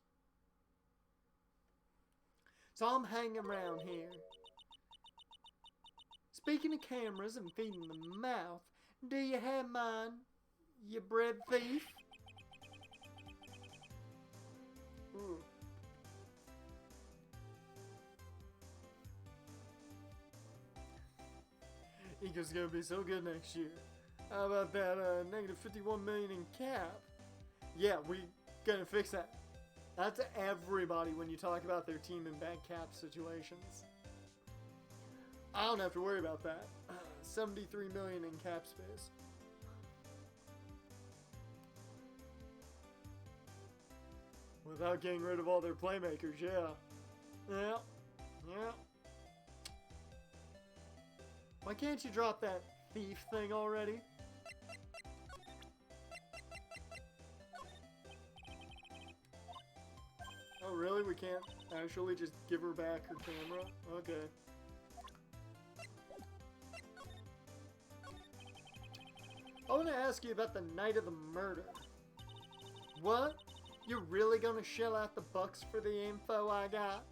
So I'm hanging around here. Speaking of cameras and feeding the mouth, do you have mine, you bread thief? Ooh. Eco's gonna be so good next year. How about that negative 51 million in cap? Yeah, we gonna fix that. That's everybody when you talk about their team in bad cap situations. I don't have to worry about that. 73 million in cap space. Without getting rid of all their playmakers, yeah. Yeah. Yeah. Why can't you drop that thief thing already? Oh really? We can't actually just give her back her camera? Okay. I want to ask you about the night of the murder. What? You're really gonna shell out the bucks for the info I got?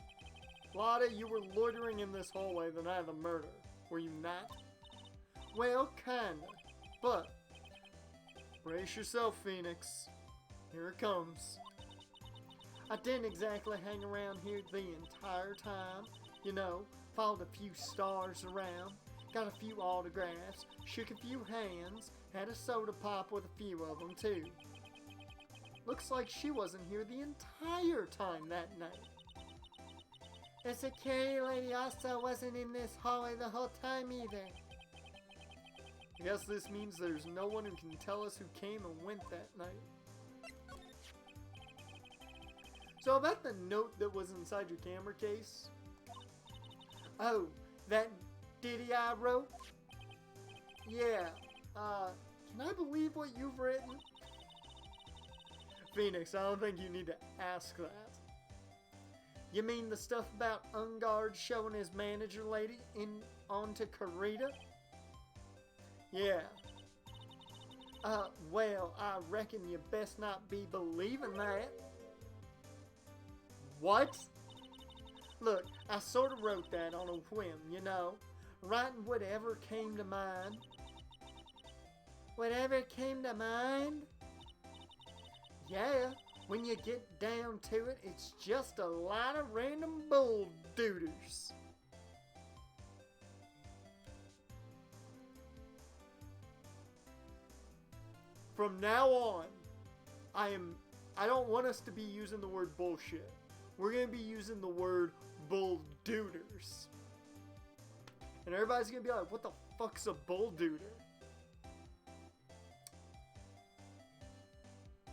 Lotta, you were loitering in this hallway the night of the murder. Were you not? Well, kinda. But, brace yourself, Phoenix. Here it comes. I didn't exactly hang around here the entire time. You know, followed a few stars around, got a few autographs, shook a few hands, had a soda pop with a few of them too. Looks like she wasn't here the entire time that night. The security lady also wasn't in this hallway the whole time either. I guess this means there's no one who can tell us who came and went that night. So about the note that was inside your camera case. Oh, that ditty I wrote? Yeah, can I believe what you've written? Phoenix, I don't think you need to ask that. You mean the stuff about Ungard showing his manager lady onto Karita? Yeah. Well, I reckon you best not be believing that. What? Look, I sort of wrote that on a whim, you know, writing whatever came to mind. Whatever came to mind? Yeah, when you get down to it, it's just a lot of random bull dooders. From now on, I don't want us to be using the word bullshit. We're going to be using the word bull dooders. And everybody's going to be like, what the fuck's a bull dooder?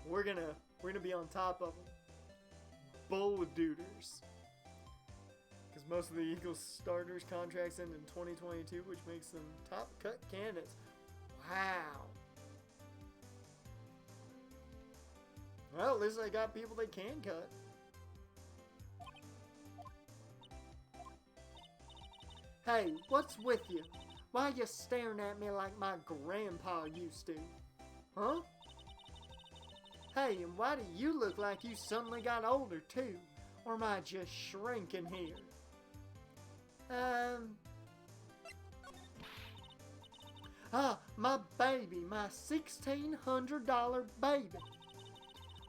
We're gonna be on top of them. Bull dooders. Because most of the Eagles starters contracts end in 2022, which makes them top cut candidates. Wow. Well, at least they got people they can cut. Hey, what's with you? Why are you staring at me like my grandpa used to? Huh? Hey, and why do you look like you suddenly got older too? Or am I just shrinking here? My baby, my $1,600 baby.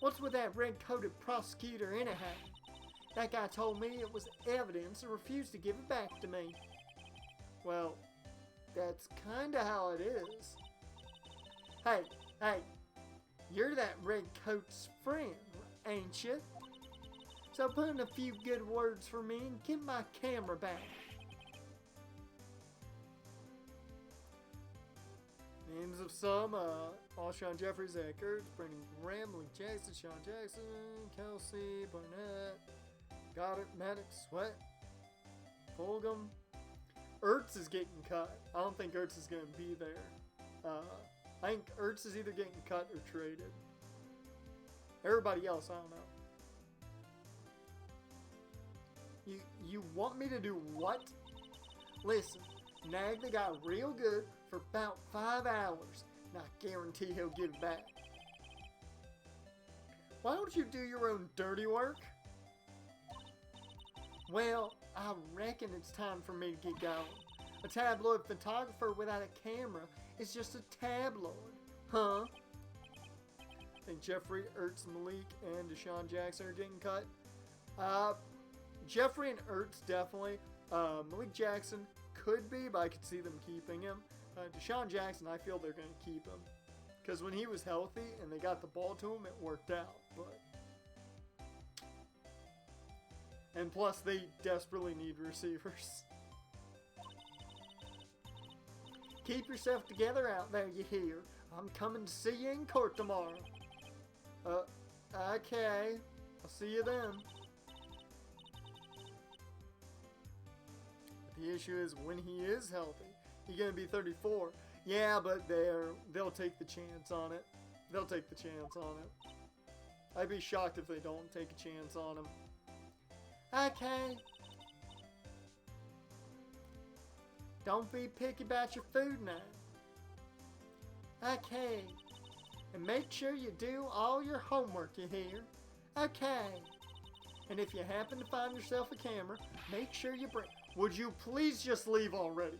What's with that red-coated prosecutor anyhow? That guy told me it was evidence and refused to give it back to me. Well, that's kinda how it is. Hey, you're that red coat's friend, ain't you? So put in a few good words for me and get my camera back. Names of some, Alshon Jeffries, Zach Ertz, Brendan Graham, Malik Jackson, Sean Jackson, Kelsey, Barnett, Goddard, Maddox, Sweat, Fulgham. Ertz is getting cut. I don't think Ertz is going to be there. I think Ertz is either getting cut or traded. Everybody else, I don't know. You want me to do what? Listen, Nagley got real good for about 5 hours, and I guarantee he'll give it back. Why don't you do your own dirty work? Well, I reckon it's time for me to get going. A tabloid photographer without a camera is just a tabloid, huh? Think Jeffrey, Ertz, Malik, and Deshaun Jackson are getting cut? Jeffrey and Ertz definitely. Malik Jackson could be, but I could see them keeping him. Deshaun Jackson, I feel they're going to keep him. Because when he was healthy and they got the ball to him, it worked out. But and plus, they desperately need receivers. Keep yourself together out there, you hear? I'm coming to see you in court tomorrow. Okay. I'll see you then. But the issue is when he is healthy, he's going to be 34. Yeah, but they'll take the chance on it. They'll take the chance on it. I'd be shocked if they don't take a chance on him. Okay. Don't be picky about your food now. Okay. And make sure you do all your homework, you hear? Okay. And if you happen to find yourself a camera, make sure you bring... Would you please just leave already?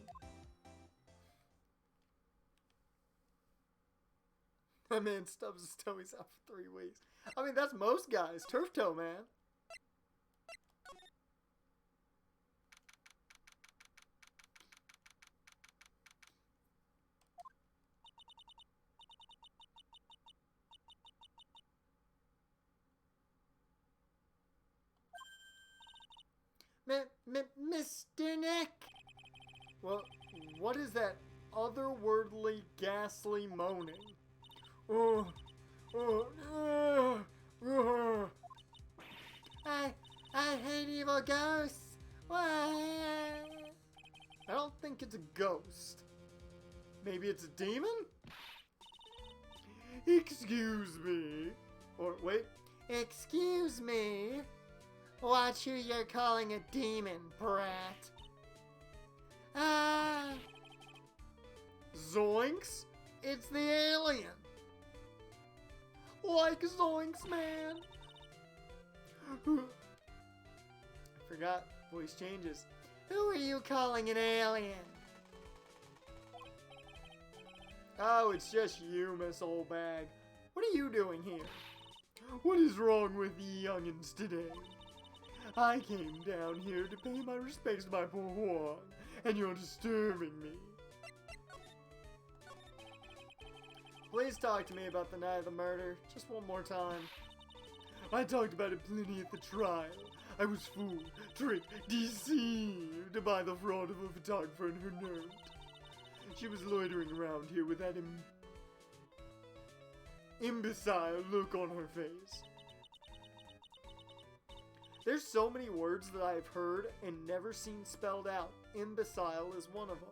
That man stubs his toe, he's out for 3 weeks. I mean, that's most guys. Turf toe, man. Mr. Nick! Well, what is that otherworldly, ghastly moaning? I hate evil ghosts. Why? I don't think it's a ghost. Maybe it's a demon? Excuse me. Or wait. Excuse me. Watch who you're calling a demon, brat. Zoinks? It's the alien. Like Zoinks, man. I forgot. Voice changes. Who are you calling an alien? Oh, it's just you, Miss Old Bag. What are you doing here? What is wrong with the youngins today? I came down here to pay my respects to my poor Juan, and you're disturbing me. Please talk to me about the night of the murder, just one more time. I talked about it plenty at the trial. I was fooled, tricked, deceived by the fraud of a photographer and her nerd. She was loitering around here with that imbecile look on her face. There's so many words that I've heard and never seen spelled out. Imbecile is one of them.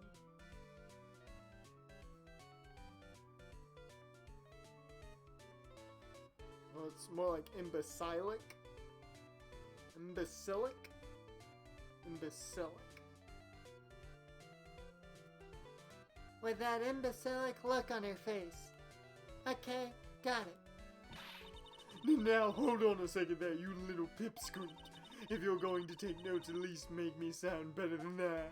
Well, it's more like imbecilic. Imbecilic? Imbecilic. With that imbecilic look on her face. Okay, got it. Now hold on a second there, you little pipsqueak. If you're going to take notes, at least make me sound better than that.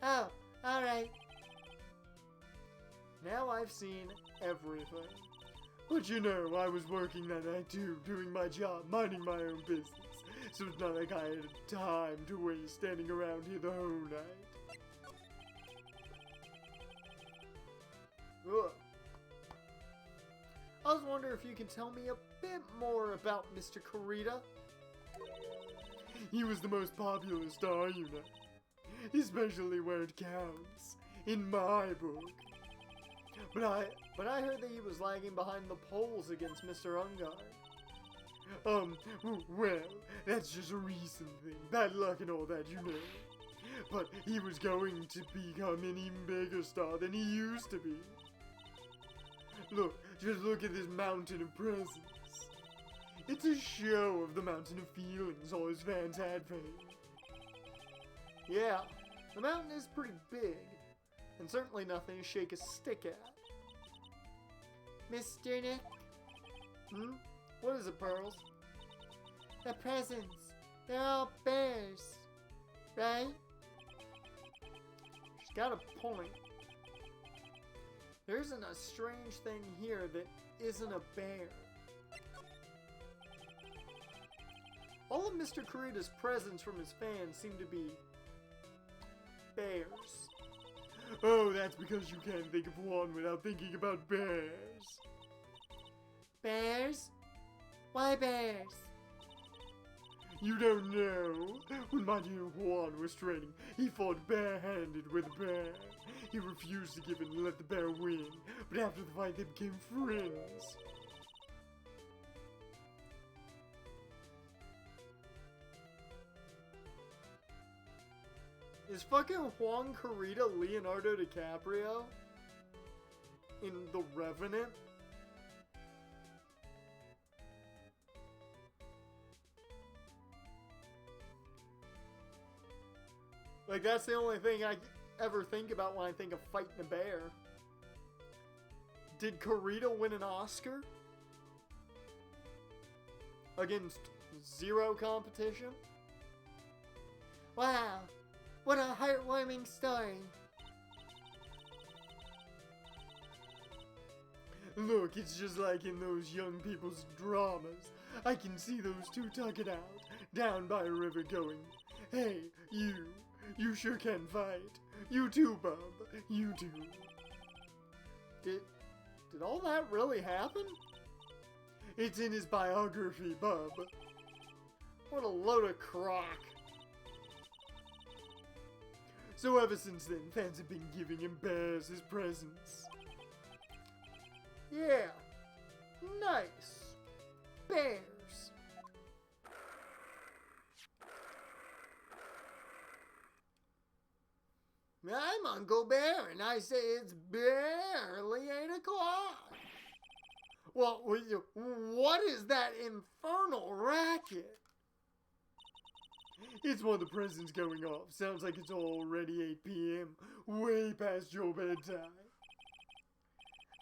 Oh, alright. Now I've seen everything. But you know, I was working that night too, doing my job, minding my own business. So it's not like I had time to waste standing around here the whole night. Ugh. I was wondering if you can tell me a bit more about Mr. Kurita. He was the most popular star, you know. Especially where it counts. In my book. But I heard that he was lagging behind the polls against Mr. Ungard. Well, that's just a recent thing. Bad luck and all that, you know. But he was going to become an even bigger star than he used to be. Look, just look at this mountain of presents. It's a show of the mountain of feelings all his fans had for him. Yeah, the mountain is pretty big, and certainly nothing to shake a stick at. Mr. Nick, What is it, Pearls? The presents. They're all bears. Right? She's got a point. There isn't a strange thing here that isn't a bear. All of Mr. Kurita's presents from his fans seem to be bears. Oh, that's because you can't think of one without thinking about bears. Bears? Why bears? You don't know. When my dear Juan was training, he fought barehanded with a bear. He refused to give in and let the bear win, but after the fight they became friends. Is fucking Juan Kurita Leonardo DiCaprio in The Revenant? Like, that's the only thing I ever think about when I think of fighting a bear. Did Kurita win an Oscar? Against zero competition? Wow, what a heartwarming story. Look, it's just like in those young people's dramas. I can see those two tuck it out, down by a river going, hey, you sure can fight. You too, bub, you too. Did all that really happen? It's in his biography, bub. What a load of crock. So ever since then, fans have been giving him bears as presents. Yeah, nice. Bears. I'm Uncle Bear, and I say it's barely 8 o'clock. Well, what is that infernal racket? It's one of the presents going off. Sounds like it's already 8 p.m., way past your bedtime.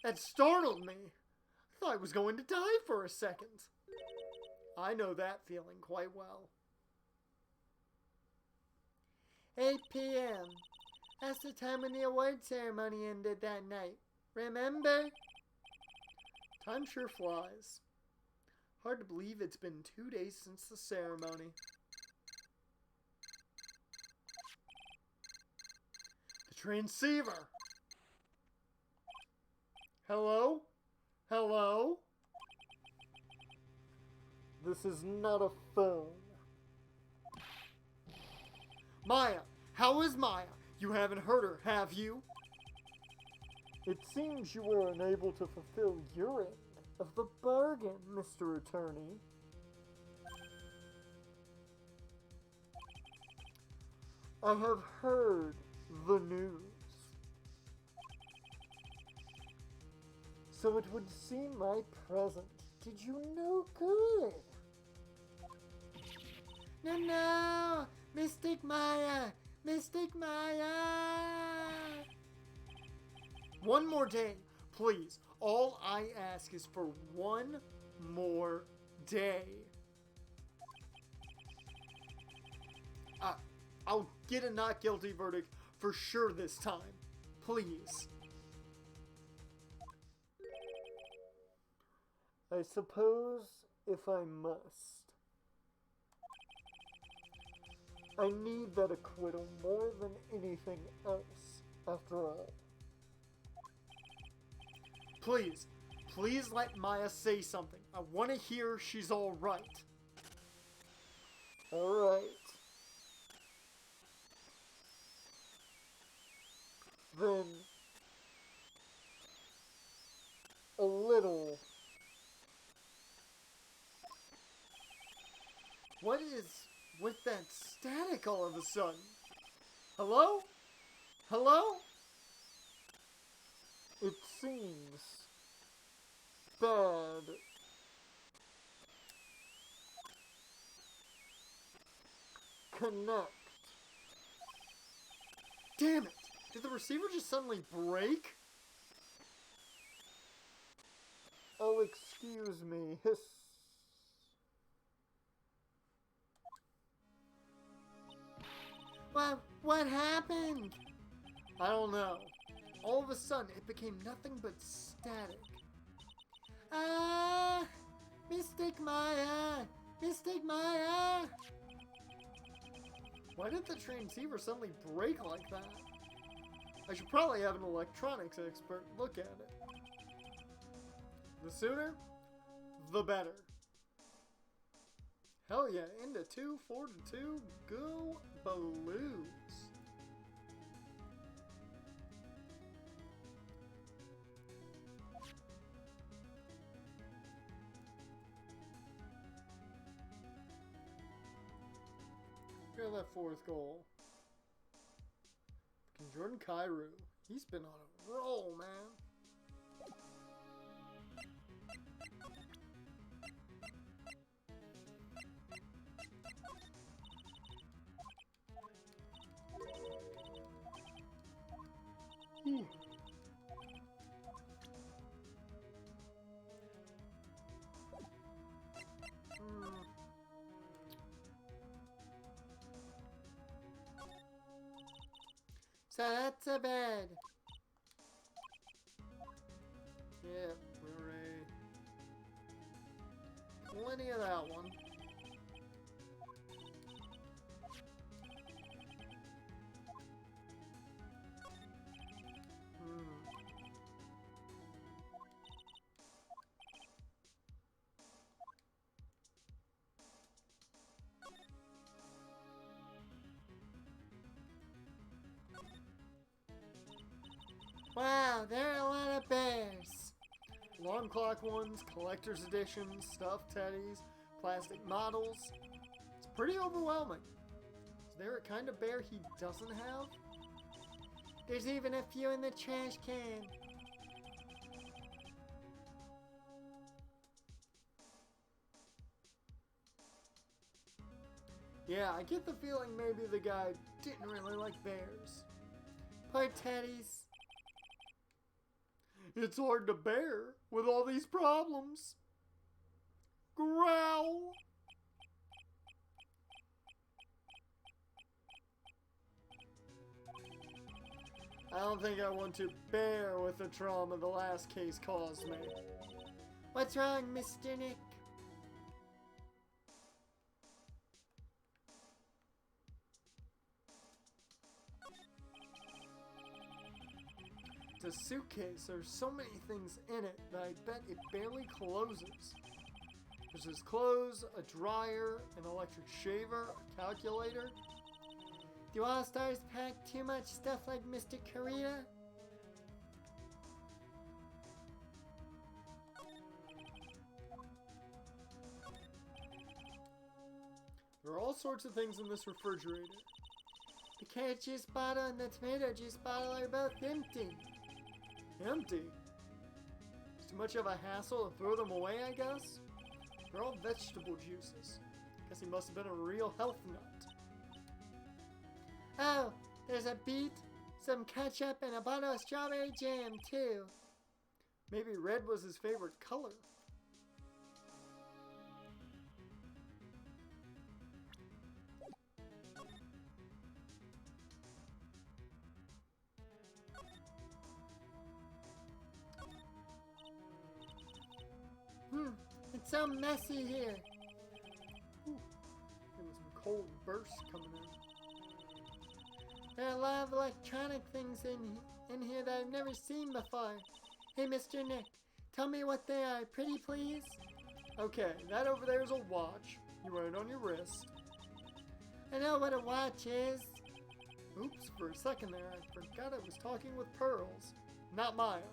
That startled me. I thought I was going to die for a second. I know that feeling quite well. 8 p.m. That's the time when the award ceremony ended that night. Remember? Time sure flies. Hard to believe it's been 2 days since the ceremony. The transceiver! Hello? Hello? This is not a phone. Maya! How is Maya? You haven't heard her, have you? It seems you were unable to fulfill your end of the bargain, Mr. Attorney. I have heard the news. So it would seem my present did you no good. No! Mystic Maya! Mystic Maya! One more day, please. All I ask is for one more day. I'll get a not guilty verdict for sure this time. Please. I suppose if I must. I need that acquittal more than anything else, after all. Please, please let Maya say something. I want to hear she's all right. All right. Then, a little. What is with that static all of a sudden? Hello? Hello? It seems bad. Connect. Damn it! Did the receiver just suddenly break? A Oh, excuse me. Hiss. What happened? I don't know. All of a sudden, it became nothing but static. Ah! Mystic Maya! Mystic Maya! Why did the transceiver suddenly break like that? I should probably have an electronics expert look at it. The sooner, the better. Hell yeah, into 2, 4 to 2, go Blues. Look at that fourth goal. Jordan Cairo, he's been on a roll, man. Hmm. So that's a bed. Yeah, hooray. Plenty of that one. Wow, there are a lot of bears. Alarm clock ones, collector's editions, stuffed teddies, plastic models. It's pretty overwhelming. Is there a kind of bear he doesn't have? There's even a few in the trash can. Yeah, I get the feeling maybe the guy didn't really like bears. Poor teddies. It's hard to bear with all these problems. Growl! I don't think I want to bear with the trauma the last case caused me. What's wrong, Mr. Nick? The suitcase, there's so many things in it that I bet it barely closes. There's his clothes, a dryer, an electric shaver, a calculator. Do All-Stars pack too much stuff like Mr. Karita? There are all sorts of things in this refrigerator. The carrot juice bottle and the tomato juice bottle are both empty. Empty? It's too much of a hassle to throw them away, I guess? They're all vegetable juices. Guess he must have been a real health nut. Oh, there's a beet, some ketchup, and a bottle of strawberry jam, too. Maybe red was his favorite color. It's so messy here. Ooh, getting some cold bursts coming in. There are a lot of electronic things in here that I've never seen before. Hey, Mr. Nick, tell me what they are, pretty please? Okay, that over there is a watch. You wear it on your wrist. I know what a watch is. Oops, for a second there, I forgot I was talking with Pearls, not Maya.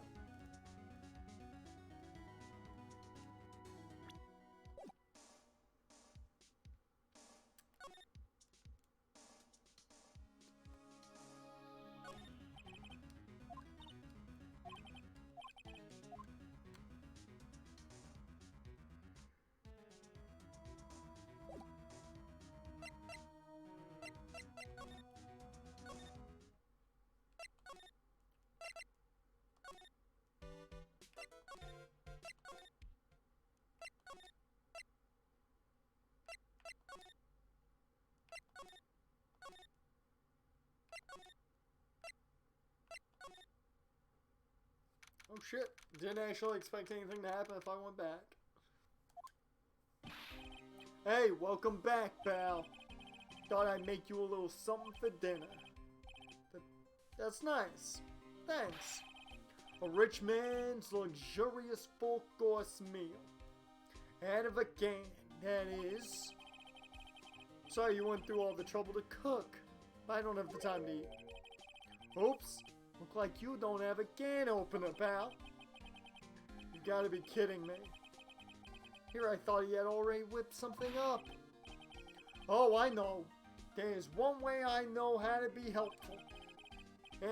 Oh shit, didn't actually expect anything to happen if I went back. Hey, welcome back, pal. Thought I'd make you a little something for dinner. That's nice. Thanks. A rich man's luxurious full-course meal. Out of a can, that is. Sorry you went through all the trouble to cook. I don't have the time to eat. Oops. Look like you don't have a can opener, pal. You gotta be kidding me. Here I thought he had already whipped something up. Oh, I know. There's one way I know how to be helpful.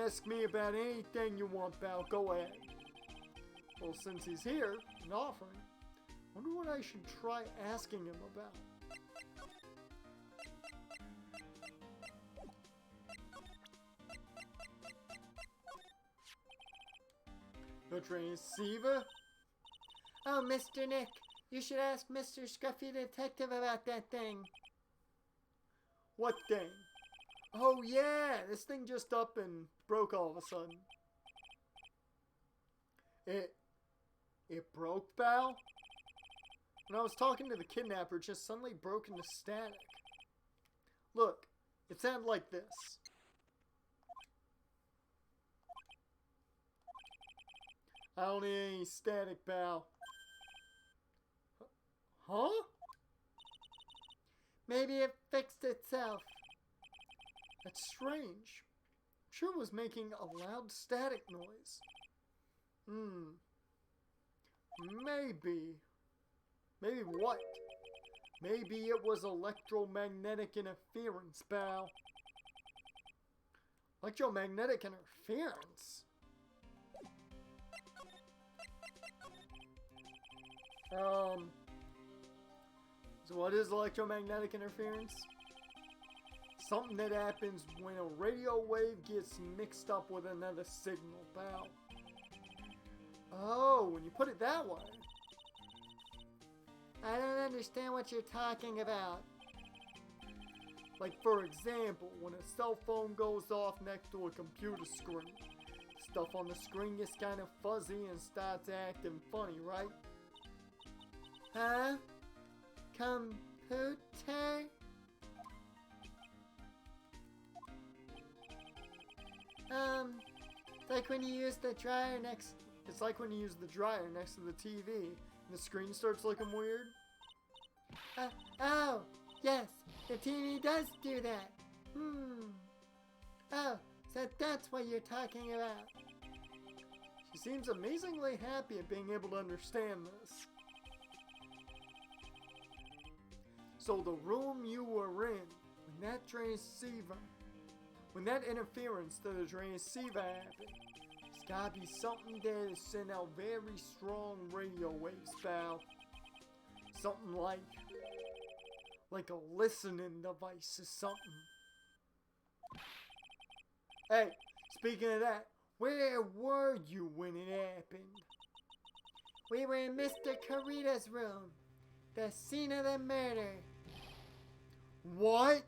Ask me about anything you want, pal. Go ahead. Well, since he's here and offering, wonder what I should try asking him about. The transceiver? Oh, Mr. Nick, you should ask Mr. Scruffy Detective about that thing. What thing? Oh yeah, this thing just up and broke all of a sudden. It broke, pal? When I was talking to the kidnapper, it just suddenly broke into static. Look, it sounded like this. I don't need any static, pal. Huh? Maybe it fixed itself. That's strange. Sure was making a loud static noise. Maybe. Maybe what? Maybe it was electromagnetic interference, pal. Electromagnetic interference? So what is electromagnetic interference? Something that happens when a radio wave gets mixed up with another signal, pal. Oh, when you put it that way. I don't understand what you're talking about. Like, for example, when a cell phone goes off next to a computer screen, stuff on the screen gets kind of fuzzy and starts acting funny, right? Huh? Computer? Like when you use the dryer next... It's like when you use the dryer next to the TV and the screen starts looking weird. Oh, yes, the TV does do that. Oh, so that's what you're talking about. She seems amazingly happy at being able to understand this. So the room you were in, when that interference to the transceiver happened, it's gotta be something there to send out very strong radio waves, pal. Something like a listening device or something. Hey, speaking of that, where were you when it happened? We were in Mr. Carita's room, the scene of the murder. What?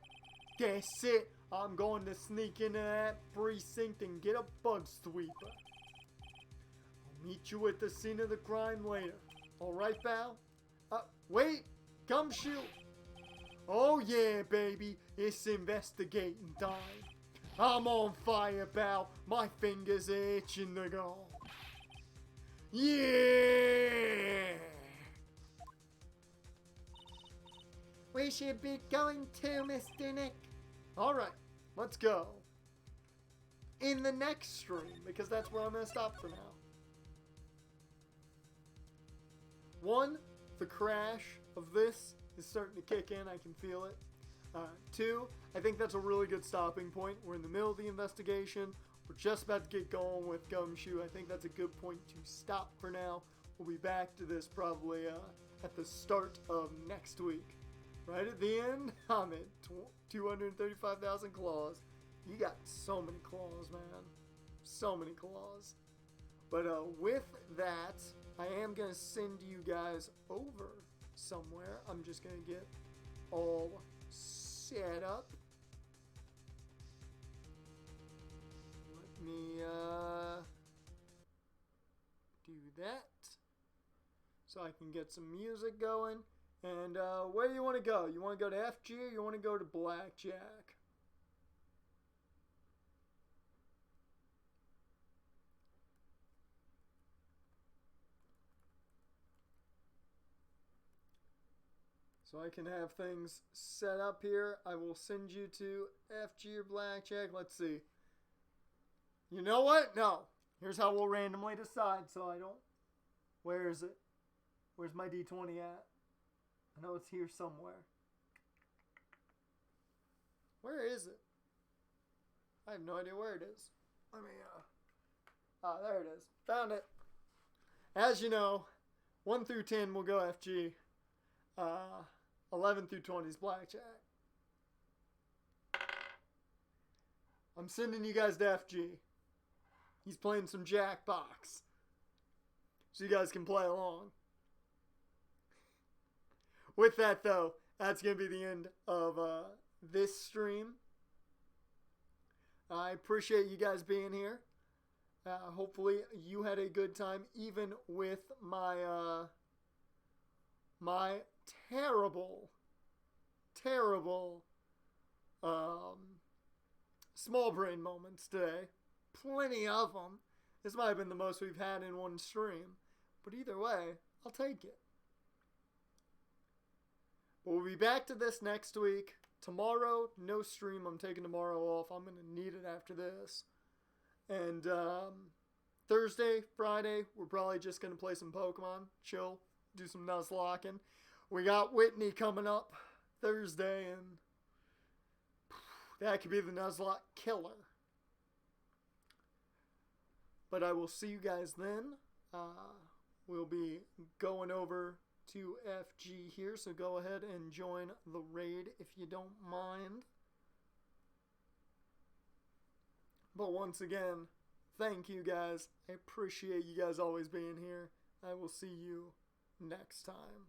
That's it. I'm going to sneak into that precinct and get a bug sweeper. I'll meet you at the scene of the crime later. Alright, pal? Wait! Gumshoe! Oh yeah, baby. It's investigating time. I'm on fire, pal. My fingers are itching to go. Yeah! We should be going too, Mr. Nick. Alright, let's go. In the next stream, because that's where I'm going to stop for now. 1, the crash of this is starting to kick in. I can feel it. 2, I think that's a really good stopping point. We're in the middle of the investigation. We're just about to get going with Gumshoe. I think that's a good point to stop for now. We'll be back to this probably at the start of next week. Right at the end, I'm at 235,000 claws. You got so many claws, man. So many claws. But with that, I am going to send you guys over somewhere. I'm just going to get all set up. Let me do that so I can get some music going. And where do you want to go? You want to go to FG or you want to go to Blackjack? So I can have things set up here. I will send you to FG or Blackjack. Let's see. You know what? No. Here's how we'll randomly decide so I don't... Where is it? Where's my D20 at? I know it's here somewhere. Where is it? I have no idea where it is. Let me, there it is. Found it. As you know, 1 through 10 will go FG. 11 through 20 is Blackjack. I'm sending you guys to FG. He's playing some Jackbox. So you guys can play along. With that, though, that's going to be the end of this stream. I appreciate you guys being here. Hopefully you had a good time, even with my my terrible small brain moments today. Plenty of them. This might have been the most we've had in one stream. But either way, I'll take it. But we'll be back to this next week. Tomorrow, no stream. I'm taking tomorrow off. I'm going to need it after this. And Thursday, Friday, we're probably just going to play some Pokemon. Chill. Do some Nuzlocking. We got Whitney coming up Thursday, and that could be the Nuzlocke killer. But I will see you guys then. We'll be going over to FG here, so go ahead and join the raid if you don't mind. But once again, thank you guys. I appreciate you guys always being here. I will see you next time.